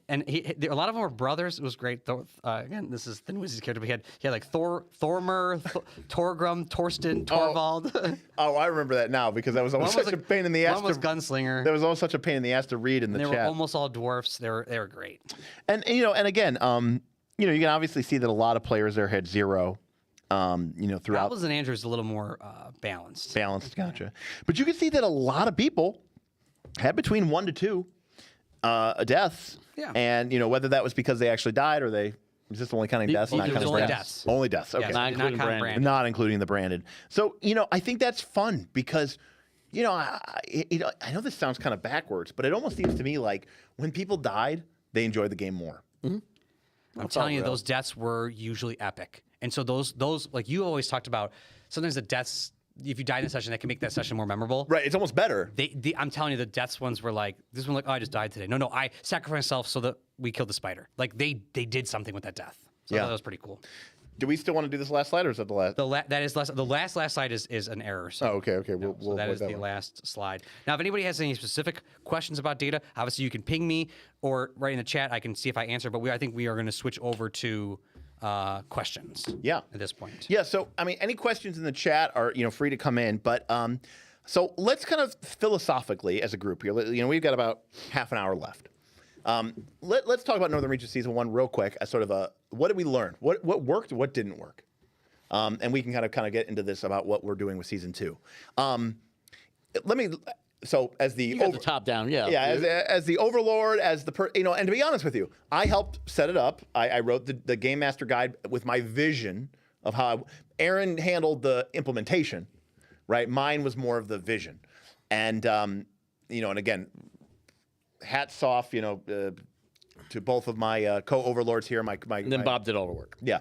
And a lot of them were brothers. It was great. Again, this is Thin Wizzy's character. But he had like Thormer, Torgrim, Torsten, Torvald. Oh, I remember that now because that was always such a pain in the ass. One was Gunslinger. That was always such a pain in the ass to read in the They chat. were almost all dwarfs. They were great. And and again, you can obviously see that a lot of players there had 0. Throughout Goblins and Andrews a little more balanced. balanced, gotcha. But you can see that a lot of people had between 1 to 2 deaths. Yeah. And whether that was because they actually died or they was just only counting deaths, not it was counting only branded. deaths. Only deaths. Okay. Yes, Not not including count branded. branded. Not including the branded. So, I think that's fun because, I know this sounds kind of backwards, but it almost seems to me like when people died, they enjoyed the game more. I'm telling you, those deaths were usually epic. And so those like you always talked about, sometimes the deaths, if you died in a session, that can make that session more memorable. Right. It's almost better. I'm telling you, the deaths ones were like, this one like, oh, I just died today. No, I sacrificed myself so that we killed the spider. Like they did something with that death. So Yeah. that was pretty cool. Do we still want to do this last slide or is that the last? The last slide is an error. So. Oh, okay. We'll So that avoid is the one. last slide. Now, if anybody has any specific questions about data, obviously you can ping me or write in the chat. I can see if I answer. But I think we are going to switch over to questions. Yeah. At this point. Yeah, so any questions in the chat are free to come in, but so let's kind of philosophically as a group here. We've got about half an hour left. Let's talk about Northern Reaches Season 1 real quick as sort of what did we learn? What worked? What didn't work? And we can kind of get into this about what we're doing with Season 2. So as the You got the top down, yeah. as the overlord, as the and to be honest with you, I helped set it up. I wrote the game master guide with my vision of how Aaron handled the implementation, right? Mine was more of the vision, and and again, hats off, to both of my co-overlords here. And then Bob did all the work. Yeah,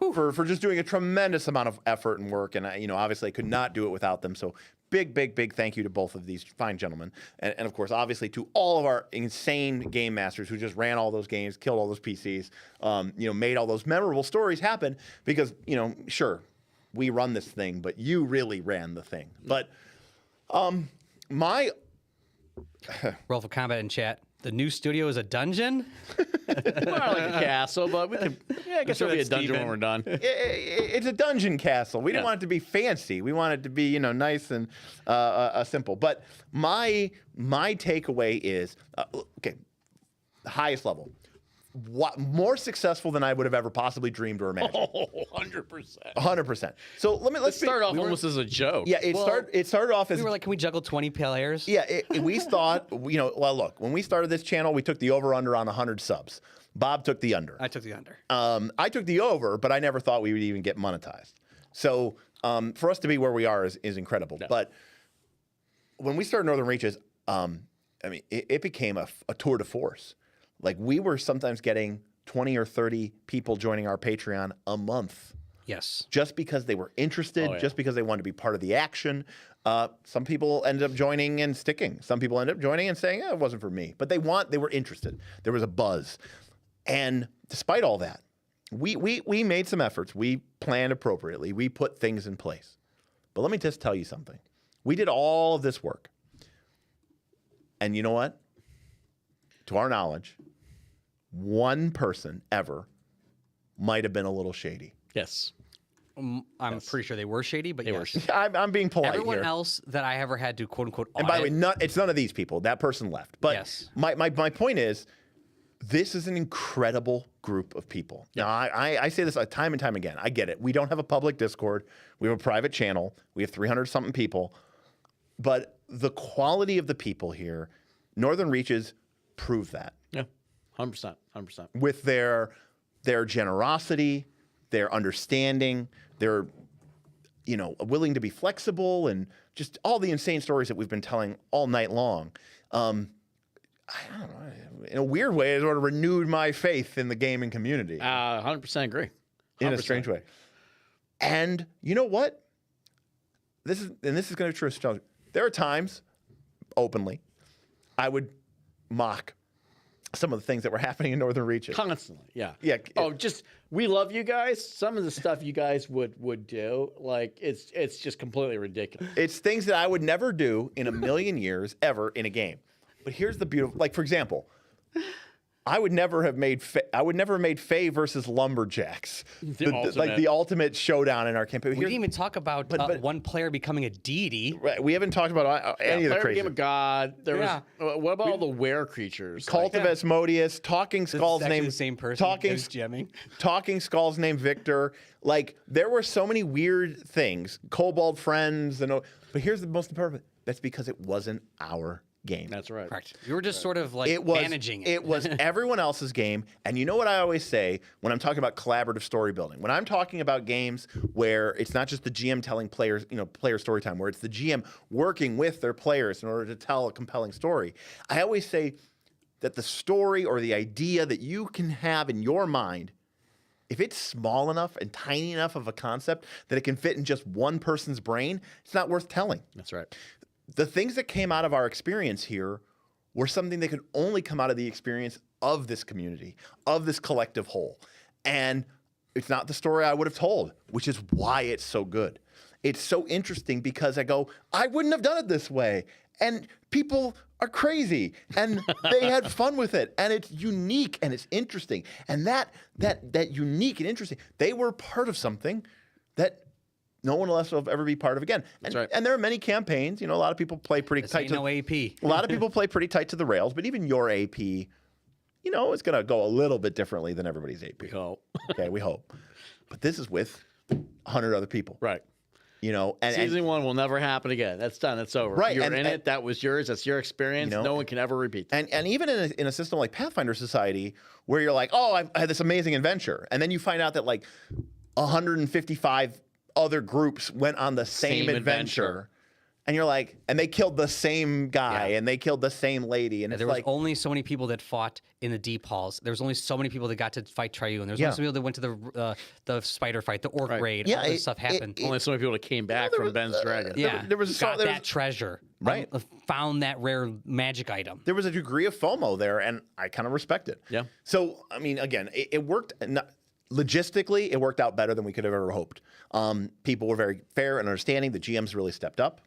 for just doing a tremendous amount of effort and work, and obviously I could not do it without them. So big thank you to both of these fine gentlemen, and of course obviously to all of our insane game masters who just ran all those games, killed all those PCs, made all those memorable stories happen. Because sure, we run this thing, but you really ran the thing. But my Roll for combat in chat. The new studio is a dungeon. More like a castle, but we can, I guess sure it'll be a that's dungeon Steven. when we're done. it's a dungeon castle. We didn't Yeah. want it to be fancy. We want it to be, nice and simple. But my takeaway is, okay, the highest level. What more successful than I would have ever possibly dreamed or imagined. Oh, 100%. 100%. So let's Start off almost as a joke. Yeah, it started off as We were like, can we juggle 20 players? yeah. We thought, well, look, when we started this channel, we took the over under on 100 subs. Bob took the under. I took the under. I took the over, but I never thought we would even get monetized. So for us to be where we are is incredible. Yeah. But when we started Northern Reaches, it became a tour de force. Like we were sometimes getting 20 or 30 people joining our Patreon a month. Yes. Just because they were interested, Oh, yeah. just because they wanted to be part of the action. Some people ended up joining and sticking. Some people ended up joining and saying, it wasn't for me. But they were interested. There was a buzz. And despite all that, we made some efforts. We planned appropriately. We put things in place. But let me just tell you something. We did all of this work. And you know what? To our knowledge, one person ever might have been a little shady. Yes. I'm pretty sure they were shady, but They yes. were shady. I'm being polite Everyone here. else that I ever had to quote unquote audit. And by the way, it's none of these people. That person left. But Yes. my point is, this is an incredible group of people. Now, I say this time and time again. I get it. We don't have a public Discord. We have a private channel. We have 300-something people. But the quality of the people here, Northern Reaches prove that. Yeah. 100%. 100%. With their generosity, their understanding, their willing to be flexible, and just all the insane stories that we've been telling all night long. I don't know, in a weird way, it sort of renewed my faith in the gaming community 100% agree. 100%. in a strange way. And you know what? This is going to be true. There are times, openly, I would mock some of the things that were happening in Northern Reaches. Constantly, yeah. Yeah. Oh, we love you guys. Some of the stuff you guys would do, like it's just completely ridiculous. It's things that I would never do in a million years ever in a game. But here's the beautiful, like, for example, I would never have made Faye versus Lumberjacks, the ultimate showdown in our campaign. We didn't even talk about but one player becoming a deity. Right, we haven't talked about any of the Player crazy. became a god. There was what about all the were creatures? Cult of Asmodeus, Talking Skull's actually name. the same person Talking, who's jamming. Talking Skull's name Victor. Like, there were so many weird things. Kobold friends, but here's the most important. That's because it wasn't our game. That's right. Correct. You were just sort of like managing it. It was everyone else's game. And you know what I always say when I'm talking about collaborative story building? When I'm talking about games where it's not just the GM telling players, player story time, where it's the GM working with their players in order to tell a compelling story, I always say that the story or the idea that you can have in your mind, if it's small enough and tiny enough of a concept that it can fit in just one person's brain, it's not worth telling. That's right. The things that came out of our experience here were something that could only come out of the experience of this community, of this collective whole. And it's not the story I would have told, which is why it's so good. It's so interesting because I wouldn't have done it this way. And people are crazy and they had fun with it. And it's unique and it's interesting. And that unique and interesting, they were part of something that no one else will ever be part of again. That's right. And there are many campaigns. A lot of people play pretty tight to no AP. A lot of people play pretty tight to the rails, but even your AP, it's going to go a little bit differently than everybody's AP. We hope. Okay, we hope. But this is with 100 other people. Right. And Season 1 will never happen again. That's done. It's over. Right, You're and- in and- it. That was yours. That's your experience. No one can ever repeat that. And even in a system like Pathfinder Society, where you're like, oh, I had this amazing adventure, and then you find out that like 155 other groups went on the same adventure. And you're like, and they killed the same guy, and they killed the same lady, and it's There was like only so many people that fought in the deep halls. There was only so many people that got to fight Triune. There was only so many people that went to the spider fight, the orc raid. Yeah, all this stuff happened. Only so many people that came back from Ben's Dragon. there was got that treasure. Right. Found that rare magic item. there was a degree of FOMO there, and I kind of respect it. Yeah. So I mean, again, it worked. Logistically, it worked out better than we could have ever hoped. People were very fair and understanding. The GMs really stepped up.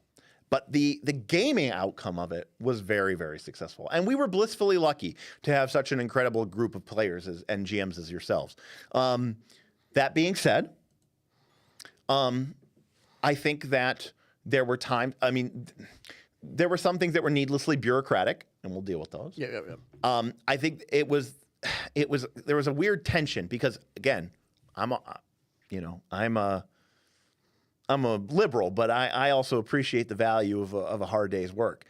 But the gaming outcome of it was very, very successful. And we were blissfully lucky to have such an incredible group of players and GMs as yourselves. That being said, I think that there were times, there were some things that were needlessly bureaucratic, and we'll deal with those. Yeah. I think there was a weird tension because, again, I'm a liberal, but I also appreciate the value of a hard day's work.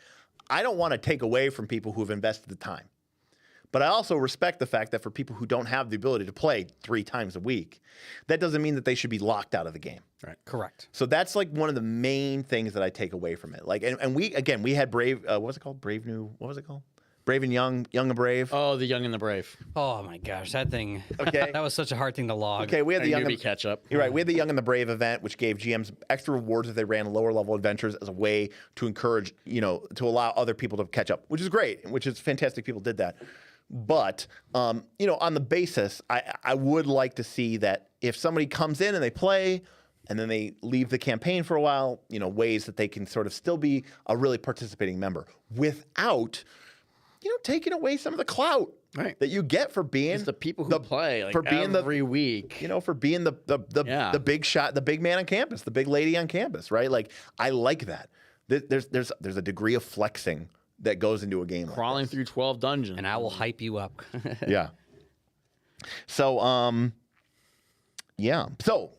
I don't want to take away from people who have invested the time, but I also respect the fact that for people who don't have the ability to play 3 times a week, that doesn't mean that they should be locked out of the game. Right. Correct. So that's like one of the main things that I take away from it. Like, and we had Brave. What was it called? Brave New. What was it called? Brave and Young and Brave. Oh, the Young and the Brave. Oh my gosh, that thing. Okay. That was such a hard thing to log. Okay, we had the Young and catch up. You're right. We had the Young and the Brave event, which gave GMs extra rewards if they ran lower level adventures as a way to encourage, to allow other people to catch up, which is great, which is fantastic. People did that. But you know, on the basis, I would like to see that if somebody comes in and they play and then they leave the campaign for a while, you know, ways that they can sort of still be a really participating member without, you know, taking away some of the clout that you get for being It's the people who play like for being every week. you know, for being the big shot, the big man on campus, the big lady on campus, right? Like, I like that. There's a degree of flexing that goes into a game. Crawling like through 12 dungeons. And I will hype you up. yeah. So yeah. So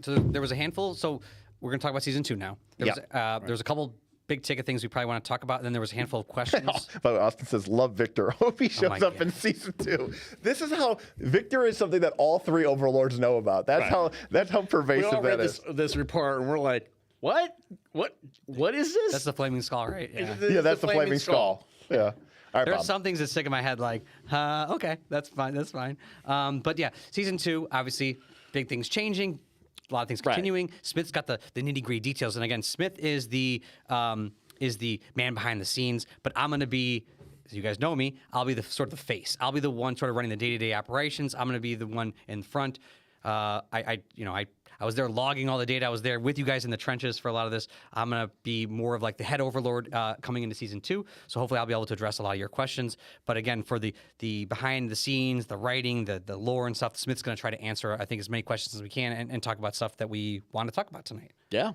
there was a handful. So we're going to talk about season 2 now. There's a couple big ticket things we probably want to talk about, and then there was a handful of questions. But Austin says, "Love Victor. Hope he shows up in season 2." This is how Victor is something that all 3 overlords know about. That's how we pervasive all that read is. this report, and we're like, what is this? That's the Flaming Skull, right? Yeah. Yeah, that's the flaming skull. Yeah. All right, There are Bob. some things that stick in my head, like, okay, that's fine, that's fine. But yeah, season 2, obviously, big things changing, a lot of things continuing. Smith's got the nitty gritty details, and again, Smith is the man behind the scenes. But I'm going to be, as you guys know me, I'll be the sort of the face. I'll be the one sort of running the day-to-day operations. I'm going to be the one in front. I was there logging all the data. I was there with you guys in the trenches for a lot of this. I'm going to be more of like the head overlord coming into season 2. So hopefully I'll be able to address a lot of your questions. But again, for the behind the scenes, the writing, the lore and stuff, Smith's going to try to answer, I think, as many questions as we can and talk about stuff that we want to talk about tonight. Yeah.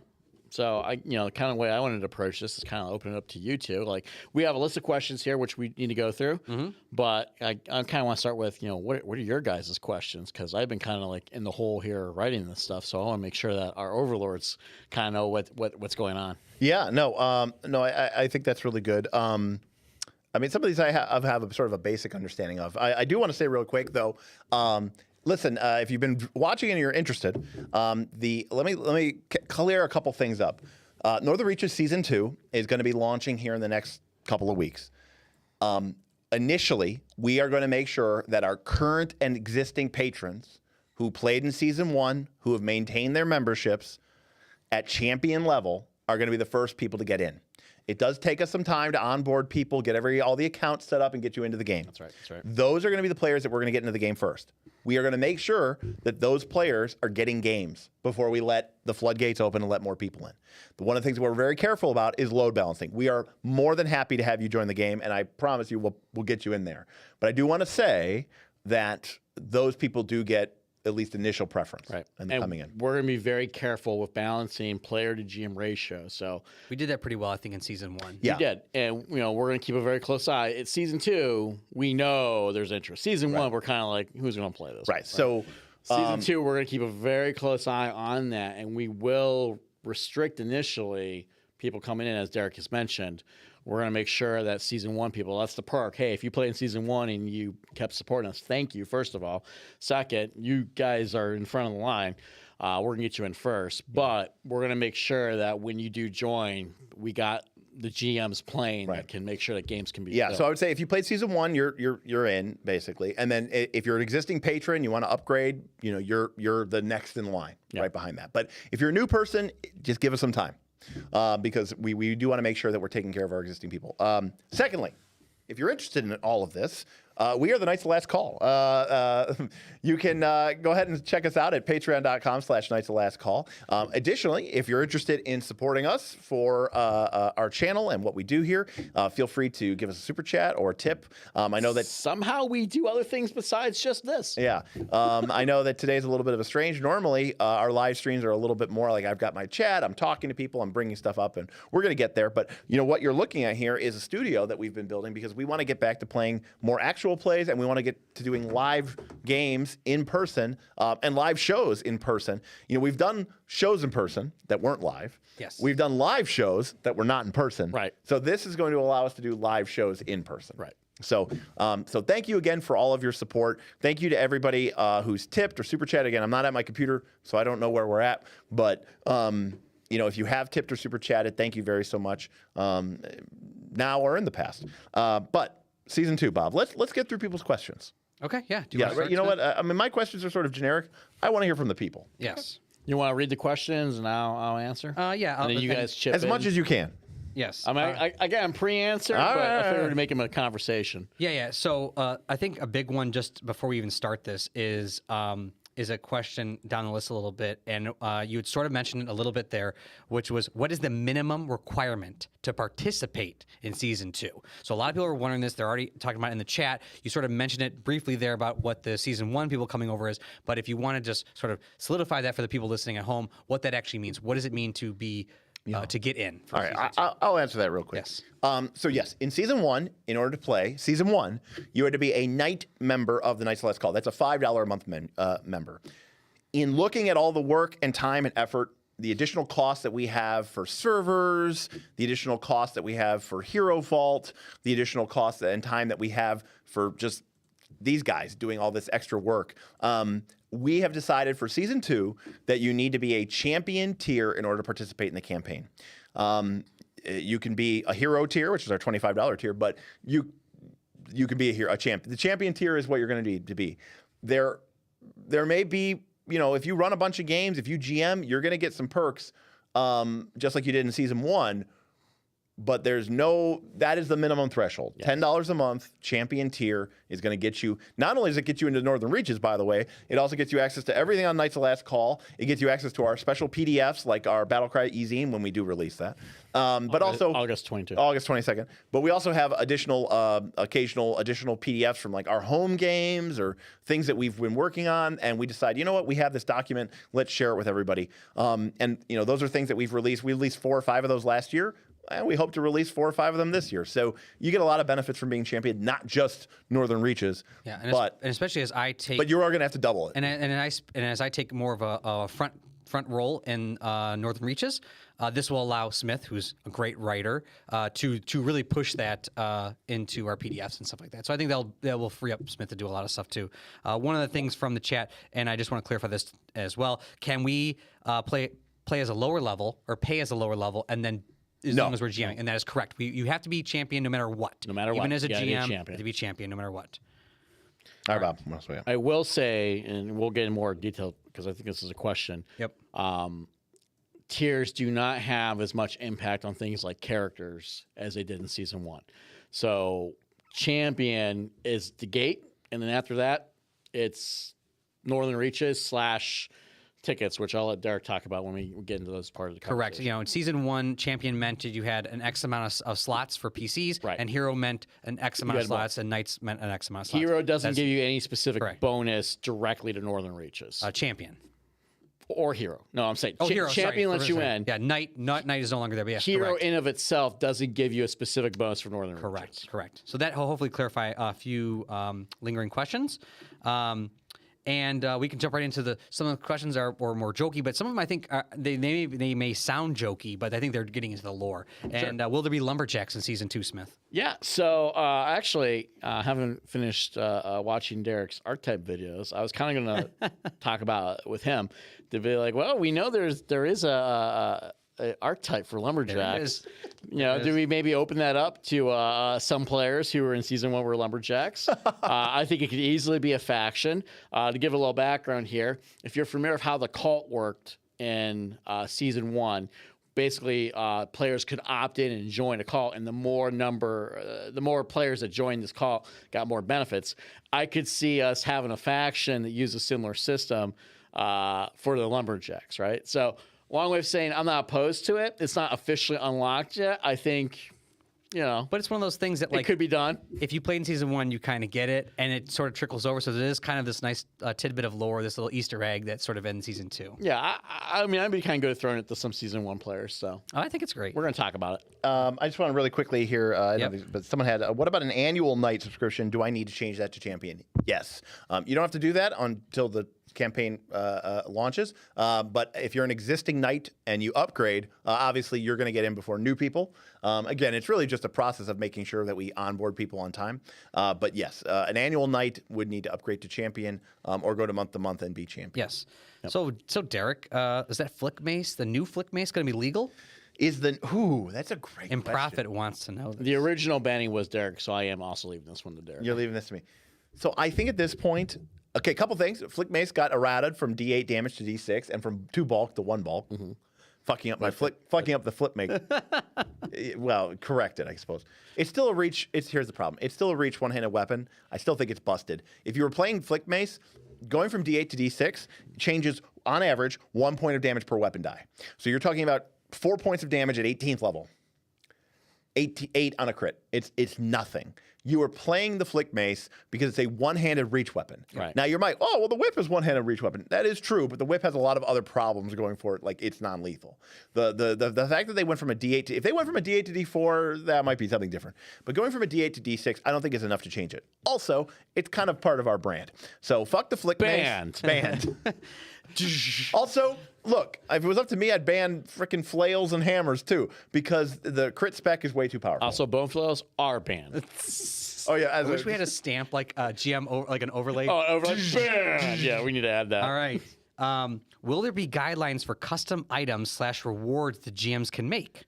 So the kind of way I wanted to approach this is kind of open it up to you two. Like, we have a list of questions here which we need to go through, but I kind of want to start with what are your guys' questions, because I've been kind of like in the hole here writing this stuff, so I want to make sure that our overlords kind of know what's going on. Yeah, no, I think that's really good. I mean, some of these I have a sort of a basic understanding of. I do want to say real quick though. Listen, if you've been watching and you're interested, let me clear a couple things up. Northern Reaches Season 2 is going to be launching here in the next couple of weeks. Initially, we are going to make sure that our current and existing patrons who played in Season 1, who have maintained their memberships at champion level, are going to be the first people to get in. It does take us some time to onboard people, get all the accounts set up, and get you into the game. That's right. Those are going to be the players that we're going to get into the game first. We are going to make sure that those players are getting games before we let the floodgates open and let more people in. But one of the things we're very careful about is load balancing. We are more than happy to have you join the game, and I promise you we'll get you in there. But I do want to say that those people do get at least initial preference and coming in. We're going to be very careful with balancing player to GM ratio. So we did that pretty well, I think, in season 1. Yeah. We did. And we're going to keep a very close eye. It's season 2, we know there's interest. Season 1, we're kind of like, who's going to play this? Right. So season 2, we're going to keep a very close eye on that, and we will restrict initially people coming in, as Derik has mentioned. We're going to make sure that season 1 people, that's the perk. Hey, if you played in season 1 and you kept supporting us, thank you, first of all. Second, you guys are in front of the line. We're going to get you in first. But we're going to make sure that when you do join, we got the GMs playing that can make sure that games can be filled. So I would say if you played season 1, you're in, basically. And then if you're an existing patron, you want to upgrade, you're the next in line right behind that. But if you're a new person, just give us some time. Because we do want to make sure that we're taking care of our existing people. Secondly, if you're interested in all of this, we are the Knights of Last Call. You can go ahead and check us out at patreon.com/Knights of Last Call. Additionally, if you're interested in supporting us for our channel and what we do here, feel free to give us a super chat or a tip. I know that somehow we do other things besides just this. Yeah. I know that today's a little bit of a strange. Normally, our live streams are a little bit more like I've got my chat, I'm talking to people, I'm bringing stuff up, and we're going to get there. But what you're looking at here is a studio that we've been building because we want to get back to playing more actual plays, and we want to get to doing live games in person and live shows in person. We've done shows in person that weren't live. Yes. We've done live shows that were not in person. Right. So this is going to allow us to do live shows in person. Right. So thank you again for all of your support. Thank you to everybody who's tipped or super chat. Again, I'm not at my computer, so I don't know where we're at. But if you have tipped or super chatted, thank you very so much. Now or in the past. But season 2, Bob. Let's get through people's questions. Okay. Yeah. You know what? I mean, my questions are sort of generic. I want to hear from the people. Yes. You want to read the questions and I'll answer? Yeah. And then you guys chip as in? much as you can. Yes. I mean, I'm pre-answered, but I figured to make him a conversation. Yeah. So I think a big one, just before we even start this, is a question down the list a little bit, and you had sort of mentioned it a little bit there, which was, what is the minimum requirement to participate in Season 2? So a lot of people are wondering this. They're already talking about it in the chat. You sort of mentioned it briefly there about what the Season 1 people coming over is, but if you want to just sort of solidify that for the people listening at home, what that actually means. What does it mean to be to get in? For All right, I'll answer that real quick. Yes. So yes, in Season 1, in order to play Season 1, you had to be a Knight member of the Knights of Last Call. That's a $5 a month member. In looking at all the work and time and effort, the additional costs that we have for servers, the additional costs that we have for Hero Vault, the additional costs and time that we have for just these guys doing all this extra work, we have decided for Season 2 that you need to be a champion tier in order to participate in the campaign. You can be a hero tier, which is our $25 tier, but you can be a champion. The champion tier is what you're going to need to be. There may be, if you run a bunch of games, if you GM, you're going to get some perks, just like you did in Season 1. But that is the minimum threshold. Yes. $10 a month, champion tier is going to get you, not only does it get you into Northern Reaches, by the way, it also gets you access to everything on Knights of Last Call. It gets you access to our special PDFs, like our Battlecry e-zine when we do release that. But also August 22nd. But we also have occasional additional PDFs from like our home games or things that we've been working on. And we decide, you know what, we have this document, let's share it with everybody. And those are things that we've released. We released 4 or 5 of those last year. And we hope to release 4 or 5 of them this year. So you get a lot of benefits from being champion, not just Northern Reaches. Yeah, and especially as I take. But you are going to have to double it. And as I take more of a front role in Northern Reaches, this will allow Smith, who's a great writer, to really push that into our PDFs and stuff like that. So I think that will free up Smith to do a lot of stuff too. One of the things from the chat, and I just want to clarify this as well: can we play as a lower level or pay as a lower level and then? As long as we're GMing, and that is correct. You have to be champion no matter what. No matter what. Even as a GM, you have to be champion no matter what. All right, Bob. What else we got? I will say, and we'll get in more detail because I think this is a question. Yep. Tiers do not have as much impact on things like characters as they did in Season 1. So champion is the gate, and then after that, it's Northern Reaches / tickets, which I'll let Derik talk about when we get into those part of the conversation. Correct. In Season 1, champion meant you had an X amount of slots for PCs, right. And hero meant an X amount of slots, and Knights meant an X amount of slots. Hero doesn't give you any specific bonus directly to Northern Reaches. Champion. Or hero. No, I'm saying hero, champion lets you in. Yeah, Knight is no longer there, but yes, hero correct. in of itself doesn't give you a specific bonus for Northern Reaches. Correct. So that will hopefully clarify a few lingering questions. And we can jump right into some of the questions are more jokey, but some of them I think they may sound jokey, but I think they're getting into the lore. And will there be lumberjacks in Season 2, Smith? Yeah. So actually, haven't finished watching Derik's archetype videos. I was kind of going to talk about it with him to be like, well, we know there is a archetype for lumberjacks. Do we maybe open that up to some players who were in Season 1 were lumberjacks? I think it could easily be a faction. To give a little background here, if you're familiar with how the cult worked in Season 1, basically players could opt in and join a cult, and the more players that joined this cult got more benefits. I could see us having a faction that used a similar system for the lumberjacks, right? So long way of saying I'm not opposed to it. It's not officially unlocked yet. I think, But it's one of those things that it could be done. If you played in Season 1, you kind of get it, and it sort of trickles over. So there is kind of this nice tidbit of lore, this little Easter egg that's sort of in Season 2. Yeah, I mean, I'd be kind of good at throwing it to some Season 1 players. So I think it's great. We're going to talk about it. I just want to really quickly here, but someone had, what about an annual Knight subscription? Do I need to change that to champion? Yes. You don't have to do that until the campaign launches, but if you're an existing Knight and you upgrade, obviously you're going to get in before new people. Again, it's really just a process of making sure that we onboard people on time. But yes, an annual Knight would need to upgrade to champion or go to month and be champion. Yes. Yep. So Derik, is that Flick Mace, the new Flick Mace, going to be legal? That's a great And question. Prophet wants to know this. The original banning was Derik, so I am also leaving this one to Derik. You're leaving this to me. So I think at this point, okay, a couple things. Flick Mace got errated from D8 damage to D6 and from 2 bulk to 1 bulk. Mm-hmm. fucking up the flip make. Well, correct it, I suppose. It's still a reach. Here's the problem. It's still a reach one-handed weapon. I still think it's busted. If you were playing flick mace, going from D8 to D6 changes on average 1 point of damage per weapon die. So you're talking about 4 points of damage at 18th level. 8 on a crit. It's nothing. You are playing the flick mace because it's a one-handed reach weapon. Right. Now you might, oh well, the whip is one-handed reach weapon. That is true, but the whip has a lot of other problems going for it. Like it's non-lethal. The fact that they went from a D8 to, if they went from a D8 to D4, that might be something different. But going from a D8 to D6, I don't think is enough to change it. Also, it's kind of part of our brand. So fuck the flick mace. Banned. Also, look, if it was up to me, I'd ban freaking flails and hammers too, because the crit spec is way too powerful. Also, bone flails are banned. Oh yeah, I wish we had a stamp like GM, like an overlay. Oh, overlay. Banned. Yeah, we need to add that. All right. Will there be guidelines for custom items / rewards the GMs can make?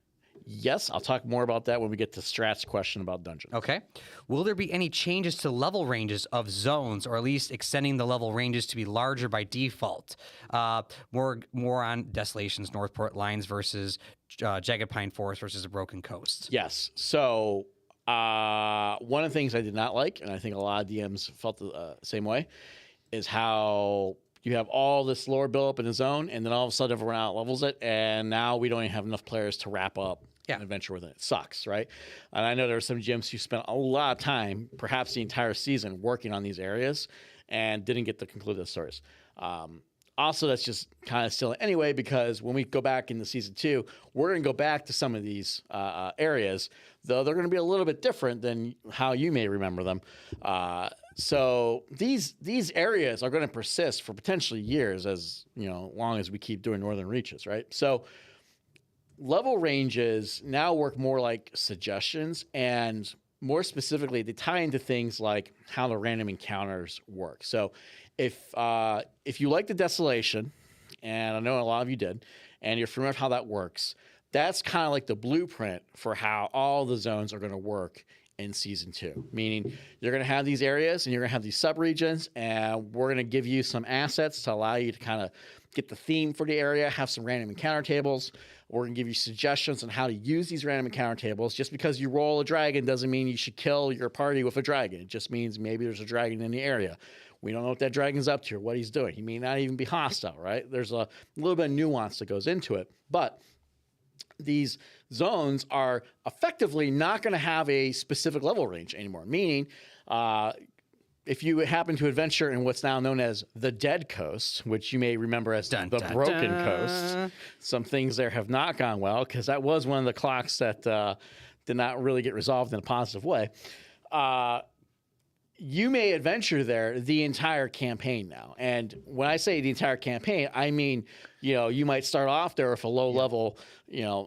Yes, I'll talk more about that when we get to Strat's question about dungeons. Okay. Will there be any changes to level ranges of zones, or at least extending the level ranges to be larger by default? More on Desolations, Northport Lines versus Jagged Pine Forest versus a Broken Coast. Yes. So one of the things I did not like, and I think a lot of DMs felt the same way, is how you have all this lore built up in a zone, and then all of a sudden everyone out levels it, and now we don't even have enough players to wrap up an adventure with it. It sucks, right? And I know there are some GMs who spent a lot of time, perhaps the entire season, working on these areas and didn't get to conclude those stories. Also, that's just kind of silly anyway, because when we go back into Season 2, we're going to go back to some of these areas, though they're going to be a little bit different than how you may remember them. So these areas are going to persist for potentially years, as long as we keep doing Northern Reaches, right? So level ranges now work more like suggestions, and more specifically, they tie into things like how the random encounters work. So if you like the Desolation, and I know a lot of you did, and you're familiar with how that works, that's kind of like the blueprint for how all the zones are going to work in Season 2. Meaning you're going to have these areas and you're going to have these subregions, and we're going to give you some assets to allow you to kind of get the theme for the area, have some random encounter tables. We're going to give you suggestions on how to use these random encounter tables. Just because you roll a dragon doesn't mean you should kill your party with a dragon. It just means maybe there's a dragon in the area. We don't know what that dragon's up to or what he's doing. He may not even be hostile, right? There's a little bit of nuance that goes into it. But these zones are effectively not going to have a specific level range anymore. Meaning, if you happen to adventure in what's now known as the Dead Coast, which you may remember as the Broken Coast, some things there have not gone well, because that was one of the clocks that did not really get resolved in a positive way. You may adventure there the entire campaign now. And when I say the entire campaign, I mean, you might start off there with a low level,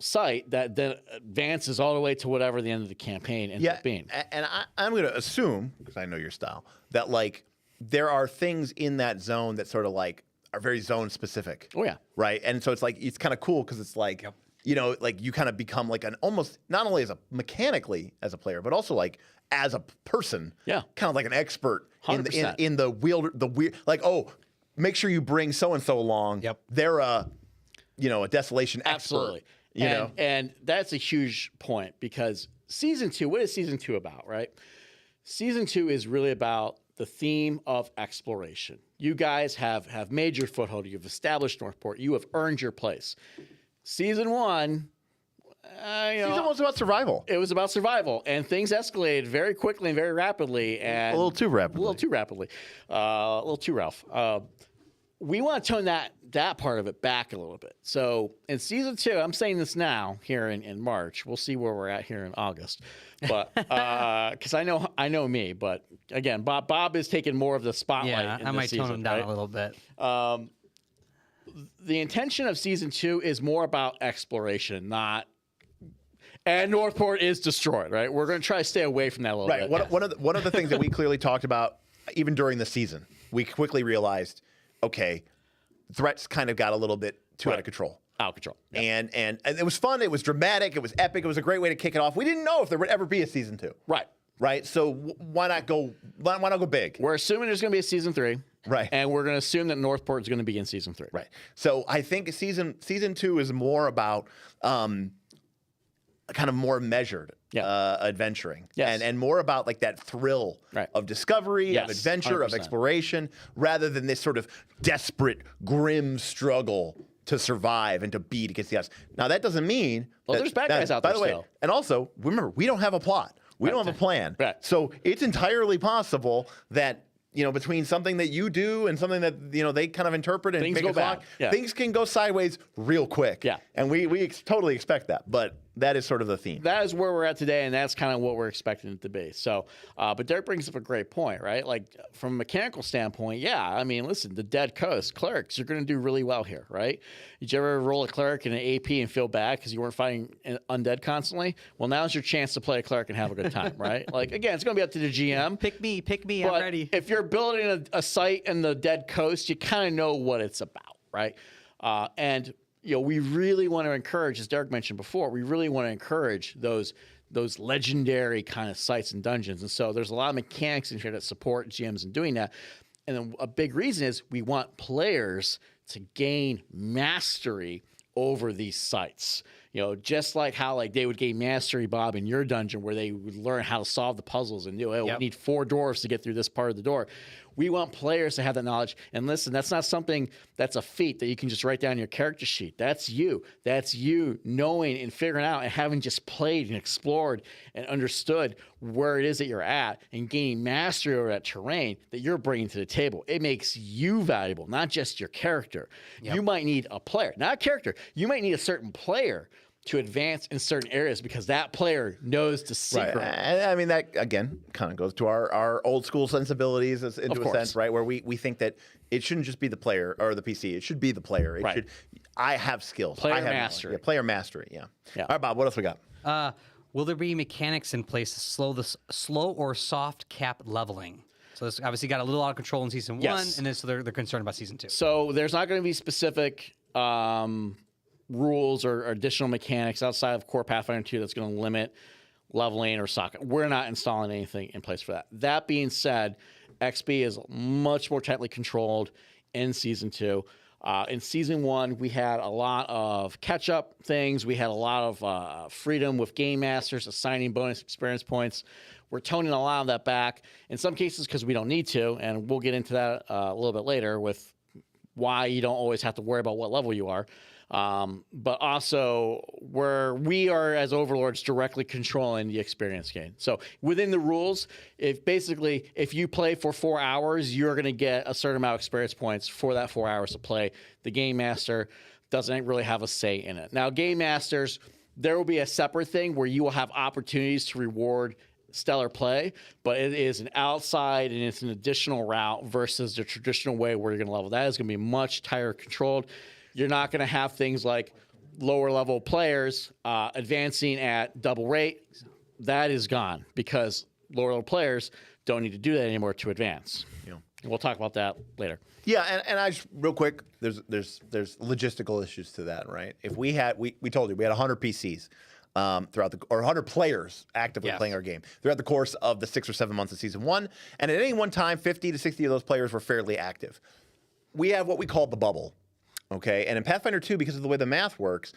site that then advances all the way to whatever the end of the campaign ends up being. And I'm going to assume, because I know your style, that like there are things in that zone that sort of like are very zone specific. Oh yeah. Right. And so it's like, it's kind of cool because it's like, like you kind of become like an almost not only as a mechanically as a player, but also like as a person, kind of like an expert in the weird, like, oh, make sure you bring so and so along. Yep, they're a Desolation expert. Absolutely, and that's a huge point, because Season 2. What is Season 2 about, right? Season 2 is really about the theme of exploration. You guys have made your foothold. You've established Northport. You have earned your place. Season 1. Season 1 was about survival. It was about survival, and things escalated very quickly and very rapidly, and a little too rapidly. A little too Ralph. We want to tone that part of it back a little bit. So in Season 2, I'm saying this now here in March. We'll see where we're at here in August, but because I know me. But again, Bob is taking more of the spotlight. Yeah, in I this might season, tone him down right? a little bit. The intention of Season 2 is more about exploration, not. And Northport is destroyed, right? We're going to try to stay away from that a little bit. Right. One of the things that we clearly talked about, even during the season, we quickly realized, okay, threats kind of got a little bit too out of control. Out of control. Yep. And it was fun. It was dramatic. It was epic. It was a great way to kick it off. We didn't know if there would ever be a Season 2. Right. Right. So why not go big? We're assuming there's going to be a Season 3. Right. And we're going to assume that Northport is going to be in season 3. Right. So I think season 2 is more about kind of more measured adventuring. Yes. And more about like that thrill of discovery, Yes, of adventure, 100%. of exploration, rather than this sort of desperate, grim struggle to survive and to beat against the odds. Now that doesn't mean there's bad guys out by there the way, still. And also, remember, we don't have a plot. We don't have a plan. Right. So it's entirely possible that between something that you do and something that they kind of interpret and Things make go a clock, bad. Yeah. things can go sideways real quick. Yeah. And we totally expect that, but that is sort of the theme. That is where we're at today, and that's kind of what we're expecting it to be. So, but Derik brings up a great point, right? Like from a mechanical standpoint, I mean, listen, the Dead Coast clerics, you're going to do really well here, right? Did you ever roll a cleric in an AP and feel bad because you weren't fighting undead constantly? Well, now's your chance to play a cleric and have a good time, right? Like again, it's going to be up to the GM. Pick me, But I'm ready. if you're building a site in the Dead Coast, you kind of know what it's about, right? And we really want to encourage, as Derik mentioned before, we really want to encourage those legendary kind of sites and dungeons. And so there's a lot of mechanics in here that support GMs in doing that. And then a big reason is we want players to gain mastery over these sites. Just like how they would gain mastery, Bob, in your dungeon where they would learn how to solve the puzzles and we need 4 dwarves to get through this part of the door. We want players to have that knowledge. And listen, that's not something that's a feat that you can just write down in your character sheet. That's you. That's you knowing and figuring out and having just played and explored and understood where it is that you're at and gaining mastery over that terrain that you're bringing to the table. It makes you valuable, not just your character. Yep. You might need a player, not a character. You might need a certain player to advance in certain areas because that player knows the secret. Right. I mean, that, again, kind of goes to our old school sensibilities into a sense, right? Where we think that it shouldn't just be the player or the PC. It should be the player. It should. I have skills. Player I have mastery. Player mastery, yeah. All right, Bob, what else we got? Will there be mechanics in place to slow or soft cap leveling? So this obviously got a little out of control in season 1, and then so they're concerned about season 2. So there's not going to be specific rules or additional mechanics outside of core Pathfinder 2 that's going to limit leveling or socket. We're not installing anything in place for that. That being said, XP is much more tightly controlled in season 2. In season 1, we had a lot of catch-up things. We had a lot of freedom with game masters assigning bonus experience points. We're toning a lot of that back in some cases because we don't need to, and we'll get into that a little bit later with why you don't always have to worry about what level you are. But also where we are as overlords directly controlling the experience gain. So within the rules, if you play for 4 hours, you're going to get a certain amount of experience points for that 4 hours to play. The game master doesn't really have a say in it. Now, game masters, there will be a separate thing where you will have opportunities to reward stellar play, but it is an outside and it's an additional route versus the traditional way where you're going to level. That is going to be much tighter controlled. You're not going to have things like lower level players advancing at double rate. That is gone because lower level players don't need to do that anymore to advance. Yeah. And we'll talk about that later. Yeah, and I just real quick, there's logistical issues to that, right? If we told you we had 100 PCs throughout or 100 players actively playing our game throughout the course of the 6 or 7 months of season 1, and at any one time, 50 to 60 of those players were fairly active. We have what we call the bubble. Okay, and in Pathfinder 2, because of the way the math works,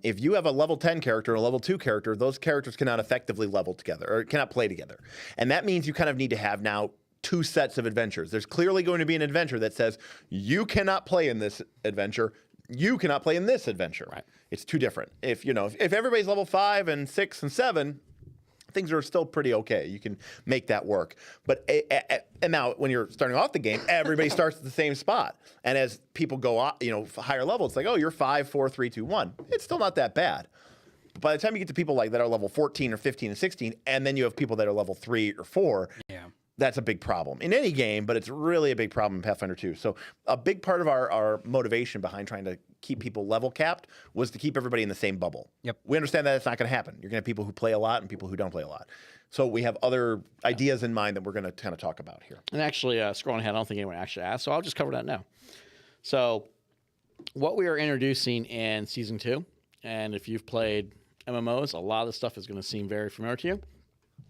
if you have a level 10 character and a level 2 character, those characters cannot effectively level together or cannot play together. And that means you kind of need to have now 2 sets of adventures. There's clearly going to be an adventure that says, you cannot play in this adventure, you cannot play in this adventure. Right. It's 2 different. If everybody's level 5 and 6 and 7, things are still pretty okay. You can make that work. But and now when you're starting off the game, everybody starts at the same spot. And as people go up, higher level, it's like, oh, you're 5, 4, 3, 2, 1. It's still not that bad. But by the time you get to people that are level 14 or 15 and 16, and then you have people that are level 3 or 4, that's a big problem in any game, but it's really a big problem in Pathfinder 2. So a big part of our motivation behind trying to keep people level capped was to keep everybody in the same bubble. Yep. We understand that it's not going to happen. You're going to have people who play a lot and people who don't play a lot. So we have other ideas in mind that we're going to kind of talk about here. And actually, scrolling ahead, I don't think anyone actually asked, so I'll just cover that now. So what we are introducing in Season 2, and if you've played MMOs, a lot of the stuff is going to seem very familiar to you.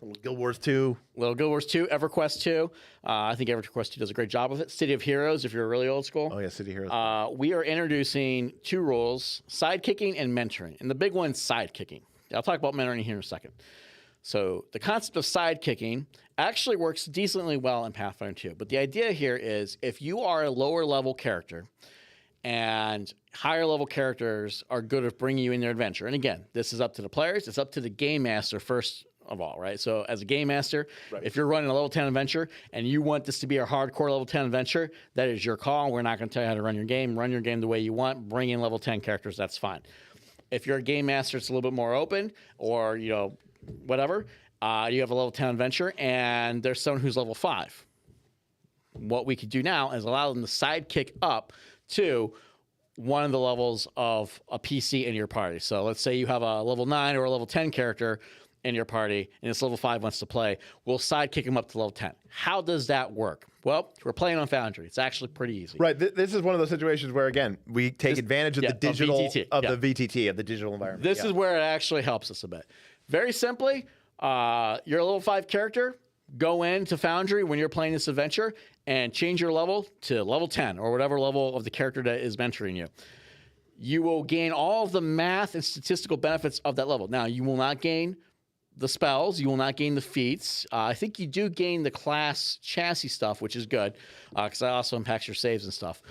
Little Guild Wars 2. Little Guild Wars 2, EverQuest 2. I think EverQuest 2 does a great job with it. City of Heroes, if you're really old school. Oh, yeah, City Heroes. We are introducing 2 rules, sidekicking and mentoring. And the big one's sidekicking. I'll talk about mentoring here in a second. So the concept of sidekicking actually works decently well in Pathfinder 2. But the idea here is if you are a lower level character and higher level characters are good at bringing you in their adventure. And again, this is up to the players. It's up to the game master first of all, right? So as a game master, if you're running a level 10 adventure and you want this to be a hardcore level 10 adventure, that is your call. We're not going to tell you how to run your game. Run your game the way you want. Bring in level 10 characters. That's fine. If you're a game master, it's a little bit more open or, you know, whatever. You have a level 10 adventure and there's someone who's level 5. What we could do now is allow them to sidekick up to one of the levels of a PC in your party. So let's say you have a level 9 or a level 10 character in your party, and it's level 5 wants to play, we'll sidekick him up to level 10. How does that work? Well, we're playing on Foundry. It's actually pretty easy. Right. This is one of those situations where, again, we take advantage of the digital, the VTT, of the digital environment. This is where it actually helps us a bit. Very simply, you're a level 5 character, go into Foundry when you're playing this adventure and change your level to level 10 or whatever level of the character that is mentoring you. You will gain all of the math and statistical benefits of that level. Now, you will not gain the spells. You will not gain the feats. I think you do gain the class chassis stuff, which is good, because that also impacts your saves and stuff.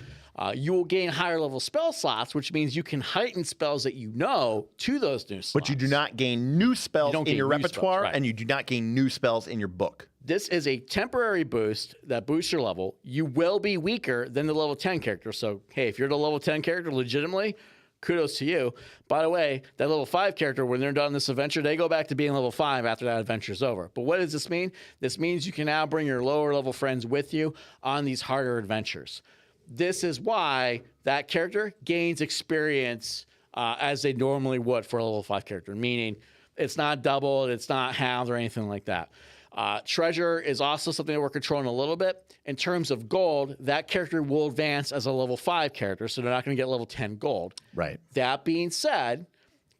You will gain higher level spell slots, which means you can heighten spells that you know to those new slots. But you do not gain new spells in your repertoire, spells, right. And you do not gain new spells in your book. This is a temporary boost that boosts your level. You will be weaker than the level 10 character. So, hey, if you're the level 10 character legitimately, kudos to you. By the way, that level 5 character, when they're done this adventure, they go back to being level 5 after that adventure's over. But what does this mean? This means you can now bring your lower level friends with you on these harder adventures. This is why that character gains experience as they normally would for a level 5 character, meaning it's not doubled, it's not halved or anything like that. Treasure is also something that we're controlling a little bit. In terms of gold, that character will advance as a level 5 character, so they're not going to get level 10 gold. Right. That being said,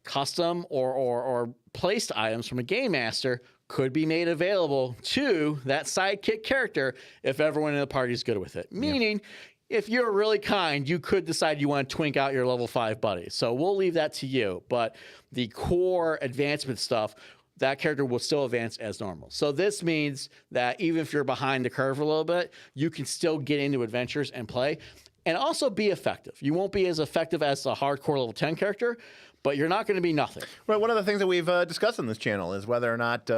custom or placed items from a game master could be made available to that sidekick character if everyone in the party is good with it. Meaning, if you're really kind, you could decide you want to twink out your level 5 buddy. So we'll leave that to you. But the core advancement stuff, that character will still advance as normal. So this means that even if you're behind the curve a little bit, you can still get into adventures and play and also be effective. You won't be as effective as the hardcore level 10 character, but you're not going to be nothing. Right. One of the things that we've discussed on this channel is whether or not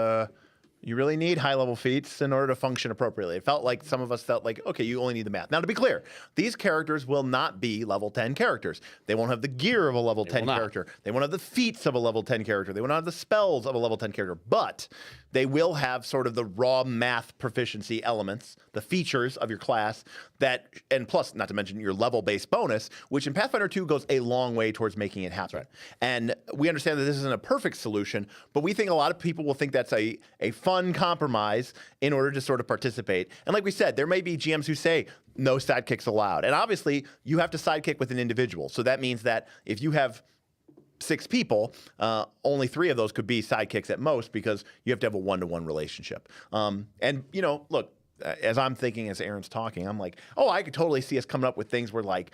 you really need high-level feats in order to function appropriately. It felt like some of us felt like, okay, you only need the math. Now, to be clear, these characters will not be level 10 characters. They won't have the gear of a level 10 character. They won't have the feats of a level 10 character. They won't have the spells of a level 10 character. But they will have sort of the raw math proficiency elements, the features of your class that, and plus, not to mention your level-based bonus, which in Pathfinder 2 goes a long way towards making it happen. Right. And we understand that this isn't a perfect solution, but we think a lot of people will think that's a fun compromise in order to sort of participate. And like we said, there may be GMs who say, no sidekicks allowed. And obviously, you have to sidekick with an individual. So that means that if you have 6 people, only 3 of those could be sidekicks at most because you have to have a one-to-one relationship. And, you know, look, as I'm thinking, as Aaron's talking, I'm like, oh, I could totally see us coming up with things where, like,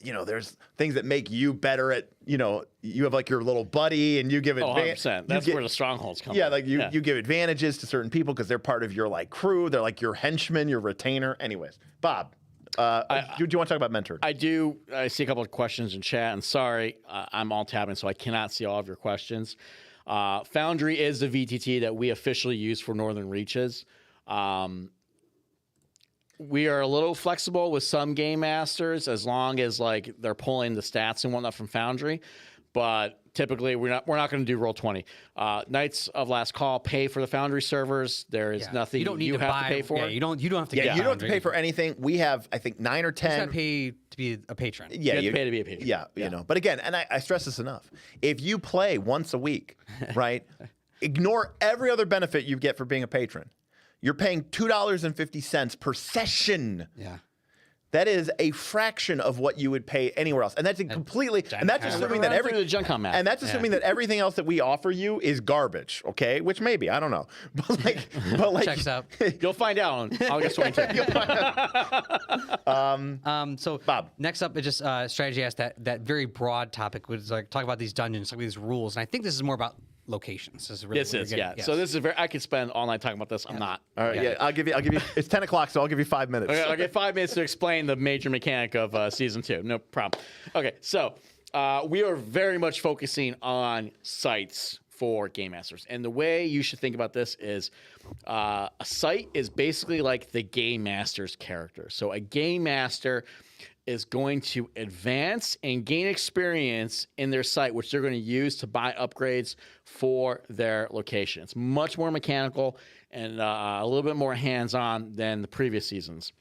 you know, there's things that make you better at, you know, you have like your little buddy and you give it. 100%. That's where the strongholds come. Yeah, like you give advantages to certain people because they're part of your like crew. They're like your henchman, your retainer. Anyways, Bob, do you want to talk about mentoring? I do. I see a couple of questions in chat, and sorry, I'm all tabbing, so I cannot see all of your questions. Foundry is the VTT that we officially use for Northern Reaches. We are a little flexible with some game masters as long as like they're pulling the stats and whatnot from Foundry, but typically we're not going to do Roll20. Knights of Last Call pay for the Foundry servers. There is nothing you don't need to pay for. Yeah, you don't have to. Yeah, you don't have to pay for anything. We have, I think, 9 or 10. You have to pay to be a patron. Yeah, you have to pay to be a patron. Yeah, you know. But again, and I stress this enough: if you play once a week, right, ignore every other benefit you get for being a patron. You're paying $2.50 per session. Yeah. That is a fraction of what you would pay anywhere else, and that's completely. And that's assuming that the Gen Con map. and that's assuming that everything else that we offer you is garbage. Okay, which maybe I don't know, but like Checks out. You'll find out on August 22. So Bob. next up is just strategy asked that very broad topic was like talk about these dungeons, talk about these rules, and I think this is more about locations. This is really This what is, you're yeah. getting- yes. So this is I could spend all night talking about this. I'm not. All right, yeah, I'll give you. It's 10 o'clock, so I'll give you 5 minutes. Okay, I'll get 5 minutes to explain the major mechanic of season 2. No problem. Okay, so we are very much focusing on sites for game masters, and the way you should think about this is a site is basically like the game master's character. So a game master is going to advance and gain experience in their site, which they're going to use to buy upgrades for their location. It's much more mechanical and a little bit more hands-on than the previous seasons.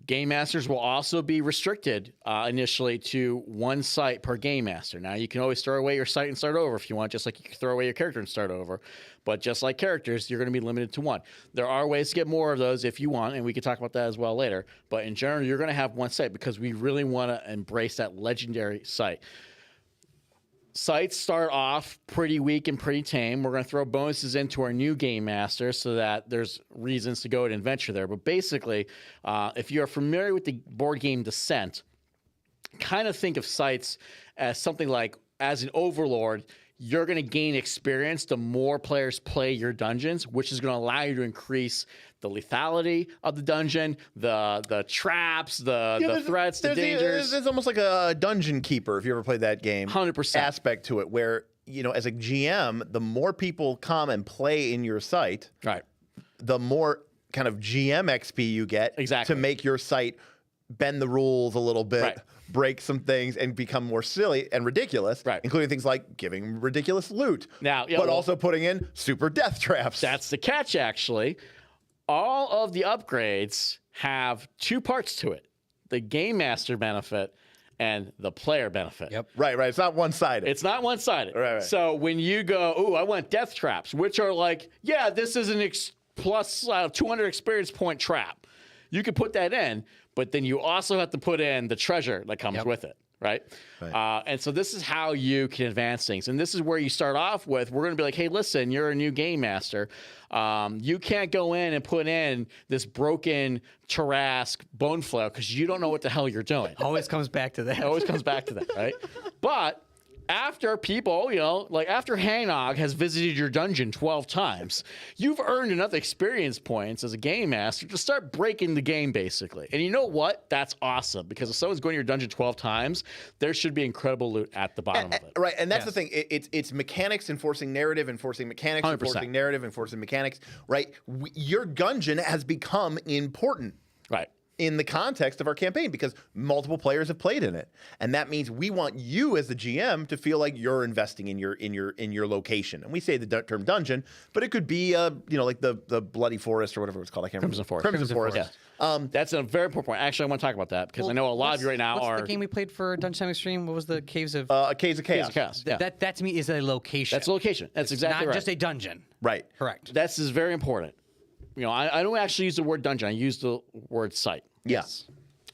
Game masters will also be restricted initially to one site per game master. Now, you can always throw away your site and start over if you want, just like you can throw away your character and start over. But just like characters, you're going to be limited to one. There are ways to get more of those if you want, and we can talk about that as well later. But in general, you're going to have one site because we really want to embrace that legendary site. Sites start off pretty weak and pretty tame. We're going to throw bonuses into our new game master so that there's reasons to go and adventure there. But basically, if you're familiar with the board game Descent, kind of think of sites as something like, as an overlord, you're going to gain experience the more players play your dungeons, which is going to allow you to increase the lethality of the dungeon, the traps, the threats, the dangers. There's almost like a dungeon keeper, if you ever played that game. 100%. Aspect to it, where, as a GM, the more people come and play in your site, Right. the more kind of GM XP you get Exactly. to make your site bend the rules a little bit, Right. break some things, and become more silly and ridiculous, Right. including things like giving ridiculous loot, Now, yeah, but well- also putting in super death traps. That's the catch, actually. All of the upgrades have two parts to it: the game master benefit and the player benefit. Yep. right. It's not one-sided. It's not one-sided. Right. So when you go, ooh, I want death traps, which are like, yeah, this is an plus 200 experience point trap. You can put that in, but then you also have to put in the treasure that comes with it. Right. And so this is how you can advance things. And this is where you start off with, we're going to be like, hey, listen, you're a new game master. You can't go in and put in this broken Tarask bone flail because you don't know what the hell you're doing. Always comes back to that. It always comes back to that, right? But after people, like after Hangnog has visited your dungeon 12 times, you've earned enough experience points as a game master to start breaking the game, basically. And you know what? That's awesome, because if someone's going to your dungeon 12 times, there should be incredible loot at the bottom of it. Right, and that's the thing. It's mechanics enforcing narrative, enforcing mechanics, 100%. enforcing narrative, enforcing mechanics. Right, your dungeon has become important. Right. In the context of our campaign, because multiple players have played in it, and that means we want you as the GM to feel like you're investing in your location. And we say the term dungeon, but it could be like the Bloody Forest or whatever it's called. I can't remember. Crimson Forest. Yeah. That's a very important point. Actually, I want to talk about that because I know a lot of you right now what's are the game we played for Dungeon Time Extreme? What was the Caves of? Caves of Chaos. Chaos. Yeah. That to me is a location. That's a location. That's exactly not right. just a dungeon. Right. Correct. That's is very important. I don't actually use the word dungeon. I use the word site. Yes.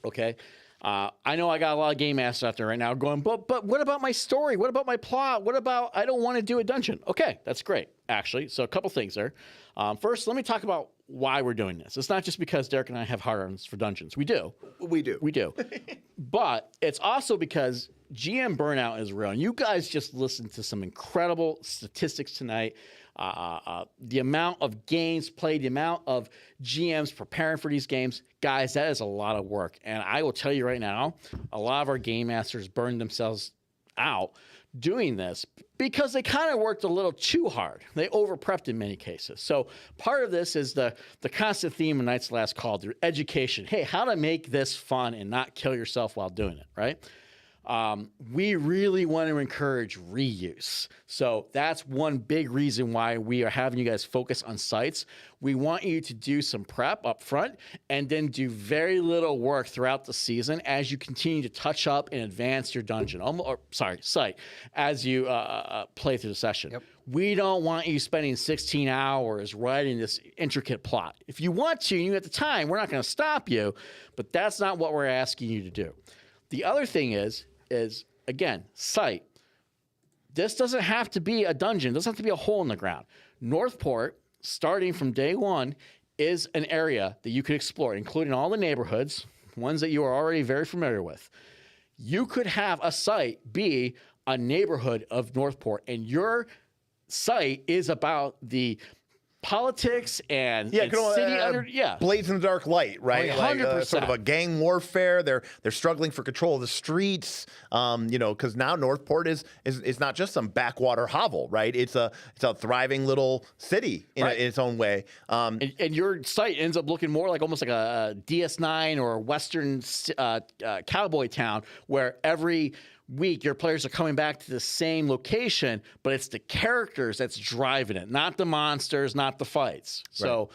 Okay. I know I got a lot of game masters out there right now going, but what about my story? What about my plot? What about I don't want to do a dungeon? Okay, that's great, actually. So a couple things there. First, let me talk about why we're doing this. It's not just because Derik and I have hard-ons for dungeons. We do. We do. But it's also because GM burnout is real. And you guys just listened to some incredible statistics tonight. The amount of games played, the amount of GMs preparing for these games, guys, that is a lot of work. And I will tell you right now, a lot of our game masters burned themselves out doing this because they kind of worked a little too hard. They over-prepped in many cases. So part of this is the constant theme of Night's Last Call, through education. Hey, how to make this fun and not kill yourself while doing it, right? we really want to encourage reuse. So that's one big reason why we are having you guys focus on sites. We want you to do some prep up front and then do very little work throughout the season as you continue to touch up and advance your dungeon, site, as you play through the session. Yep. We don't want you spending 16 hours writing this intricate plot. If you want to and you have the time, we're not going to stop you, but that's not what we're asking you to do. The other thing is again, site. This doesn't have to be a dungeon. It doesn't have to be a hole in the ground. Northport, starting from day one, is an area that you could explore, including all the neighborhoods, ones that you are already very familiar with. You could have a site be a neighborhood of Northport, and your site is about the politics and city Blades in the dark light, right? 100%. Sort of a gang warfare. They're struggling for control of the streets. Because now Northport is not just some backwater hovel, right? It's a thriving little city in its own way. And your site ends up looking more like almost like a DS9 or a Western cowboy town, where every week your players are coming back to the same location, but it's the characters that's driving it, not the monsters, not the fights. So,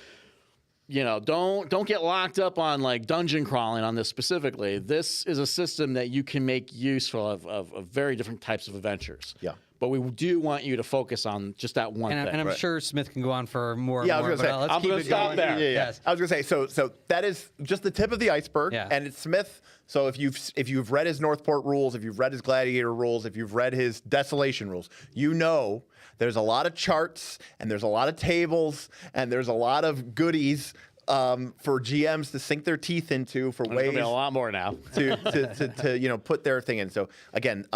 don't get locked up on like dungeon crawling on this specifically. This is a system that you can make use of very different types of adventures. Yeah. But we do want you to focus on just that one thing. And I'm sure Smith can go on for more. Yeah, I more, was going to say. let's I'm keep gonna it stop going. there. Yeah. Yes. I was going to say, so that is just the tip of the iceberg, Yeah. and it's Smith. So if you've read his Northport rules, if you've read his Gladiator rules, if you've read his Desolation rules, you know there's a lot of charts and there's a lot of tables and there's a lot of goodies for GMs to sink their teeth into for There's ways gonna be a lot more now. to put their thing in. So again,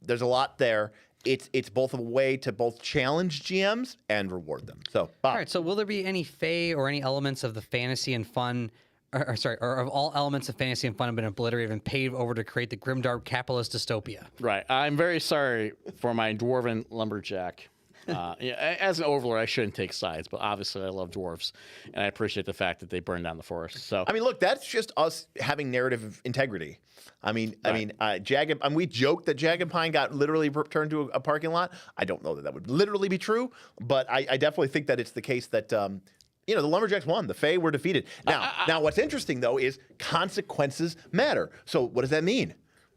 there's a lot there. It's both a way to both challenge GMs and reward them. So, Bob. All right. So will there be any Fae or any elements of the fantasy and fun? Or of all elements of fantasy and fun have been obliterated and paved over to create the grimdark capitalist dystopia. Right. I'm very sorry for my dwarven lumberjack. As an overlord, I shouldn't take sides, but obviously I love dwarves, and I appreciate the fact that they burned down the forest. So I mean, look, that's just us having narrative integrity. Jagged. We joked that Jagged Pine got literally turned to a parking lot. I don't know that would literally be true, but I definitely think that it's the case that the Lumberjacks won. The Fae were defeated. Now, what's interesting though is consequences matter. So, what does that mean?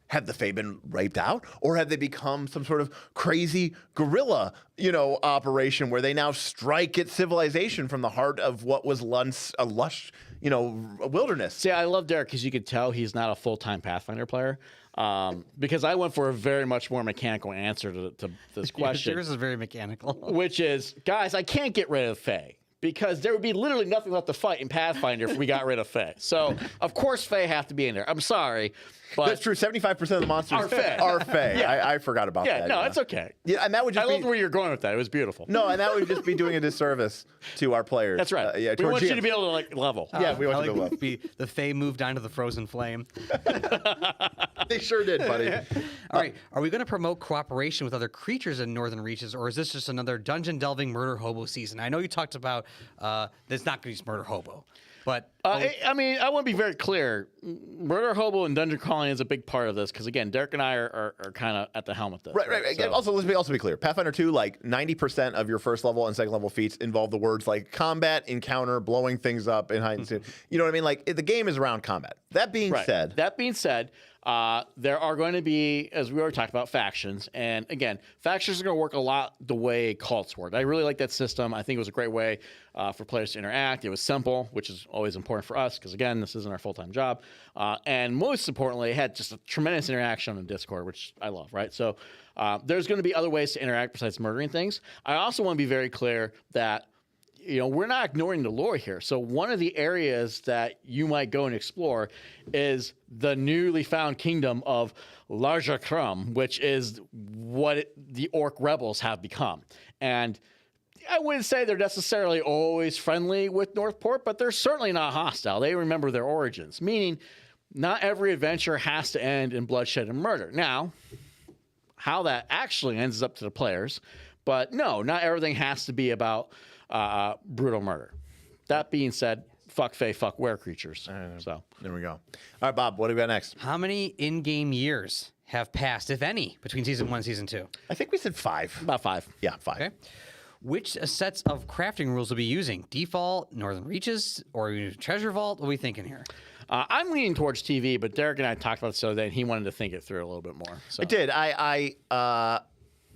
Have the Fae been raped out, or have they become some sort of crazy guerrilla, operation where they now strike at civilization from the heart of what was once a lush, wilderness? See, I love Derik because you could tell he's not a full-time Pathfinder player. Because I went for a very much more mechanical answer to this question. Yours is very mechanical. Which is, guys, I can't get rid of Fae, because there would be literally nothing left to fight in Pathfinder if we got rid of Fae. So, of course, Fae have to be in there. I'm sorry, but That's true. 75% of the monsters are Fae. Yeah. I forgot about that. no, it's okay. Yeah, and that would just I love where you're going with that. It was beautiful. No, and that would just be doing a disservice to our players. That's right. To we our want you GMs. to be able to level. Yeah, we want you to like love. be the Fae moved onto the frozen flame. They sure did, buddy. All right. Are we going to promote cooperation with other creatures in Northern Reaches, or is this just another dungeon delving murder hobo season? I know you talked about there's not going to be murder hobo, but I want to be very clear. Murder Hobo and Dungeon Crawling is a big part of this because, again, Derek and I are kind of at the helm with this. Right. So- Also, let's be clear. Pathfinder 2, like 90% of your first level and second level feats involve the words like combat, encounter, blowing things up, and hide and seek. You know what I mean? Like the game is around combat. That being said, there are going to be, as we already talked about, factions. And again, factions are going to work a lot the way cults work. I really like that system. I think it was a great way for players to interact. It was simple, which is always important for us because, again, this isn't our full-time job. And most importantly, it had just a tremendous interaction on Discord, which I love, right? So there's going to be other ways to interact besides murdering things. I also want to be very clear that we're not ignoring the lore here. So one of the areas that you might go and explore is the newly found kingdom of Larjakrum, which is what the orc rebels have become. And I wouldn't say they're necessarily always friendly with Northport, but they're certainly not hostile. They remember their origins, meaning not every adventure has to end in bloodshed and murder. Now, how that actually ends is up to the players. But no, not everything has to be about brutal murder. That being said, fuck Fae, fuck were creatures. So there we go. All right, Bob, what do we got next? how many in-game years have passed, if any, between season 1 and season 2? I think we said 5. About 5. Yeah, 5. Okay. Which sets of crafting rules will be using? Default, Northern Reaches, or Treasure Vault? What are we thinking here? I'm leaning towards TV, but Derik and I talked about this the other day, and he wanted to think it through a little bit more. So. I did.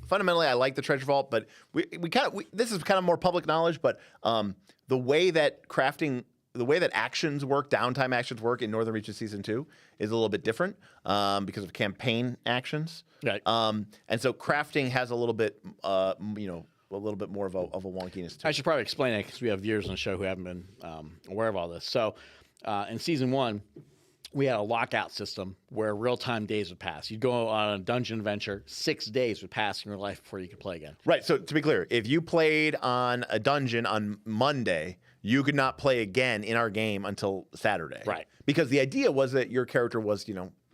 Fundamentally, I like the Treasure Vault, but this is kind of more public knowledge, but the way that actions work, downtime actions work in Northern Reaches Season 2 is a little bit different because of campaign actions. Right. And so crafting has a little bit, a little bit more of a wonkiness to I it. should probably explain it because we have viewers on the show who haven't been aware of all this. So in Season 1, we had a lockout system where real-time days would pass. You'd go on a dungeon adventure, 6 days would pass in your life before you could play again. Right. So to be clear, if you played on a dungeon on Monday, you could not play again in our game until Saturday. Right. Because the idea was that your character was,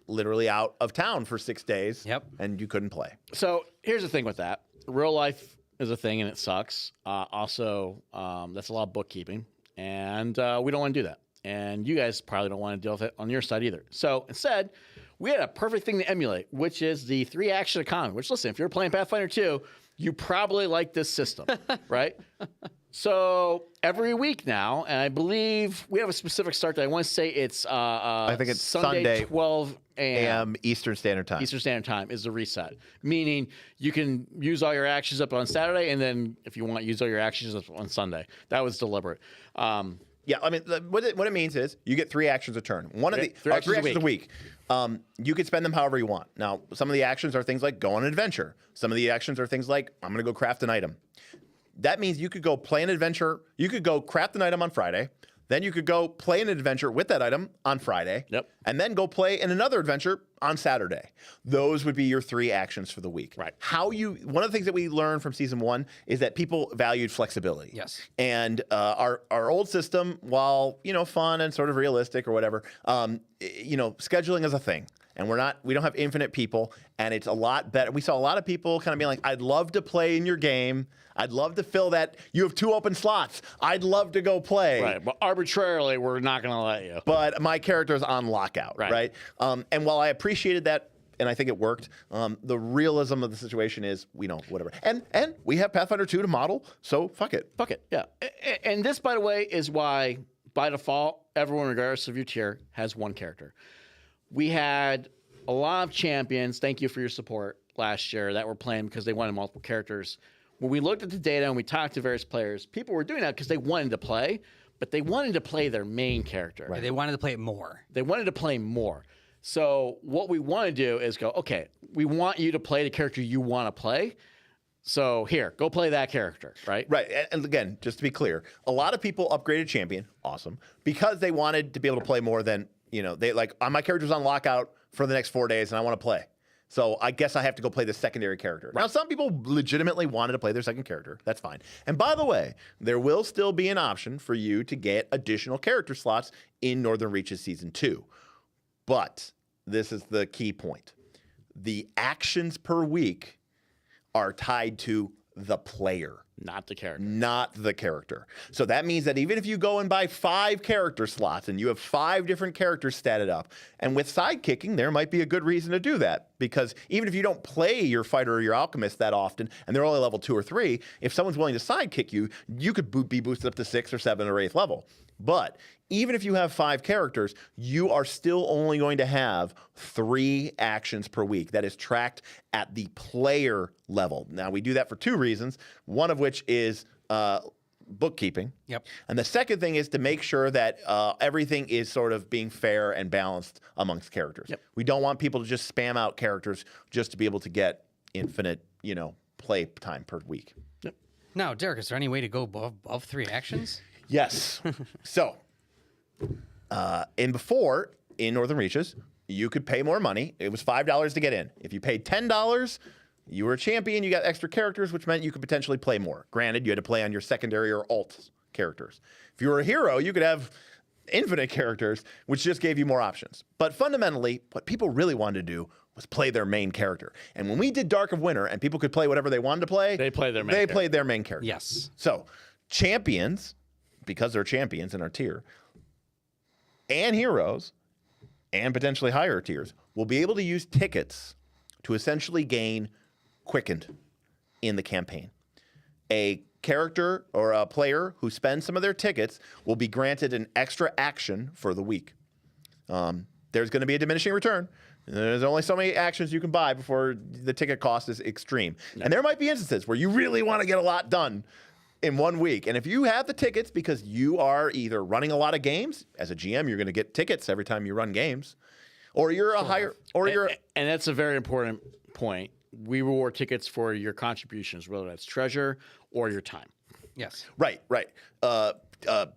literally out of town for 6 days. Yep. And you couldn't play. So here's the thing with that. Real life is a thing, and it sucks. Also, that's a lot of bookkeeping, and we don't want to do that. And you guys probably don't want to deal with it on your side either. So instead, we had a perfect thing to emulate, which is the 3-action economy. Which, listen, if you're playing Pathfinder 2, you probably like this system, right? So every week now, and I believe we have a specific start date. I want to say it's I think it's Sunday 12 a.m. Eastern Standard Time. Eastern Standard Time is the reset, meaning you can use all your actions up on Saturday, and then if you want, use all your actions up on Sunday. That was deliberate. Yeah, I mean, what it means is you get 3 actions a turn. Three actions a week. You can spend them however you want. Now, some of the actions are things like go on an adventure. Some of the actions are things like I'm going to go craft an item. That means you could go play an adventure. You could go craft an item on Friday. Then you could go play an adventure with that item on Friday. Yep. And then go play in another adventure on Saturday. Those would be your 3 actions for the week. Right. One of the things that we learned from season 1 is that people valued flexibility. Yes. And our old system, while fun and sort of realistic or whatever, scheduling is a thing. And we don't have infinite people, and it's a lot better. We saw a lot of people kind of being like, I'd love to play in your game. I'd love to fill that. You have 2 open slots. I'd love to go play. Right, but arbitrarily, we're not going to let you. But my character's on lockout, right? And while I appreciated that, and I think it worked, the realism of the situation is, whatever. And we have Pathfinder 2 to model, so fuck it. Fuck it, yeah. And this, by the way, is why, by default, everyone, regardless of your tier, has 1 character. We had a lot of champions, thank you for your support, last year that were playing because they wanted multiple characters. When we looked at the data and we talked to various players, people were doing that because they wanted to play, but they wanted to play their main character. Right. They wanted to play it more. They wanted to play more. So what we want to do is go, okay, we want you to play the character you want to play. So here, go play that character, right? Right. And again, just to be clear, a lot of people upgraded champion, awesome, because they wanted to be able to play more than, they like, my character's on lockout for the next 4 days and I want to play. So I guess I have to go play the secondary character. Right. Now, some people legitimately wanted to play their second character. That's fine. And by the way, there will still be an option for you to get additional character slots in Northern Reaches Season 2. But this is the key point. The actions per week are tied to the player. Not the character. Not the character. So that means that even if you go and buy 5 character slots and you have 5 different characters statted up, and with sidekicking, there might be a good reason to do that. Because even if you don't play your fighter or your alchemist that often, and they're only level 2 or 3, if someone's willing to sidekick you, you could be boosted up to 6 or 7 or 8th level. But even if you have 5 characters, you are still only going to have 3 actions per week. That is tracked at the player level. Now, we do that for 2 reasons, one of which is bookkeeping. Yep. And the second thing is to make sure that everything is sort of being fair and balanced amongst characters. Yep. We don't want people to just spam out characters just to be able to get infinite, play time per week. Yep. Now, Derik, is there any way to go above 3 actions? Yes. So, in Northern Reaches, you could pay more money. It was $5 to get in. If you paid $10, you were a champion, you got extra characters, which meant you could potentially play more. Granted, you had to play on your secondary or alt characters. If you were a hero, you could have infinite characters, which just gave you more options. But fundamentally, what people really wanted to do was play their main character. And when we did Dark of Winter and people could play whatever they wanted to play, They played their main character. Yes. So, champions, because they're champions in our tier, and heroes, and potentially higher tiers, will be able to use tickets to essentially gain quickened in the campaign. A character or a player who spends some of their tickets will be granted an extra action for the week. There's going to be a diminishing return. There's only so many actions you can buy before the ticket cost is extreme. Yeah. And there might be instances where you really want to get a lot done in 1 week. And if you have the tickets because you are either running a lot of games, as a GM, you're going to get tickets every time you run games, or you're a higher, or you're... And that's a very important point. We reward tickets for your contributions, whether that's treasure or your time. Yes. Right.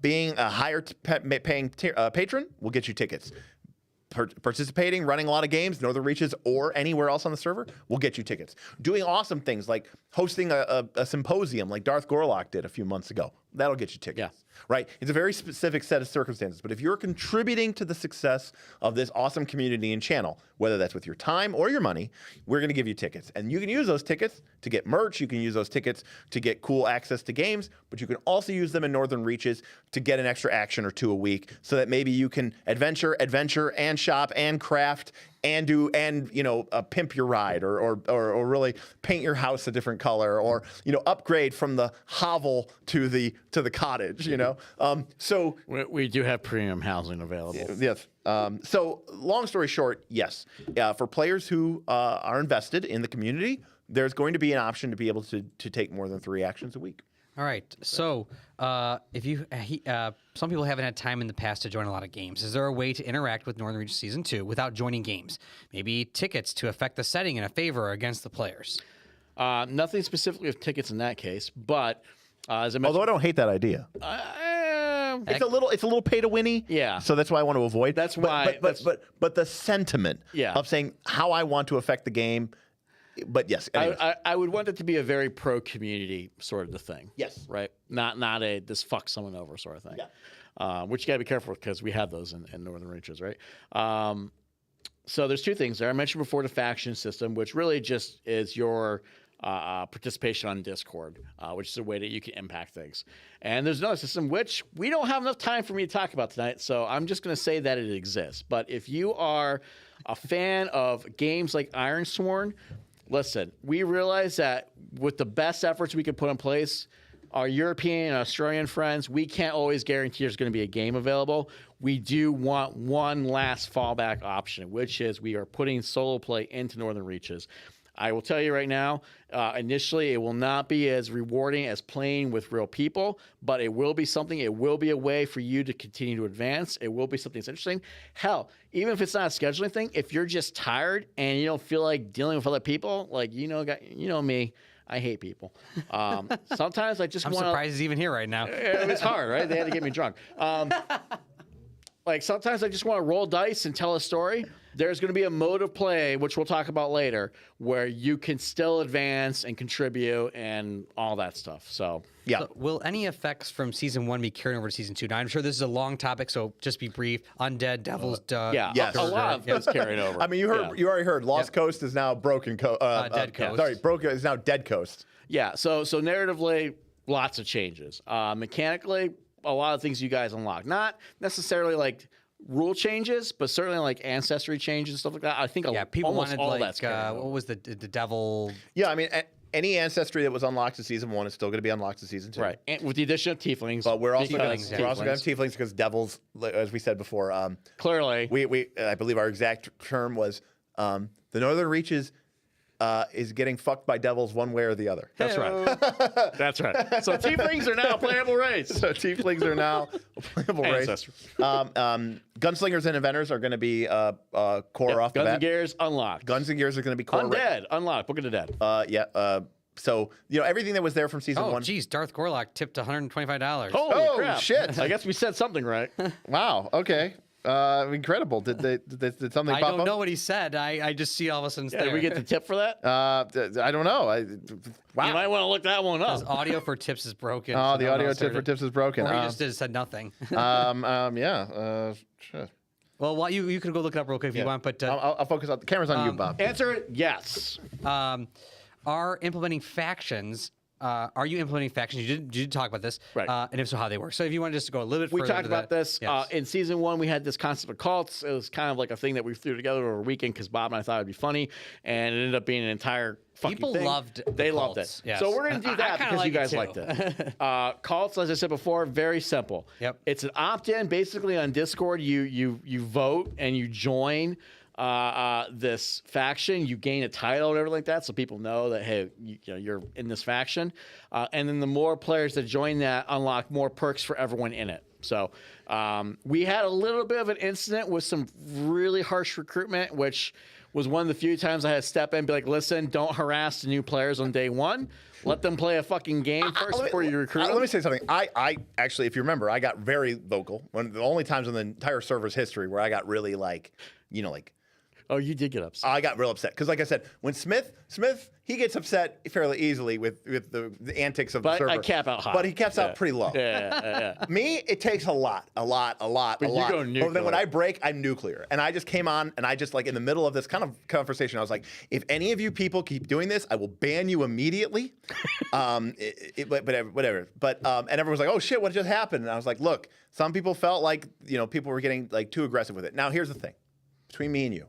Being a higher paying patron will get you tickets. Participating, running a lot of games, Northern Reaches, or anywhere else on the server will get you tickets. Doing awesome things like hosting a symposium like Darth Gorlock did a few months ago, that'll get you tickets. Yeah. Right? It's a very specific set of circumstances. But if you're contributing to the success of this awesome community and channel, whether that's with your time or your money, we're going to give you tickets. And you can use those tickets to get merch. You can use those tickets to get cool access to games. But you can also use them in Northern Reaches to get an extra action or two a week so that maybe you can adventure, and shop, and craft, and do, and pimp your ride, or really paint your house a different color, or upgrade from the hovel to the cottage. So we do have premium housing available. Yes. So long story short, yes, for players who are invested in the community, there's going to be an option to be able to take more than 3 actions a week. All right. So, if you, some people haven't had time in the past to join a lot of games. Is there a way to interact with Northern Reaches Season 2 without joining games? Maybe tickets to affect the setting in a favor or against the players. Nothing specifically with tickets in that case, but as I mentioned, Although I don't hate that idea. It's a little pay to winny. Yeah. So that's why I want to avoid. That's why. But the sentiment of saying how I want to affect the game. But yes, I would want it to be a very pro community sort of the thing. Yes. Right. Not a this fuck someone over sort of thing. Yeah. Which you got to be careful with because we have those in Northern Reaches, right? So there's 2 things there. I mentioned before the faction system, which really just is your participation on Discord, which is a way that you can impact things. And there's another system which we don't have enough time for me to talk about tonight, so I'm just going to say that it exists. But if you are a fan of games like Ironsworn, listen, we realize that with the best efforts we could put in place, our European and Australian friends, we can't always guarantee there's going to be a game available. We do want one last fallback option, which is we are putting solo play into Northern Reaches. I will tell you right now, initially it will not be as rewarding as playing with real people, but it will be something. It will be a way for you to continue to advance. It will be something that's interesting. Hell, even if it's not a scheduling thing, if you're just tired and you don't feel like dealing with other people, like me, I hate people. Sometimes I just want to... I'm surprised he's even here right now. It's hard, right? They had to get me drunk. Like sometimes I just want to roll dice and tell a story. There's going to be a mode of play, which we'll talk about later, where you can still advance and contribute and all that stuff. So, yeah. So will any effects from Season 1 be carried over to Season 2? Now, I'm sure this is a long topic, so just be brief. Undead, Devil's... yes. A lot of it's carried over. I mean, you already heard. Lost Coast is now Broken Coast. Dead Coast. Sorry, Broken is now Dead Coast. Yeah, so narratively, lots of changes. Mechanically, a lot of things you guys unlock. Not necessarily like rule changes, but certainly like ancestry changes and stuff like that. I think people almost wanted all like that's what was the devil? Yeah, I mean, any ancestry that was unlocked in Season 1 is still going to be unlocked in Season 2. right, and with the addition of tieflings. But we're also going because to have tieflings because devils, as we said before. Clearly, we I believe our exact term was the Northern Reaches is getting fucked by devils one way or the other. That's right. That's right. So tieflings are now a playable race. So tieflings are now a playable race. Ancestry. Gunslingers and inventors are going to be core off the bat. Guns and gears unlocked. Guns and gears are going to be core. Undead unlocked. Book of the Dead. So everything that was there from Season 1. Oh, geez, Darth Gorlock tipped $125. Holy crap. Shit! I guess we said something right. Wow. Okay. Incredible. Did something I pop don't up? know what he said. I just see all of a sudden. Did we get the tip for that? I don't know. Wow. You might want to look that one up. His audio for tips is broken. Oh, so the no one audio else tip heard for it. tips is broken. Or he just said nothing. Yeah. Sure. Well, you could go look it up real quick if you want, but I'll focus on the camera's on you, Bob. Answer yes. are implementing factions are you implementing factions? You did talk about this, Right. And if so, how they work. So if you want to just go a little bit We further talked into about that, this yes. in season 1. We had this concept of cults. It was kind of like a thing that we threw together over a weekend because Bob and I thought it'd be funny, and it ended up being an entire fucking People thing. loved the They loved cults, it. yes. So we're gonna do I that kinda because like you it guys too. liked it. Cults, as I said before, very simple. Yep. It's an opt-in. Basically, on Discord, you vote and you join this faction. You gain a title or whatever like that, so people know that hey, you're in this faction. And then the more players that join that unlock more perks for everyone in it. So we had a little bit of an incident with some really harsh recruitment, which was one of the few times I had to step in and be like, listen, don't harass the new players on day 1. Let them play a fucking game first before you recruit them. Let me say something. I actually, if you remember, I got very vocal. One of the only times in the entire server's history where I got really like, Oh, you did get upset. I got real upset because, like I said, when Smith, he gets upset fairly easily with the antics of But the server. I cap out high. But he caps out pretty low. Yeah. Me, it takes a lot. But you go But nuclear. then when I break, I'm nuclear. And I just came on and I just like in the middle of this kind of conversation, I was like, if any of you people keep doing this, I will ban you immediately. Whatever. But and everyone was like, oh shit, what just happened? And I was like, look, some people felt like people were getting like too aggressive with it. Now here's the thing, between me and you,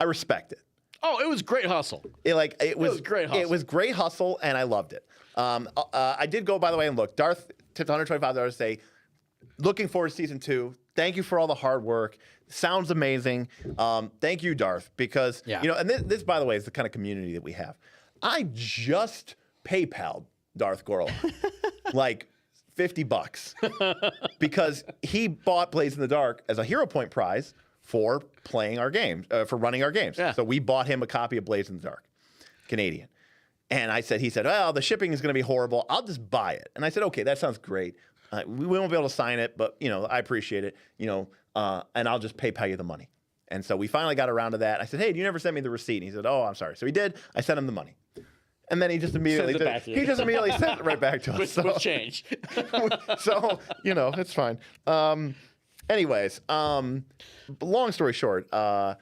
I respect it. Oh, it was great hustle. It was great hustle. It was great hustle, and I loved it. I did go, by the way, and look. Darth tipped $125 to say, looking forward to season 2. Thank you for all the hard work. Sounds amazing. Thank you, Darth, because and this, by the way, is the kind of community that we have. I just PayPal'd Darth Gorla like $50 because he bought Blaze in the Dark as a hero point prize for playing our games, for running our games. Yeah. So we bought him a copy of Blaze in the Dark, Canadian. And he said, well, the shipping is going to be horrible. I'll just buy it. And I said, okay, that sounds great. We won't be able to sign it, but I appreciate it. And I'll just PayPal you the money. And so we finally got around to that. I said, hey, you never sent me the receipt. And he said, oh, I'm sorry. So he did. I sent him the money. And then he just immediately Sends it back to you. He just immediately sent it right back to us. With change. So it's fine. Anyways, long story short, I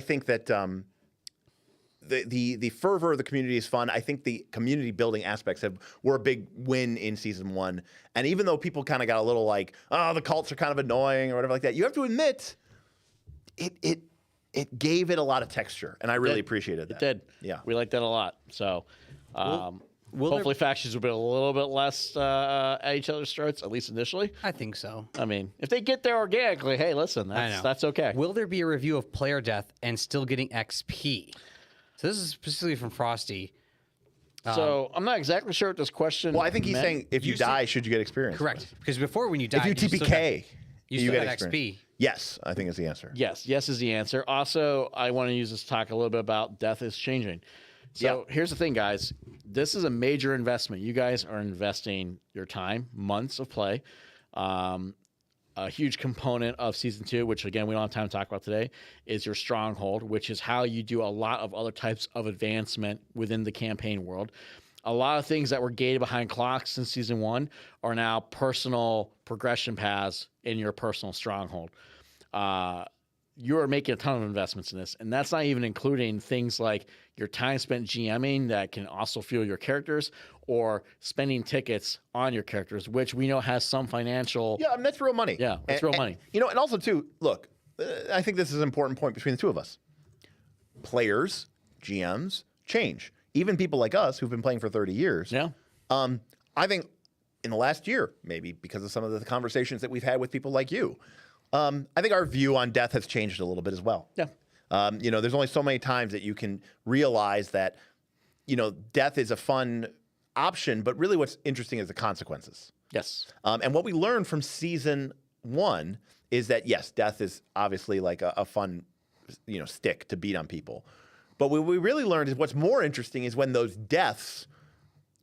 think that the fervor of the community is fun. I think the community building aspects were a big win in season 1. And even though people kind of got a little like, oh, the cults are kind of annoying or whatever like that, you have to admit it gave it a lot of texture, and I really appreciated that. It did. Yeah. We liked that a lot. So hopefully factions will be a little bit less at each other's throats, at least initially. I think so. I mean, if they get there organically, hey, listen, that's okay. Will there be a review of player death and still getting XP? So this is specifically from Frosty. So I'm not exactly sure what this question. Well, I think he's meant. saying if you die, should you get experience? Correct. Because before when you die, If you TPK, you still get got experience. XP. Yes, I think is the answer. Yes is the answer. Also, I want to use this to talk a little bit about death is changing. So here's the thing, guys. This is a major investment. You guys are investing your time, months of play. A huge component of season 2, which again we don't have time to talk about today, is your stronghold, which is how you do a lot of other types of advancement within the campaign world. A lot of things that were gated behind clocks in season 1 are now personal progression paths in your personal stronghold. You are making a ton of investments in this, and that's not even including things like your time spent GMing that can also fuel your characters, or spending tickets on your characters, which we know has some financial. Yeah, I mean, that's real money. Yeah, it's real money. And also too, look, I think this is an important point between the two of us. Players, GMs, change. Even people like us who've been playing for 30 years. Yeah. I think in the last year, maybe because of some of the conversations that we've had with people like you, I think our view on death has changed a little bit as well. Yeah. There's only so many times that you can realize that, death is a fun option, but really what's interesting is the consequences. Yes. And what we learned from season 1 is that, yes, death is obviously like a fun, stick to beat on people. But what we really learned is what's more interesting is when those deaths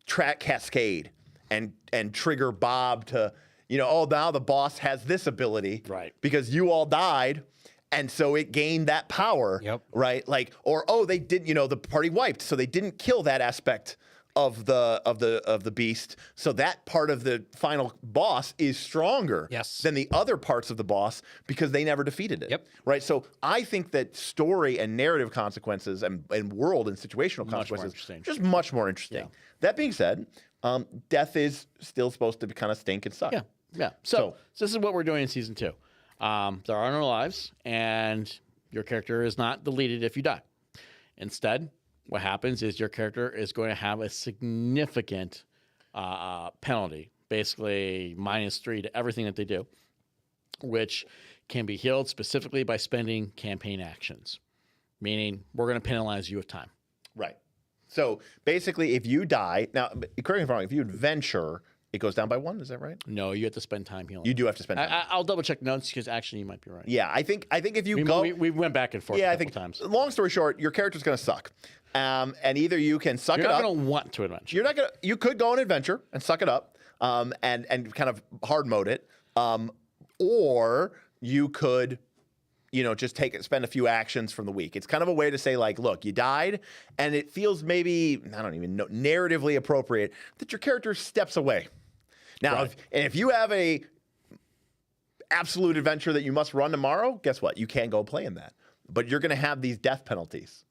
cascade and trigger Bob to, now the boss has this ability. Right. Because you all died. And so it gained that power. Yep. Right. Like, they didn't, the party wiped. So they didn't kill that aspect of the beast, so that part of the final boss is stronger Yes. than the other parts of the boss because they never defeated it. Yep. Right. So I think that story and narrative consequences and world and situational more consequences interesting. just much more interesting. Yeah. That being said, death is still supposed to kind of stink and suck. Yeah, yeah. So this is what we're doing in season 2. There are no lives, and your character is not deleted if you die. Instead, what happens is your character is going to have a significant penalty, basically -3 to everything that they do, which can be healed specifically by spending campaign actions, meaning we're going to penalize you with time. Right. So basically, if you die, now, correct me if I'm wrong, if you adventure, it goes down by 1. Is that right? No, you have to spend time healing. You do have to spend time. I'll double check notes because actually you might be right. Yeah, I think if you go, We went back and forth. yeah, a I couple think. times. Long story short, your character's going to suck, and either you can suck You're it not up. going to want to adventure. You're not gonna. You could go on adventure and suck it up, and kind of hard mode it, or you could, just spend a few actions from the week. It's kind of a way to say like, look, you died, and it feels maybe I don't even know narratively appropriate that your character steps away. Now, Right. if you have a absolute adventure that you must run tomorrow, guess what? You can go play in that, but you're going to have these death penalties.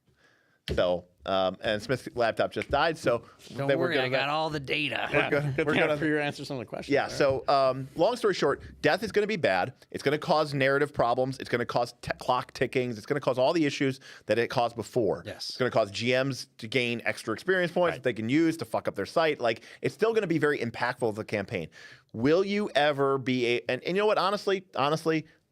So, and Smith's laptop just died, so Don't then we're worry, I gonna- got all the data. Good we're thing gonna- for your answer some of the questions. Yeah. right? So, long story short, death is going to be bad. It's going to cause narrative problems. It's going to cause clock tickings. It's going to cause all the issues that it caused before. Yes. It's going to cause GMs to gain extra experience points that they can use to fuck up their site. Like, it's still going to be very impactful to the campaign. Will you ever be and you know what? Honestly,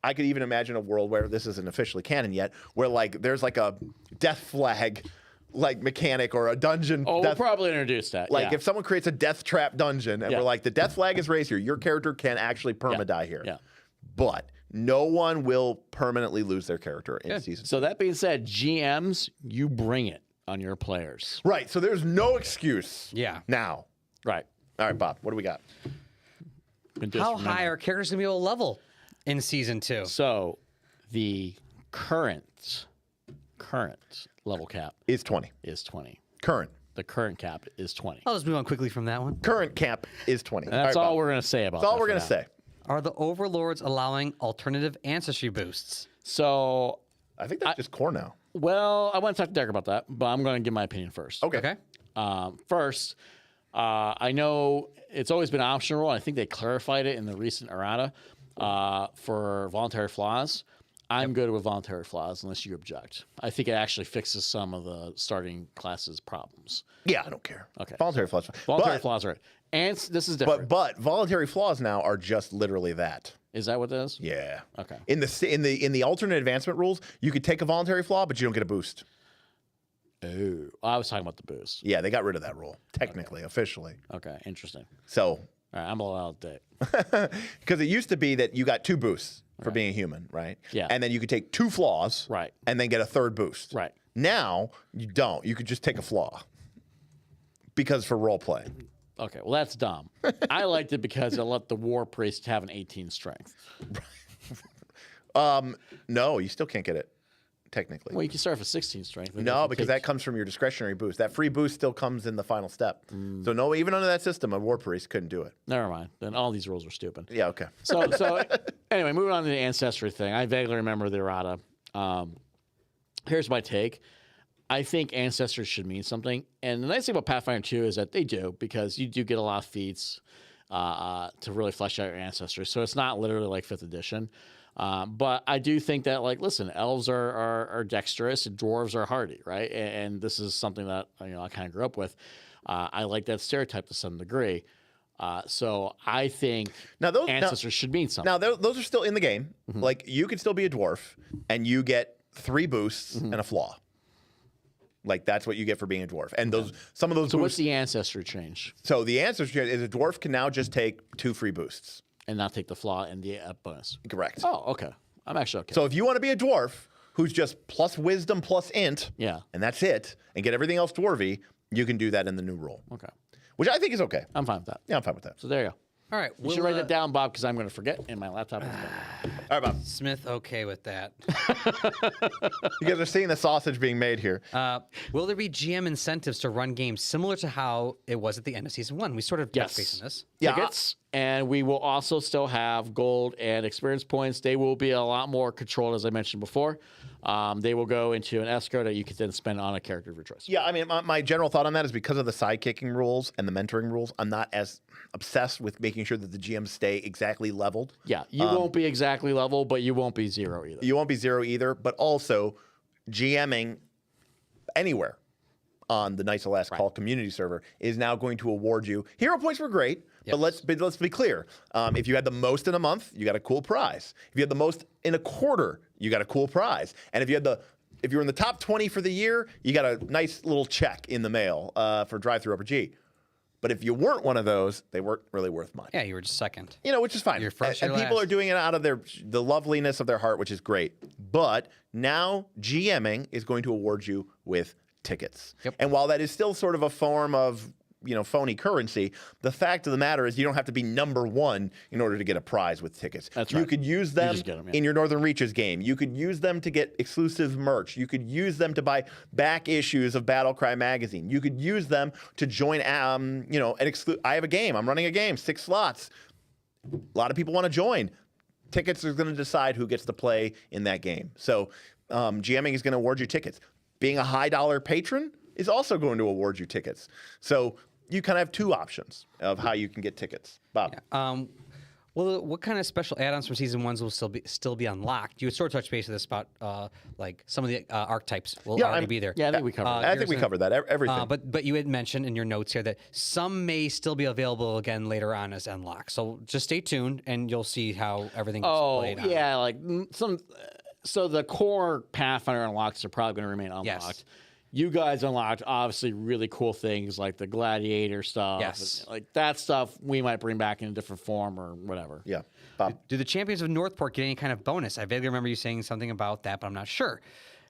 I could even imagine a world where this isn't officially canon yet, where like there's like a death flag like mechanic or a dungeon. we'll death probably introduce that. Like yeah. if someone creates a death trap dungeon and Yeah. we're like, the death flag is raised here, your character can actually perma-die here. Yeah. But no one will permanently lose their character in season. So that being said, GMs, you bring it on your players. Right. So there's no excuse. Yeah. Now. Right. All right, Bob, what do we got? Been doing How this for many- high are characters going to be able to level in season 2? So the current level cap Is 20. is 20. Current. The current cap is 20. I'll just move on quickly from that one. Current cap is 20. And that's right, all Bob. we're going to say about That's all that we're for going now. to say. Are the overlords allowing alternative ancestry boosts? So, I think that's just core now. well, I want to talk to Derik about that, but I'm going to give my opinion first. Okay. First, I know it's always been optional. I think they clarified it in the recent errata for voluntary flaws. I'm good with voluntary flaws unless you object. I think it actually fixes some of the starting classes problems. Yeah, I don't care. Okay. Voluntary flaws. Voluntary but, flaws are right. And this is different. but voluntary flaws now are just literally that. Is that what it is? Yeah. Okay. In the alternate advancement rules, you could take a voluntary flaw, but you don't get a boost. Oh, I was talking about the boost. Yeah, they got rid of that rule, technically, officially. Okay, interesting. So, All right, I'm allowed to. because it used to be that you got 2 boosts for being a human, right? Yeah. And then you could take 2 flaws, Right. and then get a 3rd boost. Right. Now you don't. You could just take a flaw because for role play. Okay, well that's dumb. I liked it because it let the war priest have an 18 strength. No, you still can't get it technically. Well, you can start with 16 strength. but No, if you because take- that comes from your discretionary boost. That free boost still comes in the final step. So no, even under that system, a war priest couldn't do it. Never mind. Then all these rules are stupid. Yeah, okay. So anyway, moving on to the ancestry thing. I vaguely remember the errata. Here's my take. I think ancestry should mean something. And the nice thing about Pathfinder 2 is that they do, because you do get a lot of feats to really flesh out your ancestry. So it's not literally like 5th edition. But I do think that, like, listen, elves are dexterous and dwarves are hardy, right? And this is something that I kind of grew up with. I like that stereotype to some degree. So I think ancestors should mean something. Now those are still in the game. Like you could still be a dwarf, and you get 3 boosts and a flaw. Like that's what you get for being a dwarf. And some of those So boosts. what's the ancestry change? So the answer is a dwarf can now just take 2 free boosts. And not take the flaw and the bonus. Correct. Oh, okay. I'm actually okay. So if you want to be a dwarf who's just plus wisdom plus int, Yeah. and that's it, and get everything else dwarvy, you can do that in the new rule, Okay. which I think is okay. I'm fine with that. Yeah, I'm fine with that. So there you go. All right. You should write that down, Bob, because I'm going to forget, and my laptop is gone. All right, Bob. Smith, okay with that. You guys are seeing the sausage being made here. Will there be GM incentives to run games similar to how it was at the end of season 1? We sort of touched base on this. Yeah, Tickets, and we will also still have gold and experience points. They will be a lot more controlled, as I mentioned before. They will go into an escrow that you can then spend on a character of your choice. Yeah, I mean, my general thought on that is because of the sidekicking rules and the mentoring rules, I'm not as obsessed with making sure that the GMs stay exactly leveled. Yeah, you won't be exactly level, but you won't be 0 either. You won't be 0 either, but also GMing anywhere on the Knights of Last Call community server is now going to award you hero points were great, but let's be clear. If you had the most in a month, you got a cool prize. If you had the most in a quarter, you got a cool prize. And if you were in the top 20 for the year, you got a nice little check in the mail for Drive-Thru RPG. But if you weren't one of those, they weren't really worth much. Yeah, you were just second. You know, which is fine. You're first, and you're people last. are doing it out of the loveliness of their heart, which is great. But now GMing is going to award you with tickets. Yep. And while that is still sort of a form of, phony currency, the fact of the matter is you don't have to be number 1 in order to get a prize with tickets. That's You right. could use them, just get 'em, yeah. in your Northern Reaches game. You could use them to get exclusive merch. You could use them to buy back issues of Battlecry magazine. You could use them to join, I have a game. I'm running a game, 6 slots. A lot of people want to join. Tickets are going to decide who gets to play in that game. So GMing is going to award you tickets. Being a high dollar patron is also going to award you tickets. So you kind of have 2 options of how you can get tickets. Bob. Well, what kind of special add-ons from season 1 will still be unlocked? You would sort of touch base with this about like some of the archetypes will already be there. Yeah, I think we covered it. I think we covered that. Everything. But you had mentioned in your notes here that some may still be available again later on as unlocked. So just stay tuned and you'll see how everything gets played out. yeah, like so the core Pathfinder unlocks are probably going to remain unlocked. Yes. You guys unlocked obviously really cool things like the gladiator stuff. Yes. Like that stuff we might bring back in a different form or whatever. Yeah. Bob. Do the champions of Northport get any kind of bonus? I vaguely remember you saying something about that, but I'm not sure.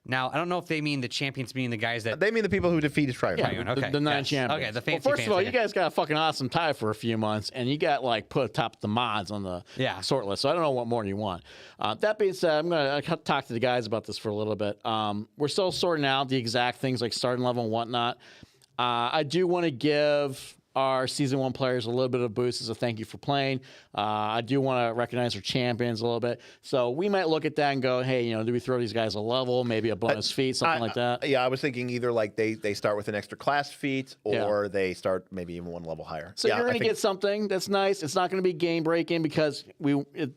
Now, I don't know if they mean the champions meaning the guys that... They mean the people who defeated Triumph. Yeah, okay. The 9 Yes. champions. Okay, the fancy Well, first of all, fancy. you guys got a fucking awesome tie for a few months, and you got like put atop the mods on the sort list. So I don't know what more you want. That being said, I'm gonna talk to the guys about this for a little bit. We're still sorting out the exact things like starting level and whatnot. I do want to give our season 1 players a little bit of a boost as a thank you for playing. I do want to recognize our champions a little bit. So we might look at that and go, hey, do we throw these guys a level, maybe a bonus feat, something like that? Yeah, I was thinking either like they start with an extra class feat or they start maybe even 1 level higher. So you're going to get something that's nice. It's not going to be game breaking because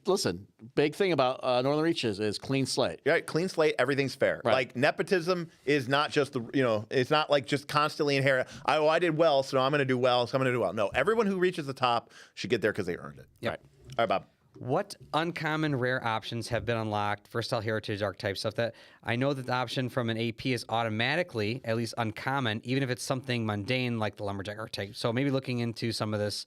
listen, big thing about Northern Reaches is clean slate. Right, clean slate, everything's fair. Right. Like nepotism is not just it's not like just constantly inherent. I did well, so I'm going to do well, so I'm going to do well. No, everyone who reaches the top should get there because they earned it. Yep. Right. All right, Bob. What uncommon rare options have been unlocked? Versatile heritage archetype stuff that I know that the option from an AP is automatically at least uncommon, even if it's something mundane like the lumberjack archetype. So maybe looking into some of this,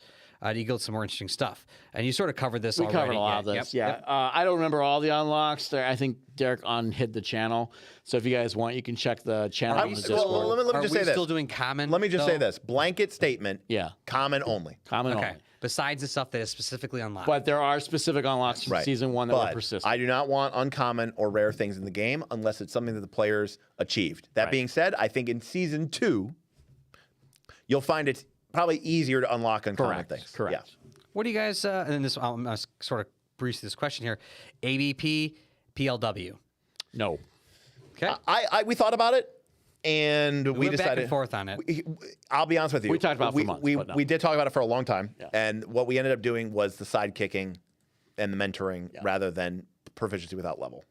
you get some more interesting stuff. And you sort of covered this. We already. covered a lot of this. Yep. I don't remember all the unlocks. I think Derik unhid the channel. So if you guys want, you can check the channel on the Discord. Let me Are just we say this. still doing common? Let me just though? say this. Blanket statement. Yeah. Common only. Common Okay. only. Besides the stuff that is specifically unlocked. But there are specific unlocks from Right. season 1 that will But persist. I do not want uncommon or rare things in the game unless it's something that the players achieved. That Right. being said, I think in season 2, you'll find it's probably easier to unlock uncommon things. Correct. Yeah. What do you guys, and then this, I'm going to sort of breeze through this question here. ABP, PLW. No. Okay. We thought about it, and we went decided back and forth on it. I'll be honest with you. We talked about it for months, We, but no. we did talk about it for a long time, Yeah. and what we ended up doing was the side kicking and the mentoring rather than proficiency without level.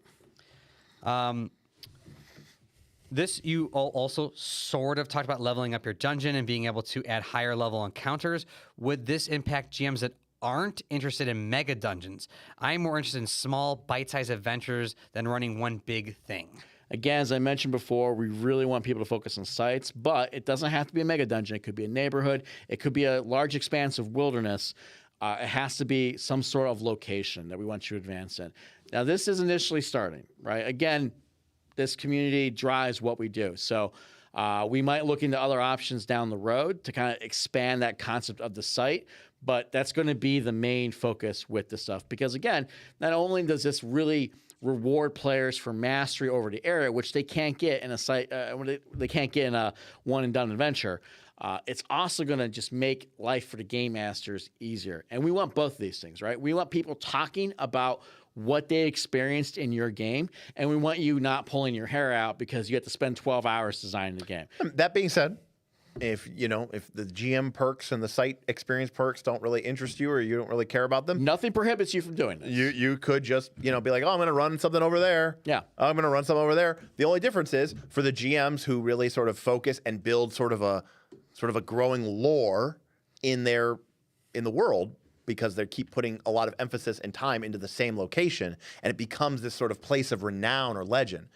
This, you also sort of talked about leveling up your dungeon and being able to add higher level encounters. Would this impact GMs that aren't interested in mega dungeons? I'm more interested in small, bite-sized adventures than running one big thing. Again, as I mentioned before, we really want people to focus on sites, but it doesn't have to be a mega dungeon. It could be a neighborhood. It could be a large expanse of wilderness. It has to be some sort of location that we want you to advance in. Now, this is initially starting, right? Again, this community drives what we do. So we might look into other options down the road to kind of expand that concept of the site. But that's going to be the main focus with this stuff because, again, not only does this really reward players for mastery over the area, which they can't get in a site, they can't get in a one and done adventure. It's also going to just make life for the game masters easier, and we want both of these things, right? We want people talking about what they experienced in your game, and we want you not pulling your hair out because you have to spend 12 hours designing the game. That being said, if the GM perks and the site experience perks don't really interest you or you don't really care about them, Nothing prohibits you from doing this. you could just be like, oh, I'm going to run something over there. Yeah. I'm going to run something over there. The only difference is for the GMs who really sort of focus and build sort of a growing lore in the world, because they keep putting a lot of emphasis and time into the same location, and it becomes this sort of place of renown or legend.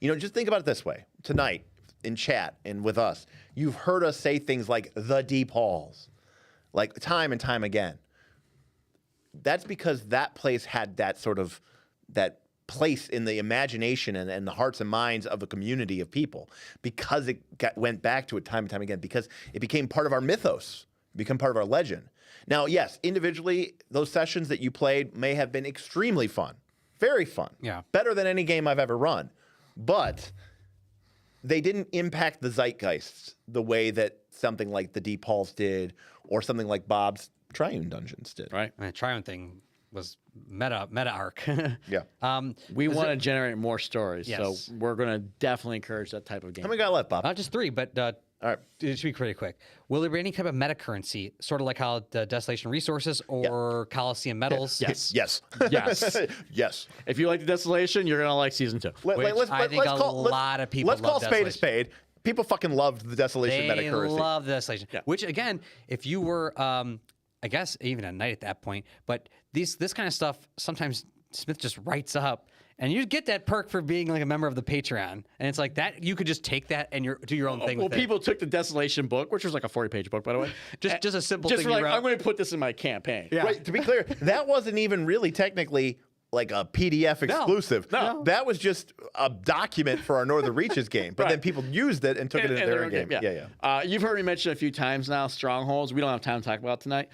Just think about it this way. Tonight, in chat and with us, you've heard us say things like the deep halls, like time and time again. That's because that place had that place in the imagination and the hearts and minds of a community of people, because it went back to it time and time again, because it became part of our mythos, become part of our legend. Now, yes, individually, those sessions that you played may have been extremely fun, very fun, better than any game I've ever run, but they didn't impact the zeitgeist the way that something like the Deep Halls did, or something like Bob's Triune Dungeons did. Right. And the Triune thing was meta arc. Yeah. We want to generate more stories, Yes. so we're going to definitely encourage that type of game. How many got left, Bob? Not just 3, but All right. it should be pretty quick. Will there be any type of meta currency, sort of like how the Desolation Resources or Coliseum Metals? Yes. Yes. Yes. Yes. If you like the Desolation, you're going to like Season 2. I think a lot of people Let's call love spade a Desolation. spade. People fucking loved the Desolation meta They currency. love the Desolation. Yeah. Which, again, if you were, I guess, even a knight at that point, but this kind of stuff, sometimes Smith just writes up, and you get that perk for being like a member of the Patreon. And it's like that, you could just take that and do your own thing Well, with people took the Desolation book, which was like a 40-page book, by the way. Just a simple just thing for you like, wrote. I'm going to put this in my campaign. Yeah. Wait, to be clear, that wasn't even really technically like a PDF exclusive. No. That was just a document for our Northern Reaches game. But Right. then people used it and took it into their own game. Yeah. You've heard me mention a few times now, Strongholds. We don't have time to talk about tonight.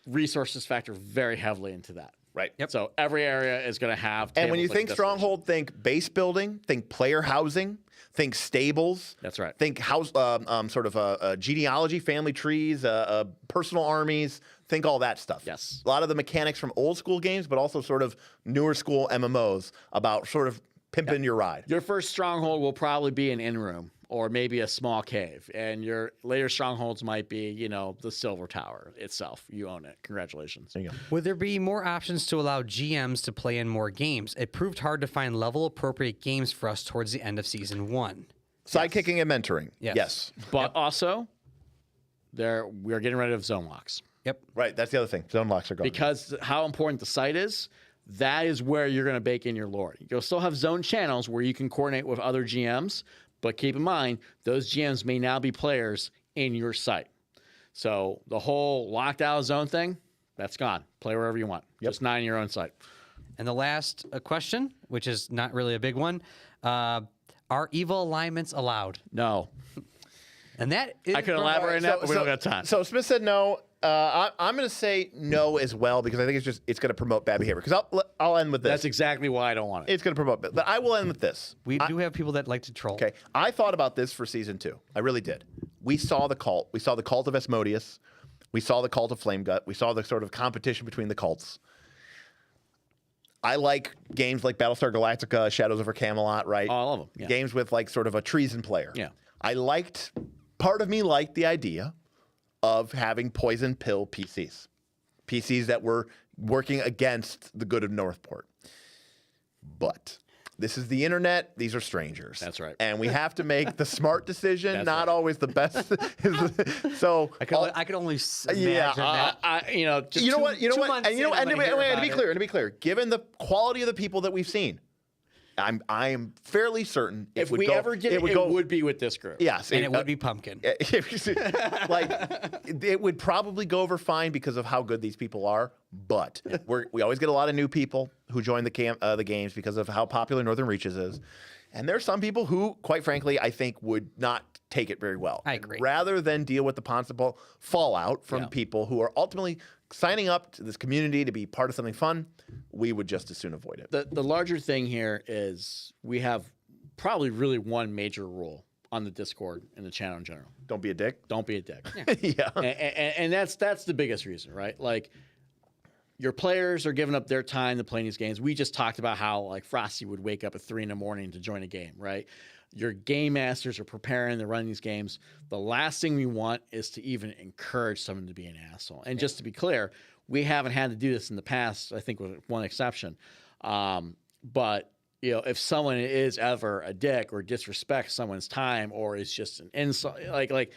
Resources factor very heavily into that. Right. Yep. So every area is going to have. And when tables you like think Desolation. Stronghold, think base building, think player housing, think stables. That's right. Think house, genealogy, family trees, personal armies. Think all that stuff. Yes. A lot of the mechanics from old school games, but also sort of newer school MMOs about sort of pimping your ride. Your first stronghold will probably be an inn room or maybe a small cave, and your later strongholds might be, the Silver Tower itself. You own it. Congratulations. There you go. Would there be more options to allow GMs to play in more games? It proved hard to find level-appropriate games for us towards the end of Season 1. Sidekicking and mentoring. Yes. Yes. But also, we are getting rid of zone locks. Yep. Right. That's the other thing. Zone locks are gone. Because how important the site is, that is where you're going to bake in your lore. You'll still have zone channels where you can coordinate with other GMs, but keep in mind, those GMs may now be players in your site. So the whole locked out zone thing, that's gone. Play wherever you want. Just not in your own site. And the last question, which is not really a big one, are evil alignments allowed? No. And that is I could elaborate on that, but we don't got time. So Smith said no. I'm going to say no as well, because I think it's going to promote bad behavior. Because I'll end with this. That's exactly why I don't want it. It's going to promote, but I will end with this. We do have people that like to troll. Okay, I thought about this for Season 2. I really did. We saw the cult. We saw the cult of Asmodeus. We saw the cult of Flamegut. We saw the sort of competition between the cults. I like games like Battlestar Galactica, Shadows over Camelot, right? All of them. Yeah. Games with like sort of a treason player. Yeah. Part of me liked the idea of having poison pill PCs that were working against the good of Northport. But this is the internet. These are strangers. That's right. And we have to make the smart decision, That's not right. always the best. So I could only imagine Yeah, that. just you know what? two months And you know, in, I'm and gonna hear to about be it. clear, given the quality of the people that we've seen, I am fairly certain if we ever get it, would be with this group. Yes, And it would be Pumpkin. like it would probably go over fine because of how good these people are. But we always get a lot of new people who join the games because of how popular Northern Reaches is, And there's some people who, quite frankly, I think would not take it very well. I agree. And rather than deal with the possible fallout from people who are ultimately signing up to this community to be part of something fun, we would just as soon avoid it. The larger thing here is we have probably really one major rule on the Discord and the channel in general. Don't be a dick. Don't be a dick. Yeah. And that's the biggest reason, right? Like, your players are giving up their time to play these games. We just talked about how like Frosty would wake up at 3 a.m. to join a game, right? Your game masters are preparing, they're running these games. The last thing we want is to even encourage someone to be an asshole. And just to be clear, we haven't had to do this in the past, I think with one exception. But you know, if someone is ever a dick or disrespects someone's time or is just an insult, like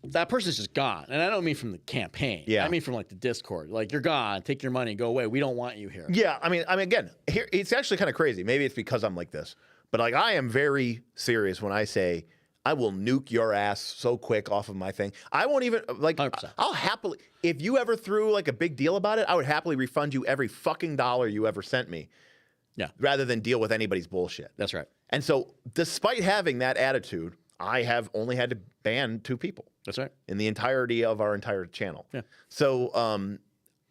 that person's just gone. And I don't mean from the campaign. Yeah. I mean from like the Discord. Like, you're gone, take your money, go away. We don't want you here. Yeah, I mean, again, here it's actually kind of crazy. Maybe it's because I'm like this, but like I am very serious when I say I will nuke your ass so quick off of my thing. I won't even like. 100%. I'll happily, if you ever threw like a big deal about it, I would happily refund you every fucking dollar you ever sent me. Yeah, rather than deal with anybody's bullshit. that's right. And so, despite having that attitude, I have only had to ban 2 people. That's right. In the entirety of our entire channel. Yeah. So,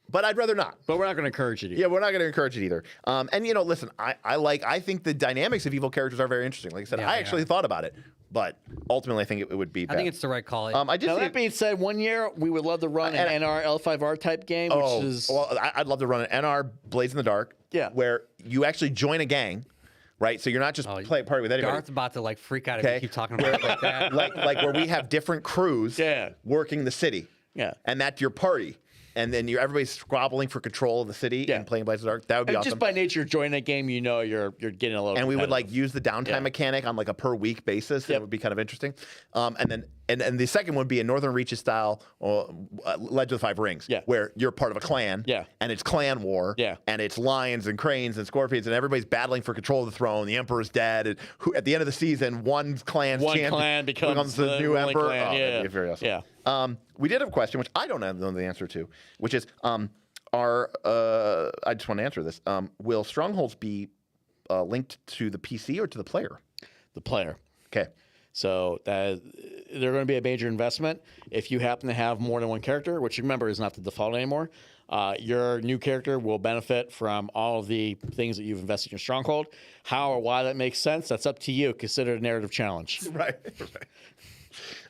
but I'd rather not. But we're not going to encourage it either. Yeah, we're not going to encourage it either. And you know, listen, I think the dynamics of evil characters are very interesting. Like I said, Yeah, I they actually thought about it, but ultimately, I think it would be bad. I think it's the right call. I did Now, see that being said, one year we would love to run an NR L5R type game, which is well, I'd love to run an NR Blades in the Dark. Yeah. Where you actually join a gang, right? So you're not just playing party with anybody. Darth's about to like freak out if you keep talking about it like that. like where we have different crews Yeah. working the city. Yeah. And that's your party. And then everybody's squabbling for control of the city and playing Blades of the Dark. That would be and awesome. just by nature, joining a game, you know you're getting a little. And we would like competitive. use the downtime mechanic on like a per week basis. Yep. It would be kind of interesting. And the second would be a Northern Reaches style Legend of the Five Rings. Yeah. Where you're part of a clan. Yeah. And it's clan war. Yeah. And it's lions and cranes and scorpions and everybody's battling for control of the throne. The emperor's dead. And at the end of the season, one clan becomes the new ruling emperor. clan. Oh, Yeah. that'd be very awesome. Yeah. We did have a question, which I don't know the answer to, which is I just want to answer this. Will Strongholds be linked to the PC or to the player? The player. Okay. So they're going to be a major investment. If you happen to have more than one character, which remember is not the default anymore, your new character will benefit from all of the things that you've invested in your Stronghold. How or why that makes sense, that's up to you. Consider it a narrative challenge. Right.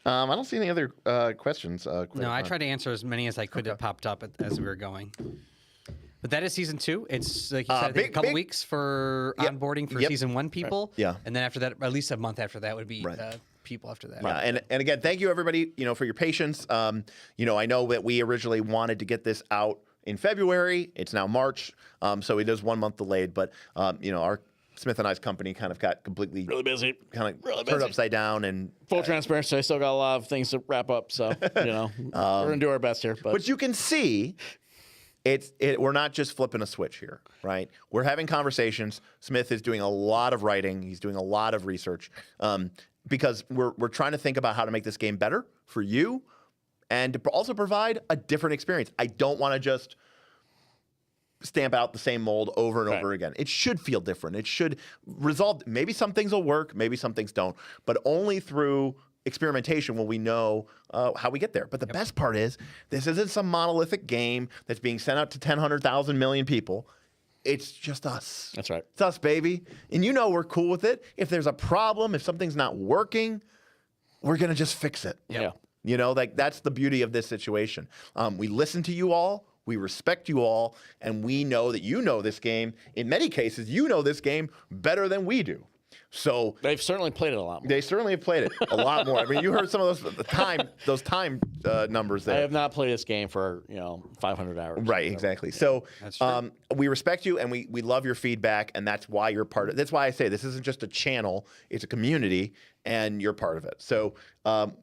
I don't see any other questions. No, I tried to answer as many as I could that popped up as we were going. But that is season 2. It's like you said, I think a couple weeks for onboarding for season 1 people. Yeah. And then after that, at least a month after that would be people after that. And again, thank you everybody, for your patience. I know that we originally wanted to get this out in February. It's now March, so it is 1 month delayed. But our Smith and I's company kind of got completely Really busy. turned upside down and Full transparency, I still got a lot of things to wrap up. So we're gonna do our best here. But you can see. We're not just flipping a switch here, right? We're having conversations. Smith is doing a lot of writing. He's doing a lot of research because we're trying to think about how to make this game better for you and to also provide a different experience. I don't want to just stamp out the same mold over and over again. It should feel different. It should resolve. Maybe some things will work. Maybe some things don't. But only through experimentation will we know how we get there. But the best part is this isn't some monolithic game that's being sent out to 10, 100,000 million people. It's just us. That's right. It's us, baby. And we're cool with it. If there's a problem, if something's not working, we're going to just fix it. Yeah. That's the beauty of this situation. We listen to you all. We respect you all. And we know that you know this game. In many cases, you know this game better than we do. So they've certainly played it a lot more. They certainly have played it a lot more. I mean, you heard some of those time numbers there. I have not played this game for 500 hours. Right, exactly. So we respect you and we love your feedback, and that's why you're part of. That's why I say this isn't just a channel; it's a community, and you're part of it. So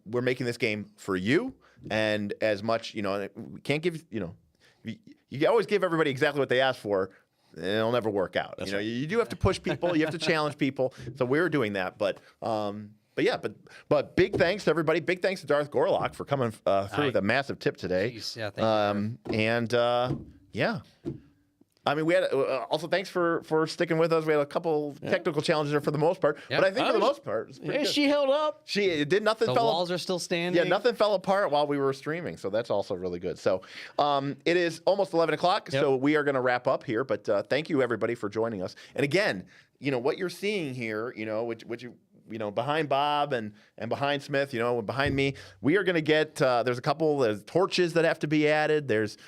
we're making this game for you, and as much we can't give you always give everybody exactly what they ask for. It'll never work out. That's You do have to push people. You have to challenge people. So we're doing that. But big thanks to everybody. Big thanks to Darth Gorlock for coming through with a massive tip today. Jeez, yeah, thank you. I mean, we had also thanks for sticking with us. We had a couple technical challenges there for the most part, but I think for the most part, it's pretty good. She held up. She did nothing. The walls are still standing. Yeah, nothing fell apart while we were streaming, so that's also really good. So it is almost 11 o'clock, so we are going to wrap up here. But thank you everybody for joining us. And again, what you're seeing here, which behind Bob and behind Smith, behind me, we are going to get. There's there's torches that have to be added. There's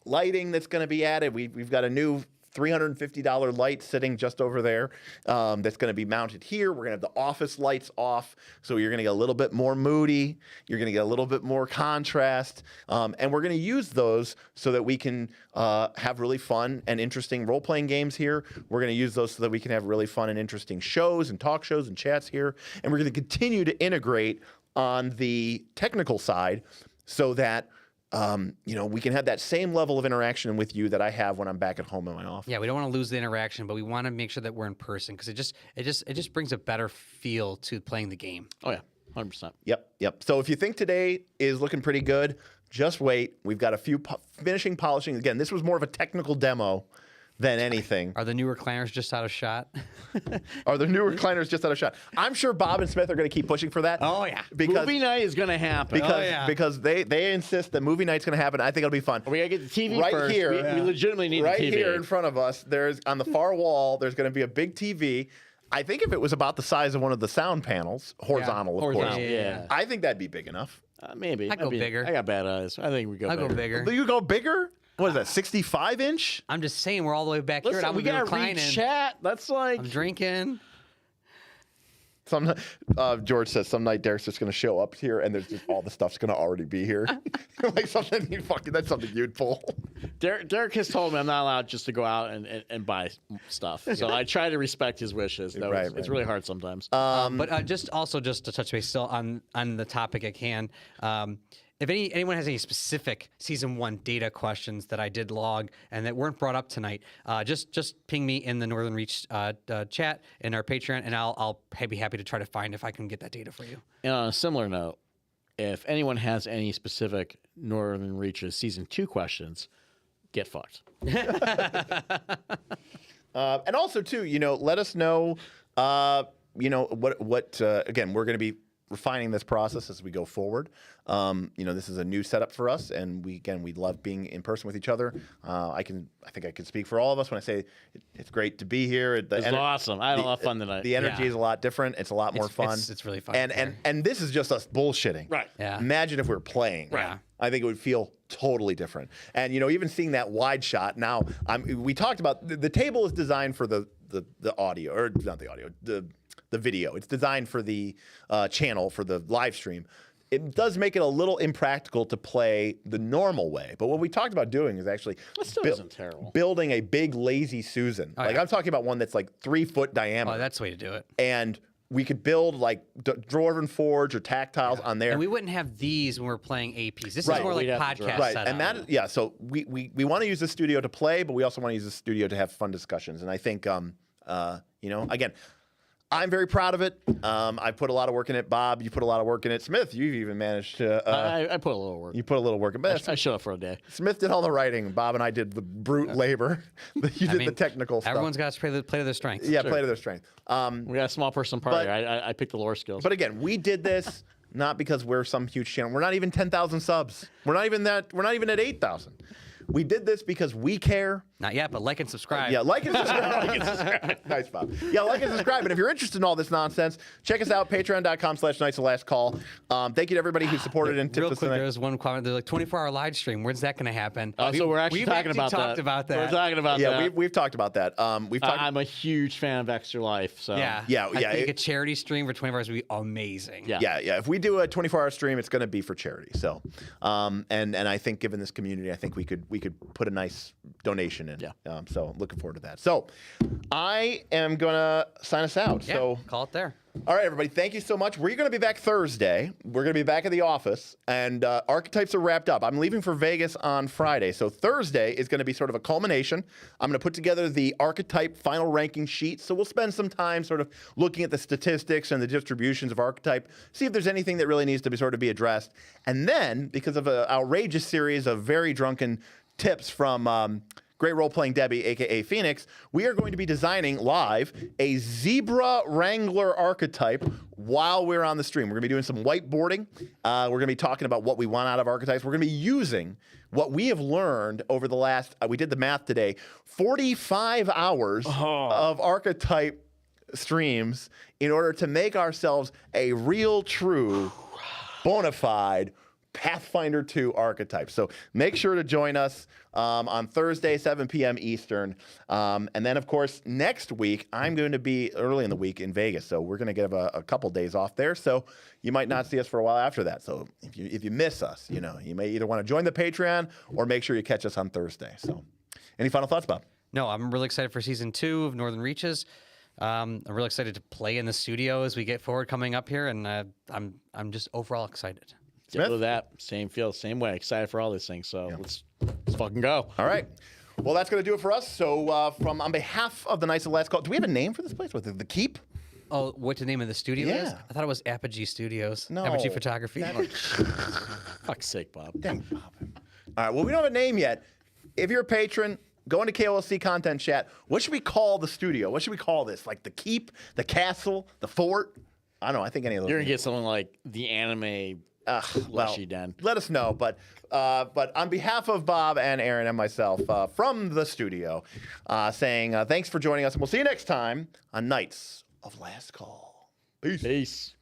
lighting that's going to be added. We've got a new $350 light sitting just over there that's going to be mounted here. We're going to have the office lights off, so you're going to get a little bit more moody. You're going to get a little bit more contrast, and we're going to use those so that we can have really fun and interesting role-playing games here. We're going to use those so that we can have really fun and interesting shows and talk shows and chats here, and we're going to continue to integrate on the technical side so that we can have that same level of interaction with you that I have when I'm back at home in my office. Yeah, we don't want to lose the interaction, but we want to make sure that we're in person because it just brings a better feel to playing the game. Oh yeah, 100%. Yep. So if you think today is looking pretty good, just wait. We've got a few finishing polishing. Again, this was more of a technical demo than anything. Are the new recliners just out of shot? Are the new recliners just out of shot? I'm sure Bob and Smith are going to keep pushing for that. Oh, yeah. Because Movie night is going to happen. because they insist that movie night's going to happen. I think it'll be fun. We got to get the TV right first. here. We legitimately need right the TV. here in front of us. There's on the far wall. There's going to be a big TV. I think if it was about the size of one of the sound panels, horizontal, of course. Yeah. I think that'd be big enough. Maybe. I'd go bigger. I got bad eyes. I think we go I'll bigger. go bigger. Do you go bigger? What is that? 65 inch? I'm just saying we're all the way back here. Listen, I'm we got to reclining. read chat. That's like... I'm drinking. George says some night Derek's just going to show up here and there's just all the stuff's going to already be here. Like that's something you'd pull. Derik has told me I'm not allowed just to go out and buy stuff. So I try to respect his wishes. Though it's really hard sometimes. But just to touch base still on the topic at hand. If anyone has any specific season 1 data questions that I did log and that weren't brought up tonight, just ping me in the Northern Reach chat in our Patreon, and I'll be happy to try to find if I can get that data for you. And on a similar note, if anyone has any specific Northern Reaches season 2 questions, get fucked. And also too, let us know, what again, we're going to be refining this process as we go forward. This is a new setup for us, and we love being in person with each other. I think I can speak for all of us when I say it's great to be here. It's awesome. I had a lot of fun tonight. The energy is a lot different. It's a lot more fun. It's really fun. And this is just us bullshitting. Right. Yeah. Imagine if we were playing. Right. I think it would feel totally different. And even seeing that wide shot now, we talked about the table is designed for the audio, or not the audio, the video. It's designed for the channel, for the live stream. It does make it a little impractical to play the normal way. But what we talked about doing is actually isn't terrible. Building a big lazy Susan. I'm talking about one that's like 3 foot diameter. Oh, that's the way to do it. And we could build like Dwarven Forge or tactiles on there. And we wouldn't have these when we're playing APs. This is more like podcast right. setup. And so we want to use the studio to play, but we also want to use the studio to have fun discussions. And I think, again, I'm very proud of it. I put a lot of work in it. Bob, you put a lot of work in it. Smith, you've even managed to. I put a little work. You put a little work in it. I showed up for a day. Smith did all the writing. Bob and I did the brute labor. You did the technical stuff. Everyone's got to play to their strengths. Yeah, play to their strength. We got a small person party. I picked the lore skills. But again, we did this not because we're some huge channel. We're not even 10,000 subs. We're not even at 8,000. We did this because we care. Not yet, but like and subscribe. Yeah, like and subscribe. Nice, Bob. Yeah, like and subscribe. And if you're interested in all this nonsense, check us out, patreon.com/Knights of Last Call. Thank you to everybody who supported and tipped Real us quick, tonight. there's one comment. There's like 24-hour live stream. When's that going to happen? So we're actually talking about that. Talked about that. We're talking about Yeah, that. we've talked about that. I'm a huge fan of Extra Life. So Yeah. I think a charity stream for 24 hours would be amazing. Yeah. Yeah. If we do a 24-hour stream, it's going to be for charity. So, and I think given this community, I think we could put a nice donation in. Yeah. So looking forward to that. So I am going to sign us out. Yeah, So call it there. all right, everybody. Thank you so much. We're going to be back Thursday. We're going to be back at the office, and archetypes are wrapped up. I'm leaving for Vegas on Friday, so Thursday is going to be sort of a culmination. I'm going to put together the archetype final ranking sheet, so we'll spend some time sort of looking at the statistics and the distributions of archetype, see if there's anything that really needs to be addressed. And then, because of an outrageous series of very drunken tips from great role-playing Debbie, a.k.a. Phoenix, we are going to be designing live a Zebra Wrangler archetype while we're on the stream. We're going to be doing some whiteboarding. We're going to be talking about what we want out of archetypes. We're going to be using what we have learned over the last, we did the math today, 45 hours of archetype streams in order to make ourselves a real, true, bona fide Pathfinder 2 archetype. So make sure to join us on Thursday, 7 p.m. Eastern. And then, of course, next week, I'm going to be early in the week in Vegas. So we're going to get a couple days off there. So you might not see us for a while after that. So if you miss us, you may either want to join the Patreon or make sure you catch us on Thursday. So any final thoughts, Bob? No, I'm really excited for season 2 of Northern Reaches. I'm really excited to play in the studio as we get forward coming up here, and I'm just overall excited. Get with that. Same feel, same way. Excited for all these things. So let's fucking go. All right. Well, that's going to do it for us. So on behalf of the Knights of the Last Call, do we have a name for this place? What, the Keep? Oh, what the name of the studio is? Yeah. I thought it was Apogee Studios. No. Apogee Photography. Fuck's sake, Bob. Dang, Bob. All right. Well, we don't have a name yet. If you're a patron, go into KOLC content chat. What should we call the studio? What should we call this? Like the Keep, the Castle, the Fort? I don't know. I think any of those. You're going to get something like the anime Leshy Den. Let us know. But on behalf of Bob and Aaron and myself from the studio, saying thanks for joining us. And we'll see you next time on Knights of Last Call. Peace. Peace.